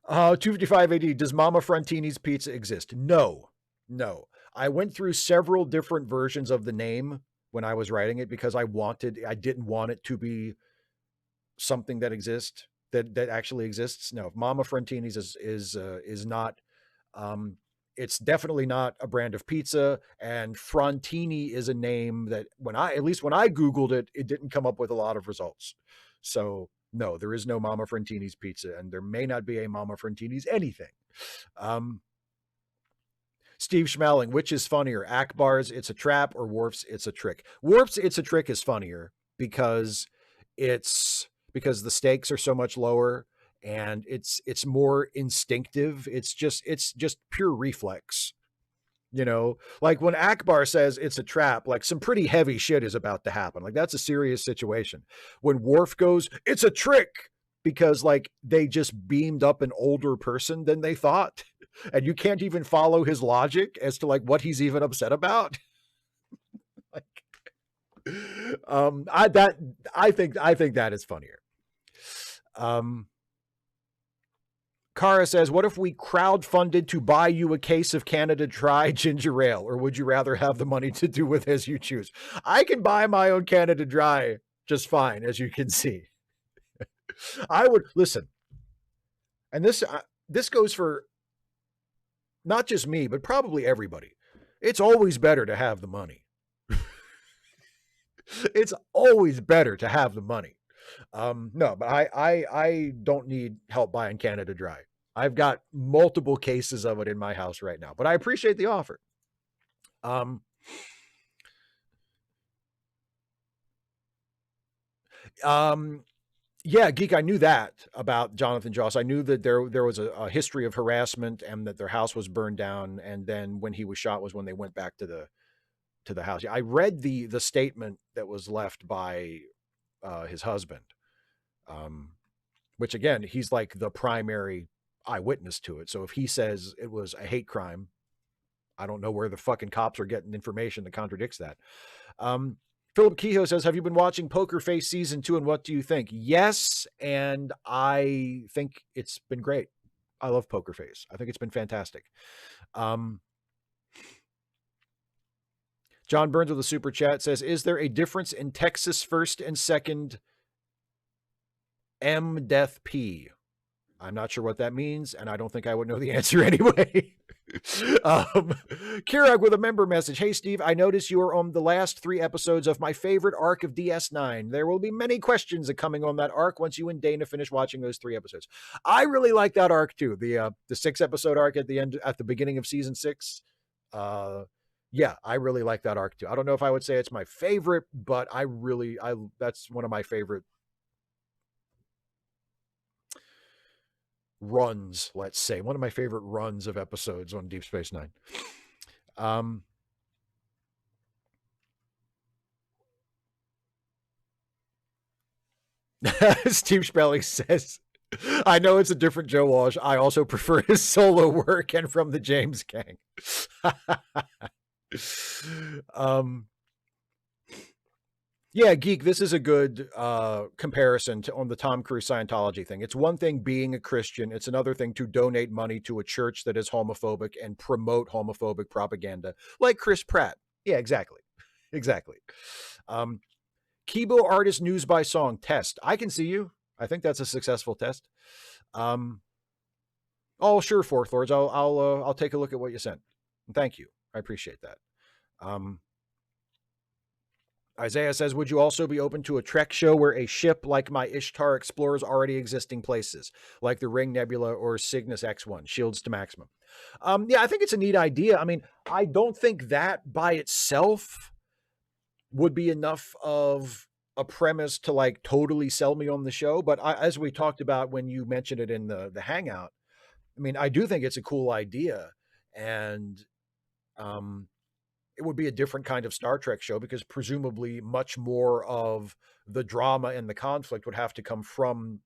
255 AD, does Mama Frontini's Pizza exist? No. I went through several different versions of the name when I was writing it because I didn't want it to be something that exists, that actually exists. No, Mama Frontini's is not, it's definitely not a brand of pizza, and Frontini is a name that at least when I Googled it, it didn't come up with a lot of results. So no, there is no Mama Frontini's Pizza, and there may not be a Mama Frontini's anything. Steve Schmeling, which is funnier, Akbar's It's a Trap or Worf's It's a Trick? Worf's It's a Trick is funnier because the stakes are so much lower and it's more instinctive. It's just pure reflex. Like when Akbar says it's a trap, like some pretty heavy shit is about to happen. Like that's a serious situation. When Worf goes, it's a trick, because like they just beamed up an older person than they thought, and you can't even follow his logic as to like what he's even upset about. Like, I think that is funnier. Kara says, what if we crowdfunded to buy you a case of Canada Dry ginger ale, or would you rather have the money to do with as you choose? I can buy my own Canada Dry just fine, as you can see. I would listen, and this goes for not just me, but probably everybody. It's always better to have the money. It's always better to have the money. No, but I don't need help buying Canada Dry. I've got multiple cases of it in my house right now, but I appreciate the offer. Yeah, Geek, I knew that about Jonathan Joss. I knew that there was a history of harassment and that their house was burned down. And then when he was shot was when they went back to the house. I read the statement that was left by his husband, which again, he's like the primary eyewitness to it. So if he says it was a hate crime, I don't know where the fucking cops are getting information that contradicts that. Philip Kehoe says, have you been watching Poker Face season 2 and what do you think? Yes, and I think it's been great. I love Poker Face. I think it's been fantastic. John Burns with a super chat says, is there a difference in Texas first and second M death P? I'm not sure what that means, and I don't think I would know the answer anyway. Kirag with a member message. Hey, Steve, I noticed you are on the last 3 episodes of my favorite arc of DS9. There will be many questions coming on that arc once you and Dana finish watching those 3 episodes. I really like that arc too. The 6-episode arc at the beginning of season 6. Yeah, I really like that arc too. I don't know if I would say it's my favorite, but that's one of my favorite runs, let's say. One of my favorite runs of episodes on Deep Space Nine. Steve Spelling says, I know it's a different Joe Walsh. I also prefer his solo work and from the James Gang. Yeah, Geek, this is a good comparison on the Tom Cruise Scientology thing. It's one thing being a Christian. It's another thing to donate money to a church that is homophobic and promote homophobic propaganda, like Chris Pratt. Yeah, exactly. Exactly. Kibo Artist News by Song test. I can see you. I think that's a successful test. Oh, sure, Fourth Lords. I'll take a look at what you sent. Thank you. I appreciate that. Isaiah says, would you also be open to a Trek show where a ship like my Ishtar explores already existing places, like the Ring Nebula or Cygnus X1, shields to maximum? Yeah, I think it's a neat idea. I mean, I don't think that by itself would be enough of a premise to like totally sell me on the show. But as we talked about when you mentioned it in the Hangout, I mean, I do think it's a cool idea. And it would be a different kind of Star Trek show because presumably much more of the drama and the conflict would have to come from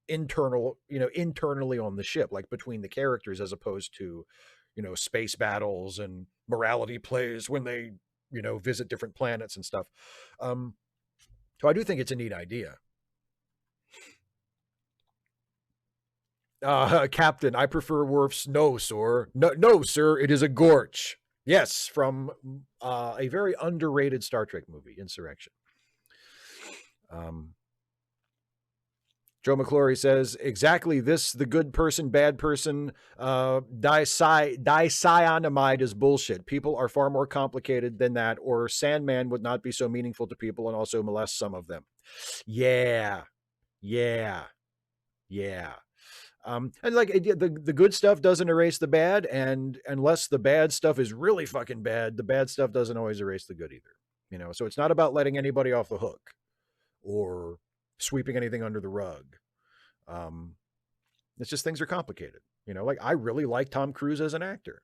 internally on the ship, like between the characters, as opposed to, space battles and morality plays when they, visit different planets and stuff. So I do think it's a neat idea. Captain, I prefer Worf's no, sir. No, sir, it is a gorge. Yes, from a very underrated Star Trek movie, Insurrection. Joe McClory says, exactly this, the good person, bad person, dicyanamide is bullshit. People are far more complicated than that, or Sandman would not be so meaningful to people and also molest some of them. Yeah. And like the good stuff doesn't erase the bad, and unless the bad stuff is really fucking bad, the bad stuff doesn't always erase the good either. So it's not about letting anybody off the hook or sweeping anything under the rug. It's just things are complicated. Like I really like Tom Cruise as an actor.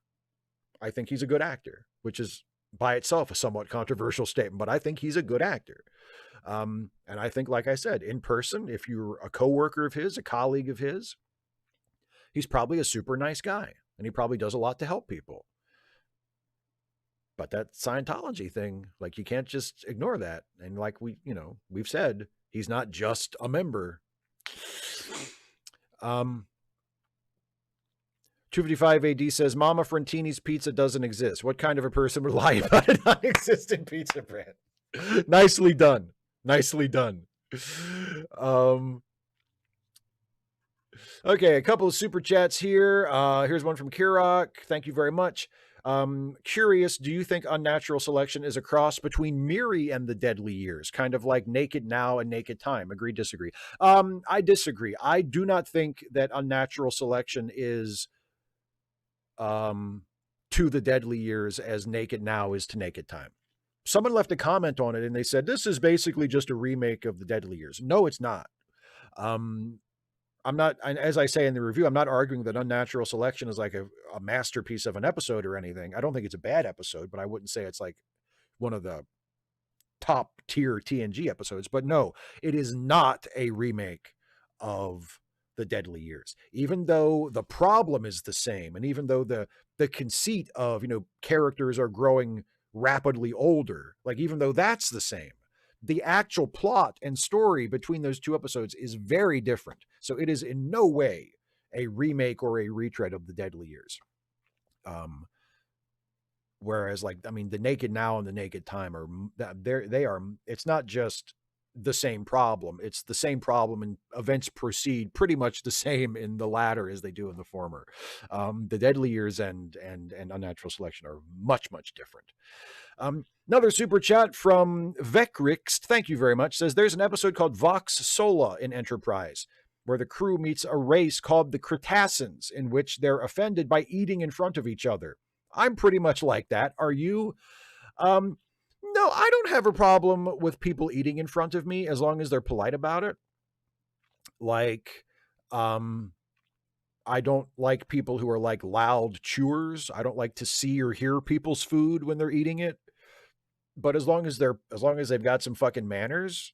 I think he's a good actor, which is by itself a somewhat controversial statement, but I think he's a good actor. And I think, like I said, in person, if you're a coworker of his, a colleague of his, he's probably a super nice guy and he probably does a lot to help people. But that Scientology thing, like, you can't just ignore that. And like we've said, he's not just a member. 255 AD says, Mama Frantini's pizza doesn't exist. What kind of a person would lie about a non-existent pizza brand? Nicely done. Nicely done. Okay, a couple of super chats here. Here's one from Kirok. Thank you very much. Curious, do you think Unnatural Selection is a cross between Miri and the Deadly Years? Kind of like Naked Now and Naked Time. Agree, disagree? I disagree. I do not think that Unnatural Selection is to the Deadly Years as Naked Now is to Naked Time. Someone left a comment on it and they said, this is basically just a remake of the Deadly Years. No, it's not. I'm not, as I say in the review, I'm not arguing that Unnatural Selection is like a masterpiece of an episode or anything. I don't think it's a bad episode, but I wouldn't say it's like one of the top tier TNG episodes. But no, it is not a remake of the Deadly Years, even though the problem is the same. And even though the conceit of, characters are growing rapidly older, like, even though that's the same, the actual plot and story between those two episodes is very different. So it is in no way a remake or a retread of the Deadly Years. Whereas, like, I mean, the Naked Now and the Naked Time it's not just the same problem. It's the same problem, and events proceed pretty much the same in the latter as they do in the former. The Deadly Years and Unnatural Selection are much, much different. Another super chat from Vekrix, thank you very much, says there's an episode called Vox Sola in Enterprise, where the crew meets a race called the Cretaceans, in which they're offended by eating in front of each other. I'm pretty much like that. Are you? No, I don't have a problem with people eating in front of me as long as they're polite about it. Like, I don't like people who are like loud chewers. I don't like to see or hear people's food when they're eating it. But as long as they've got some fucking manners,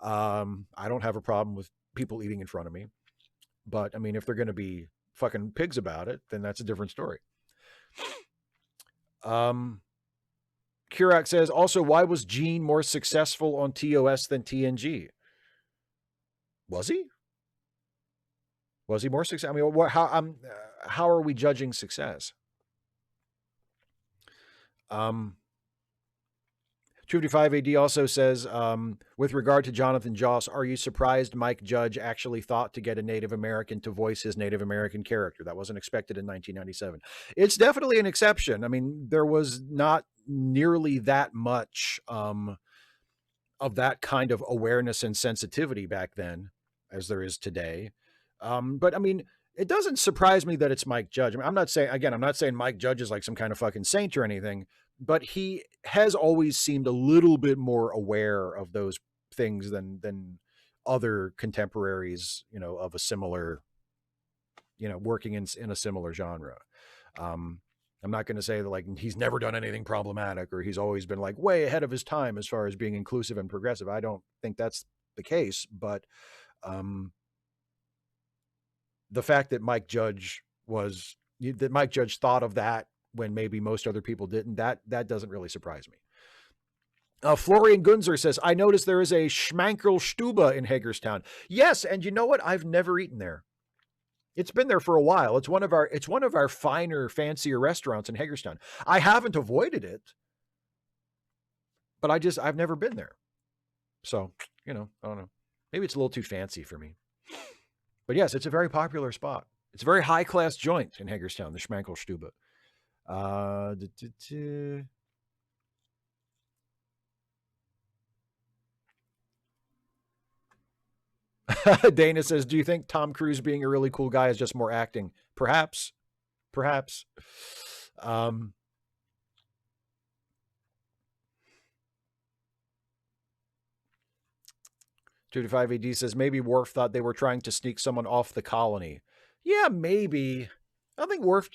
I don't have a problem with people eating in front of me. But I mean, if they're going to be fucking pigs about it, then that's a different story. Kirak says, also, why was Gene more successful on TOS than TNG? Was he? Was he more successful? I mean, how are we judging success? 255 AD also says, with regard to Jonathan Joss, are you surprised Mike Judge actually thought to get a Native American to voice his Native American character? That wasn't expected in 1997. It's definitely an exception. I mean, there was not nearly that much of that kind of awareness and sensitivity back then as there is today. But I mean, it doesn't surprise me that it's Mike Judge. I mean, I'm not saying Mike Judge is like some kind of fucking saint or anything, but he has always seemed a little bit more aware of those things than other contemporaries, of a similar, working in a similar genre. I'm not going to say that like he's never done anything problematic or he's always been like way ahead of his time as far as being inclusive and progressive. I don't think that's the case, but the fact that Mike Judge thought of that when maybe most other people didn't, that doesn't really surprise me. Florian Gunzer says, I noticed there is a Schmankerlstube in Hagerstown. Yes, and you know what? I've never eaten there. It's been there for a while. It's one of our finer, fancier restaurants in Hagerstown. I haven't avoided it, but I've never been there. So, I don't know. Maybe it's a little too fancy for me. But yes, it's a very popular spot. It's a very high-class joint in Hagerstown, the Schmankerlstube. Dana says, do you think Tom Cruise being a really cool guy is just more acting? Perhaps. 225 AD says, maybe Worf thought they were trying to sneak someone off the colony. Yeah, maybe. I think Worf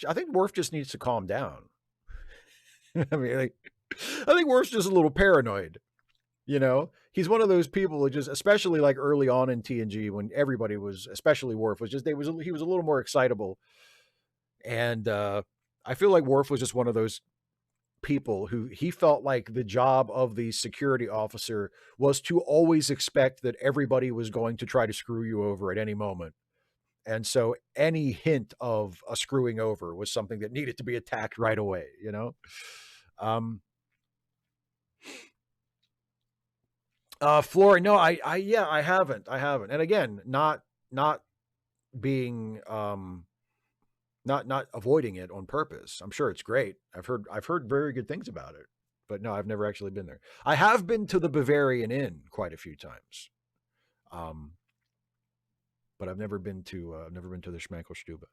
just needs to calm down. I mean, I think Worf's just a little paranoid. he's one of those people who just, especially like early on in TNG when everybody was, especially Worf, was just he was a little more excitable, and I feel like Worf was just one of those people who he felt like the job of the security officer was to always expect that everybody was going to try to screw you over at any moment. And so any hint of a screwing over was something that needed to be attacked right away, you know? Um, Flora, no, yeah, I haven't. And again, not being, not avoiding it on purpose. I'm sure it's great. I've heard very good things about it, but no, I've never actually been there. I have been to the Bavarian Inn quite a few times. Um, but I've never been to the Schmankelstube.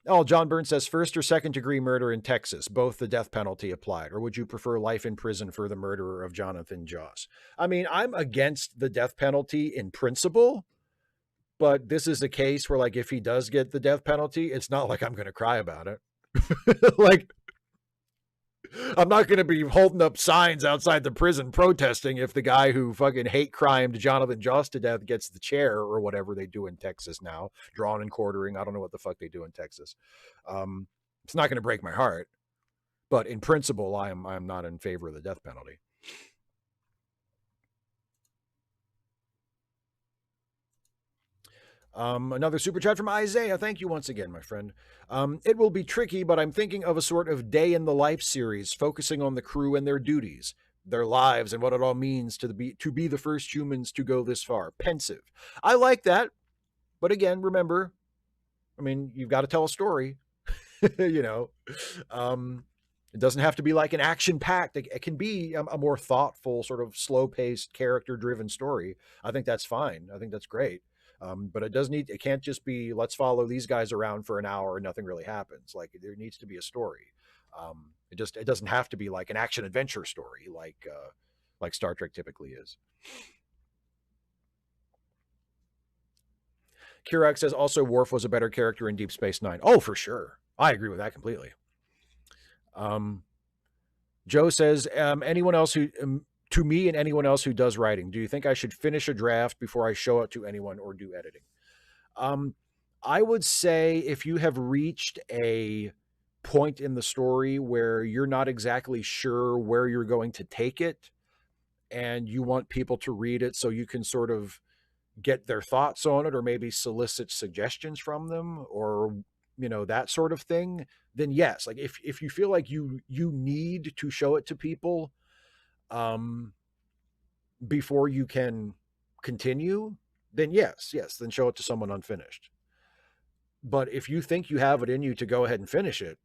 Oh, John Burns says first or second degree murder in Texas, both the death penalty applied, or would you prefer life in prison for the murderer of Jonathan Joss? I mean, I'm against the death penalty in principle, but this is a case where, like, if he does get the death penalty, it's not like I'm going to cry about it. Like, I'm not going to be holding up signs outside the prison protesting if the guy who fucking hate crimed Jonathan Joss to death gets the chair or whatever they do in Texas now, drawn and quartering. I don't know what the fuck they do in Texas. It's not going to break my heart, but in principle, I'm not in favor of the death penalty. Another super chat from Isaiah. Thank you once again, my friend. It will be tricky, but I'm thinking of a sort of day in the life series focusing on the crew and their duties, their lives, and what it all means to be the first humans to go this far. Pensive. I like that, but again, remember, I mean, you've got to tell a story. You know, it doesn't have to be like an action-packed. It can be a more thoughtful, sort of slow-paced, character-driven story. I think that's fine. I think that's great. But it can't just be, let's follow these guys around for an hour and nothing really happens. Like, there needs to be a story. It doesn't have to be like an action adventure story like Star Trek typically is. Kirak says also Worf was a better character in Deep Space Nine. Oh, for sure. I agree with that completely. Joe says, anyone else who, to me and anyone else who does writing, do you think I should finish a draft before I show it to anyone or do editing? I would say if you have reached a point in the story where you're not exactly sure where you're going to take it and you want people to read it so you can sort of get their thoughts on it or maybe solicit suggestions from them or, you know, that sort of thing, then yes. Like if you feel like you need to show it to people before you can continue, then yes, then show it to someone unfinished. But if you think you have it in you to go ahead and finish it,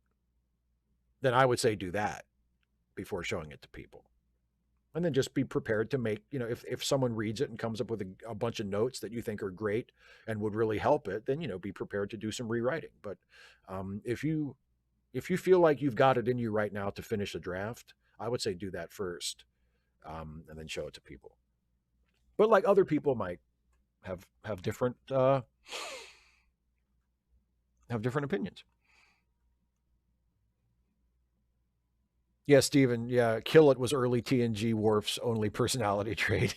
then I would say do that before showing it to people. And then just be prepared to make, you know, if someone reads it and comes up with a bunch of notes that you think are great and would really help it, then, you know, be prepared to do some rewriting. But if you feel like you've got it in you right now to finish a draft, I would say do that first and then show it to people. But like other people might have different opinions. Yeah, Steven. Yeah, kill it was early TNG Worf's only personality trait.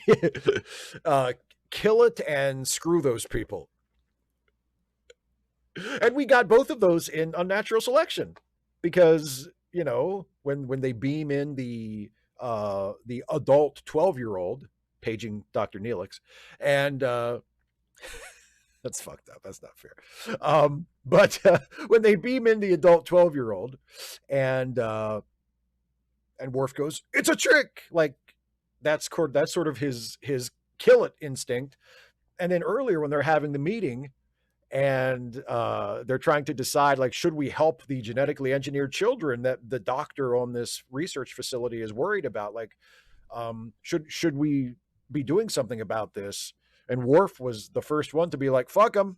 Kill it and screw those people. And we got both of those in Unnatural Selection because, you know, when they beam in the adult 12-year-old paging Dr. Neelix, and that's fucked up. That's not fair. But when they beam in the adult 12-year-old and Worf goes, "It's a trick." Like that's sort of his kill it instinct. And then earlier when they're having the meeting and they're trying to decide, like, should we help the genetically engineered children that the doctor on this research facility is worried about? Like, should we be doing something about this? And Worf was the first one to be like, fuck them.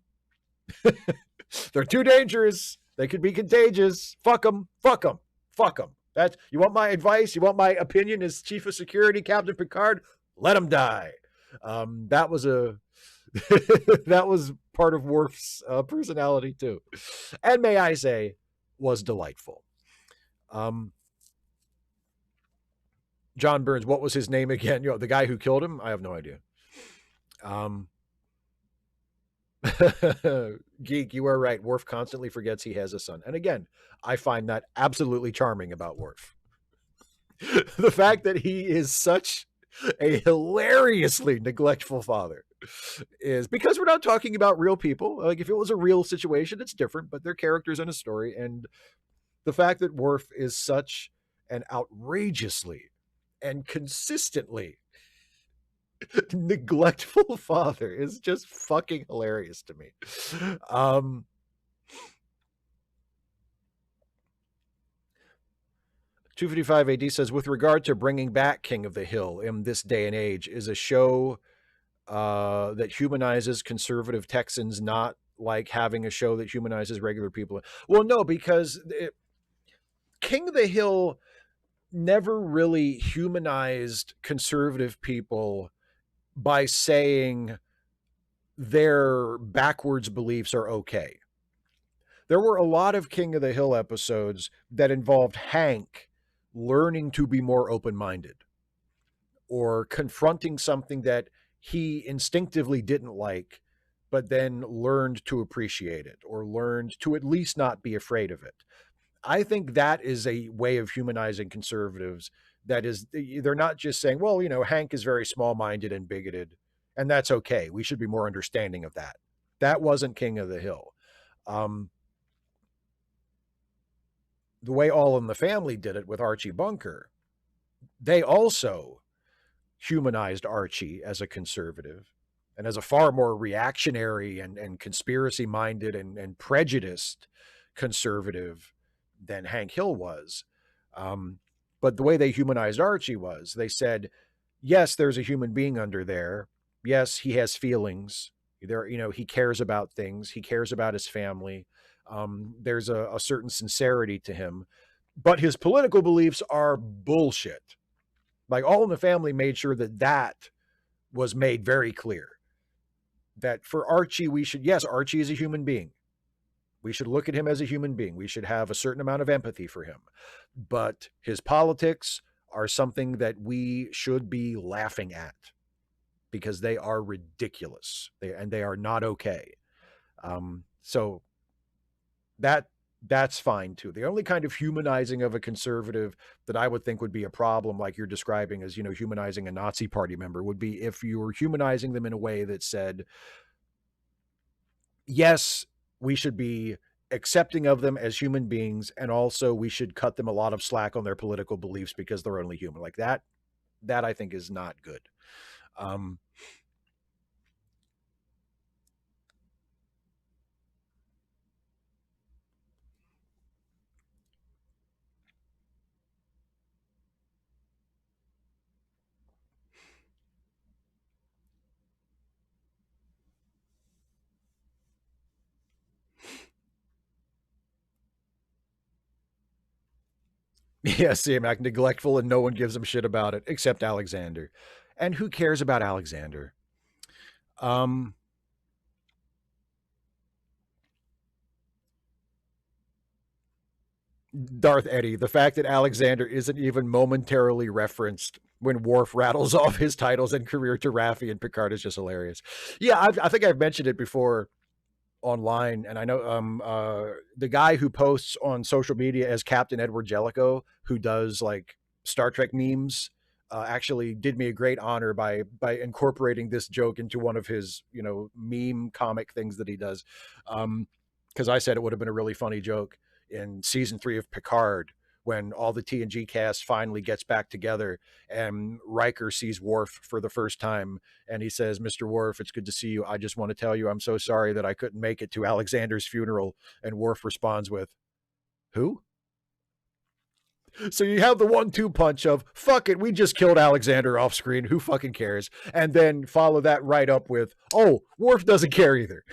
They're too dangerous. They could be contagious. Fuck them. Fuck them. Fuck them. That's, you want my advice? You want my opinion as Chief of Security, Captain Picard? Let them die. That was that was part of Worf's personality too. And may I say, was delightful. John Burns, what was his name again? The guy who killed him? I have no idea. Geek, you are right. Worf constantly forgets he has a son. And again, I find that absolutely charming about Worf. The fact that he is such a hilariously neglectful father is because we're not talking about real people. Like, if it was a real situation, it's different, but they're characters in a story. And the fact that Worf is such an outrageously and consistently neglectful father is just fucking hilarious to me. 255 AD says, with regard to bringing back King of the Hill in this day and age, is a show that humanizes conservative Texans not like having a show that humanizes regular people? Well, no, because King of the Hill never really humanized conservative people by saying their backwards beliefs are okay. There were a lot of King of the Hill episodes that involved Hank learning to be more open-minded or confronting something that he instinctively didn't like, but then learned to appreciate it or learned to at least not be afraid of it. I think that is a way of humanizing conservatives that is, they're not just saying, well, Hank is very small-minded and bigoted, and that's okay. We should be more understanding of that. That wasn't King of the Hill. The way All in the Family did it with Archie Bunker, they also humanized Archie as a conservative and as a far more reactionary and conspiracy-minded and prejudiced conservative than Hank Hill was. But the way they humanized Archie was they said, yes, there's a human being under there. Yes, he has feelings. He cares about things. He cares about his family. There's a certain sincerity to him, but his political beliefs are bullshit. Like, All in the Family made sure that was made very clear. That for Archie, Archie is a human being. We should look at him as a human being. We should have a certain amount of empathy for him. But his politics are something that we should be laughing at because they are ridiculous. They are not okay. So that's fine too. The only kind of humanizing of a conservative that I would think would be a problem, like you're describing as, humanizing a Nazi party member, would be if you were humanizing them in a way that said, yes, we should be accepting of them as human beings, and also we should cut them a lot of slack on their political beliefs because they're only human. Like that I think is not good. Yeah, CMAC, neglectful, and no one gives him shit about it except Alexander. And who cares about Alexander? Darth Eddie, the fact that Alexander isn't even momentarily referenced when Worf rattles off his titles and career to Raffi and Picard is just hilarious. Yeah, I think I've mentioned it before online, and I know the guy who posts on social media as Captain Edward Jellicoe, who does like Star Trek memes, actually did me a great honor by incorporating this joke into one of his meme comic things that he does, because I said it would have been a really funny joke in season 3 of Picard when all the TNG cast finally gets back together and Riker sees Worf for the first time and he says, Mr. Worf, it's good to see you. I just want to tell you I'm so sorry that I couldn't make it to Alexander's funeral. And Worf responds with, who? So you have the 1-2 punch of, fuck it, we just killed Alexander off screen. Who fucking cares? And then follow that right up with, oh, Worf doesn't care either.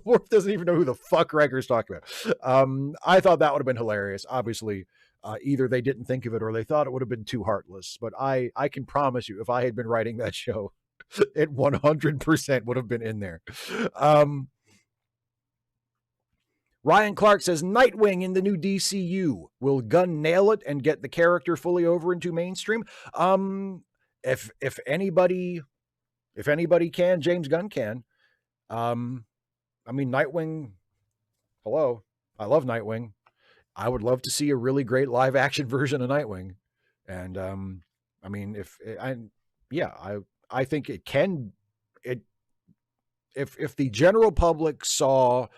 Worf doesn't even know who the fuck Riker's talking about. I thought that would have been hilarious. Obviously, either they didn't think of it or they thought it would have been too heartless. But I can promise you, if I had been writing that show, it 100% would have been in there. Ryan Clark says Nightwing in the new DCU. Will Gunn nail it and get the character fully over into mainstream? If anybody can, James Gunn can. I mean, Nightwing. Hello, I love Nightwing. I would love to see a really great live action version of Nightwing. And I mean, I think it can. If the general public saw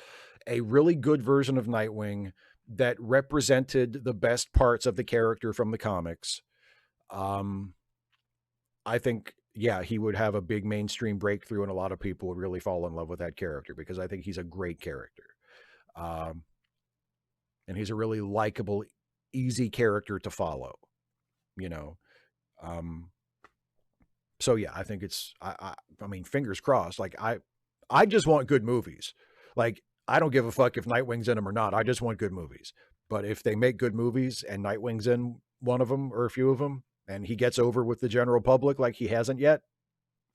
a really good version of Nightwing that represented the best parts of the character from the comics, I think, yeah, he would have a big mainstream breakthrough, and a lot of people would really fall in love with that character, because I think he's a great character. And he's a really likable, easy character to follow, you know? So yeah, I think it's, I mean, fingers crossed. Like I just want good movies. Like, I don't give a fuck if Nightwing's in them or not. I just want good movies. But if they make good movies and Nightwing's in one of them or a few of them, and he gets over with the general public like he hasn't yet,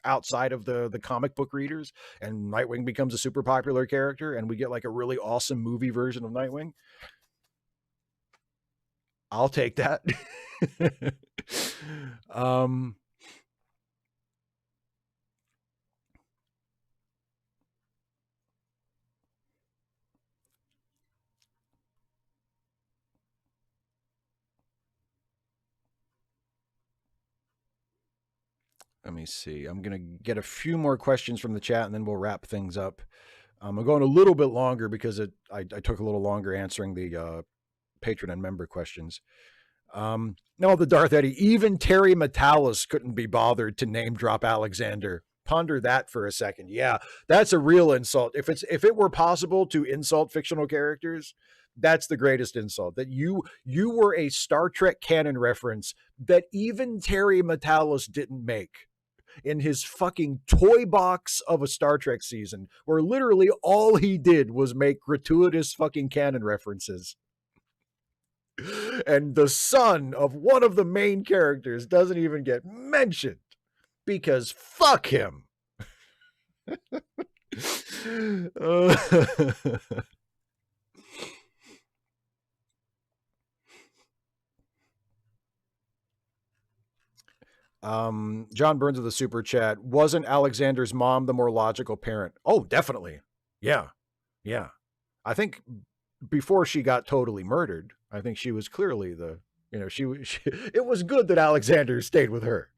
outside of the comic book readers, and Nightwing becomes a super popular character, and we get like a really awesome movie version of Nightwing, I'll take that. Let me see. I'm going to get a few more questions from the chat, and then we'll wrap things up. I'm going a little bit longer because I took a little longer answering the patron and member questions. No, the Darth Eddie, even Terry Metalis couldn't be bothered to name drop Alexander. Ponder that for a second. Yeah, that's a real insult. If it were possible to insult fictional characters, that's the greatest insult. That you were a Star Trek canon reference that even Terry Metalis didn't make in his fucking toy box of a Star Trek season, where literally all he did was make gratuitous fucking canon references. And the son of one of the main characters doesn't even get mentioned because fuck him. John Burns of the super chat, wasn't Alexander's mom the more logical parent? Oh, definitely. Yeah. I think before she got totally murdered, I think she was clearly the, she it was good that Alexander stayed with her.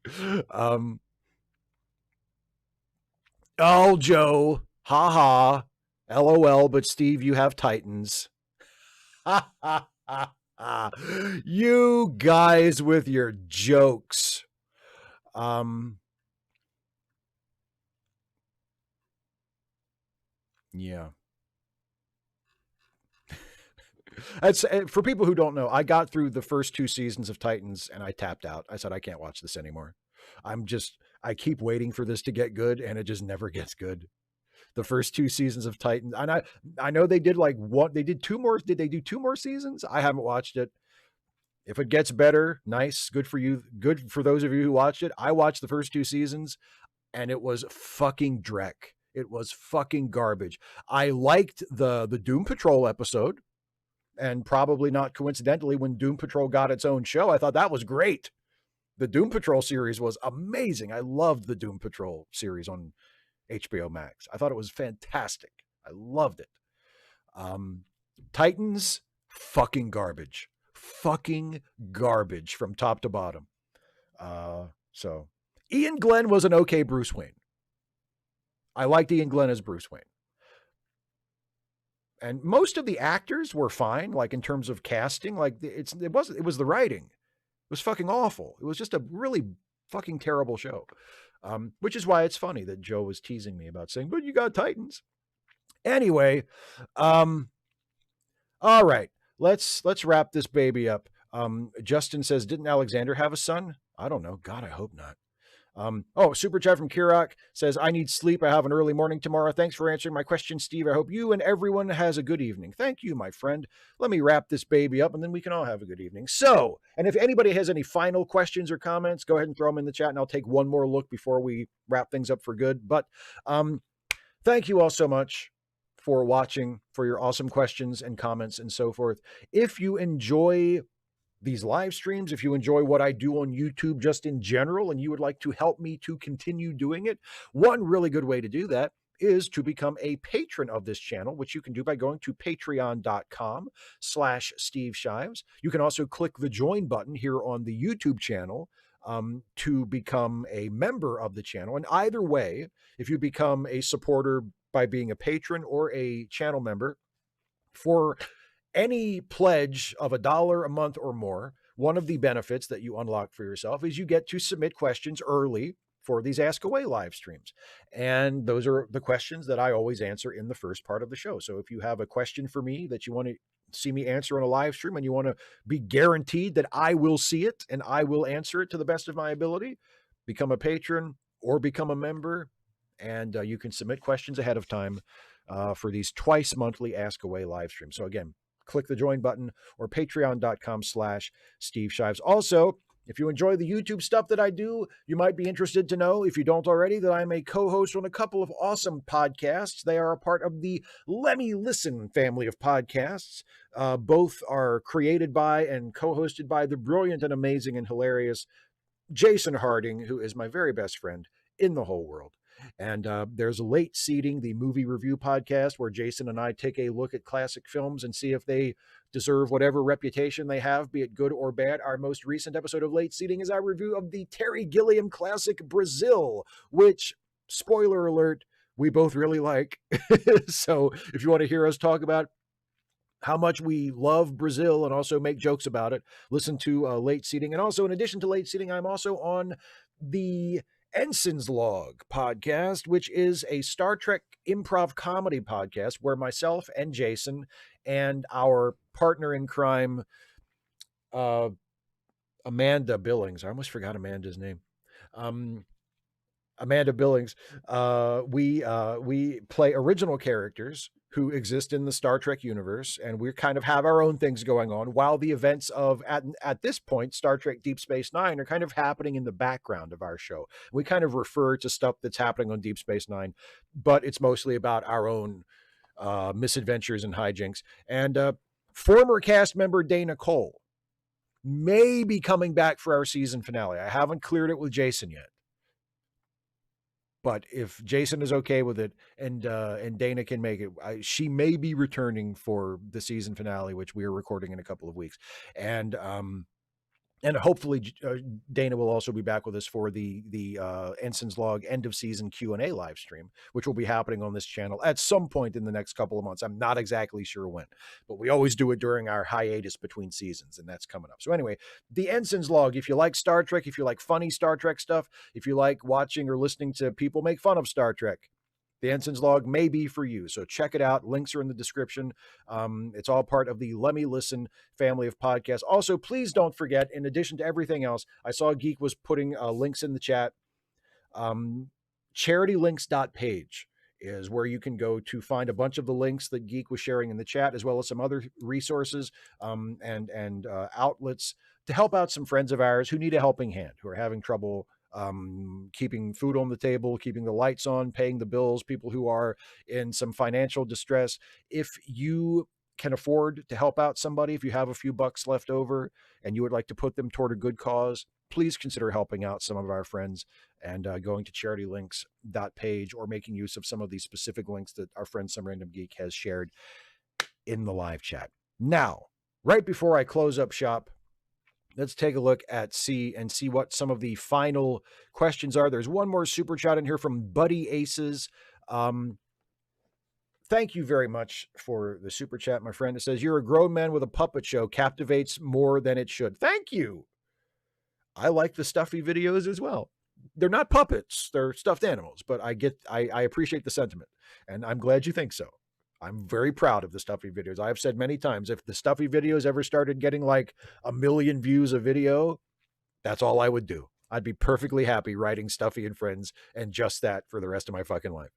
Oh, Joe, haha, LOL, but Steve, you have Titans. You guys with your jokes. Yeah. That's for people who don't know. I got through the first 2 seasons of Titans and I tapped out. I said, I can't watch this anymore. I keep waiting for this to get good, and it just never gets good. The first 2 seasons of Titans, and I know they did they did 2 more. Did they do 2 more seasons? I haven't watched it. If it gets better, nice, good for you. Good for those of you who watched it. I watched the first 2 seasons, and it was fucking dreck. It was fucking garbage. I liked the Doom Patrol episode, and probably not coincidentally, when Doom Patrol got its own show, I thought that was great. The Doom Patrol series was amazing. I loved the Doom Patrol series on HBO Max. I thought it was fantastic. I loved it. Titans, fucking garbage. Fucking garbage from top to bottom. So Ian Glenn was an okay Bruce Wayne. I liked Ian Glenn as Bruce Wayne. And most of the actors were fine, like in terms of casting. Like it was the writing. It was fucking awful. It was just a really fucking terrible show. Which is why it's funny that Joe was teasing me about saying, but you got Titans. Anyway, all right. Let's wrap this baby up. Justin says, didn't Alexander have a son? I don't know. God, I hope not. Super chat from Kirok says, I need sleep. I have an early morning tomorrow. Thanks for answering my question, Steve. I hope you and everyone has a good evening. Thank you, my friend. Let me wrap this baby up, and then we can all have a good evening. So, and if anybody has any final questions or comments, go ahead and throw them in the chat, and I'll take one more look before we wrap things up for good. But thank you all so much for watching, for your awesome questions and comments and so forth. If you enjoy these live streams, if you enjoy what I do on YouTube just in general, and you would like to help me to continue doing it, one really good way to do that is to become a patron of this channel, which you can do by going to patreon.com/Steve Shives. You can also click the join button here on the YouTube channel to become a member of the channel. And either way, if you become a supporter by being a patron or a channel member, for any pledge of $1 a month or more, one of the benefits that you unlock for yourself is you get to submit questions early for these Ask Away live streams. And those are the questions that I always answer in the first part of the show. So if you have a question for me that you want to see me answer on a live stream and you want to be guaranteed that I will see it and I will answer it to the best of my ability, become a patron or become a member, and you can submit questions ahead of time for these twice monthly Ask Away live streams. So again, click the join button or patreon.com/Steve Shives. Also, if you enjoy the YouTube stuff that I do, you might be interested to know, if you don't already, that I'm a co-host on a couple of awesome podcasts. They are a part of the Let Me Listen family of podcasts. Both are created by and co-hosted by the brilliant and amazing and hilarious Jason Harding, who is my very best friend in the whole world. And there's Late Seating, the movie review podcast, where Jason and I take a look at classic films and see if they deserve whatever reputation they have, be it good or bad. Our most recent episode of Late Seating is our review of the Terry Gilliam classic Brazil, which, spoiler alert, we both really like. So if you want to hear us talk about how much we love Brazil and also make jokes about it, listen to Late Seating. And also, in addition to Late Seating, I'm also on the Ensign's Log podcast, which is a Star Trek improv comedy podcast where myself and Jason and our partner in crime, Amanda Billings, I almost forgot Amanda's name. Amanda Billings, we play original characters who exist in the Star Trek universe, and we kind of have our own things going on while the events of, at this point, Star Trek Deep Space Nine are kind of happening in the background of our show. We kind of refer to stuff that's happening on Deep Space Nine, but it's mostly about our own misadventures and hijinks. And former cast member Dana Cole may be coming back for our season finale. I haven't cleared it with Jason yet. But if Jason is okay with it and Dana can make it, she may be returning for the season finale, which we are recording in a couple of weeks. And hopefully Dana will also be back with us for the Ensign's Log end of season Q&A live stream, which will be happening on this channel at some point in the next couple of months. I'm not exactly sure when, but we always do it during our hiatus between seasons, and that's coming up. So anyway, the Ensign's Log, if you like Star Trek, if you like funny Star Trek stuff, if you like watching or listening to people make fun of Star Trek, the Ensign's Log may be for you. So check it out. Links are in the description. It's all part of the Let Me Listen family of podcasts. Also, please don't forget, in addition to everything else, I saw Geek was putting links in the chat. Charitylinks.page is where you can go to find a bunch of the links that Geek was sharing in the chat, as well as some other resources and outlets to help out some friends of ours who need a helping hand, who are having trouble keeping food on the table, keeping the lights on, paying the bills, people who are in some financial distress. If you can afford to help out somebody, if you have a few bucks left over and you would like to put them toward a good cause, please consider helping out some of our friends and going to charitylinks.page or making use of some of these specific links that our friend Some Random Geek has shared in the live chat. Now, right before I close up shop, let's take a look at see what some of the final questions are. There's one more super chat in here from Buddy Aces. Thank you very much for the super chat, my friend. It says, "You're a grown man with a puppet show. Captivates more than it should." Thank you. I like the stuffy videos as well. They're not puppets, they're stuffed animals, but I appreciate the sentiment, and I'm glad you think so. I'm very proud of the stuffy videos. I've said many times, if the stuffy videos ever started getting like 1 million views a video, that's all I would do. I'd be perfectly happy writing Stuffy and Friends and just that for the rest of my fucking life.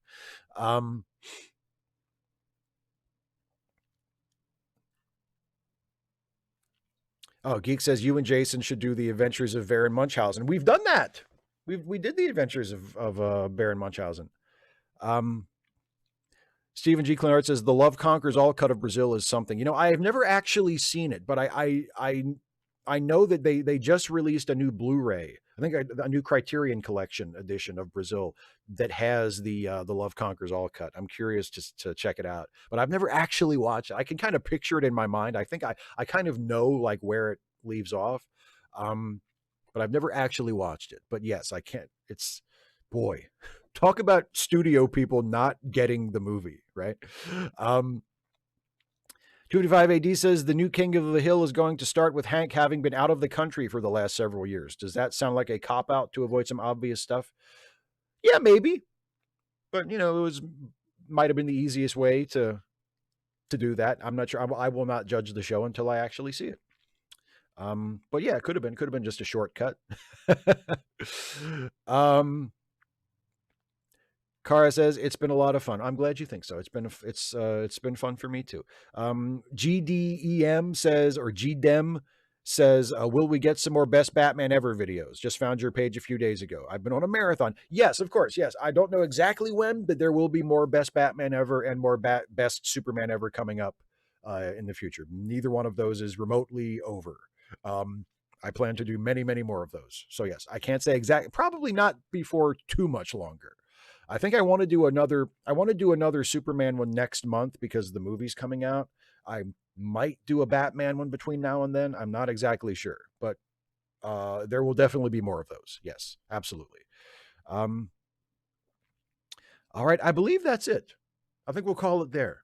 Oh, Geek says you and Jason should do the Adventures of Baron Munchausen. We've done that. We did the Adventures of Baron Munchausen. Stephen G. Clenart says the Love Conquers All cut of Brazil is something. I have never actually seen it, but I know that they just released a new Blu-ray. I think a new Criterion Collection edition of Brazil that has the Love Conquers All cut. I'm curious to check it out, but I've never actually watched it. I can kind of picture it in my mind. I think I kind of know like where it leaves off, but I've never actually watched it. But yes, I can't. It's boy, talk about studio people not getting the movie, right? 255 AD says the new King of the Hill is going to start with Hank having been out of the country for the last several years. Does that sound like a cop out to avoid some obvious stuff? Yeah, maybe. But it was might have been the easiest way to do that. I'm not sure. I will not judge the show until I actually see it. But yeah, it could have been just a shortcut. Kara says it's been a lot of fun. I'm glad you think so. It's been fun for me too. GDEM says, or GDEM says, will we get some more best Batman ever videos? Just found your page a few days ago. I've been on a marathon. Yes, of course. Yes, I don't know exactly when, but there will be more best Batman ever and more best Superman ever coming up in the future. Neither one of those is remotely over. I plan to do many, many more of those. So yes, I can't say exactly. Probably not before too much longer. I think I want to do another Superman one next month because the movie's coming out. I might do a Batman one between now and then. I'm not exactly sure, but there will definitely be more of those. Yes, absolutely. All right, I believe that's it. I think we'll call it there.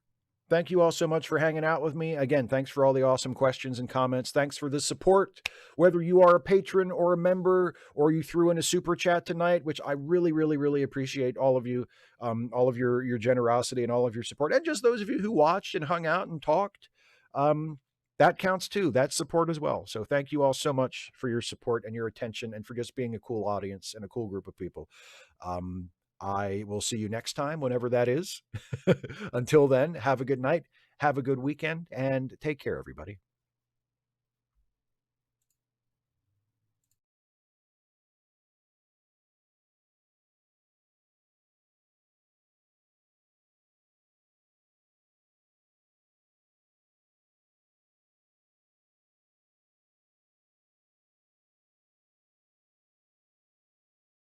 Thank you all so much for hanging out with me. Again, thanks for all the awesome questions and comments. Thanks for the support, whether you are a patron or a member, or you threw in a super chat tonight, which I really, really, really appreciate all of you, all of your generosity and all of your support. And just those of you who watched and hung out and talked. That counts too. That's support as well. So thank you all so much for your support and your attention and for just being a cool audience and a cool group of people. I will see you next time, whenever that is. Until then, have a good night, have a good weekend, and take care, everybody.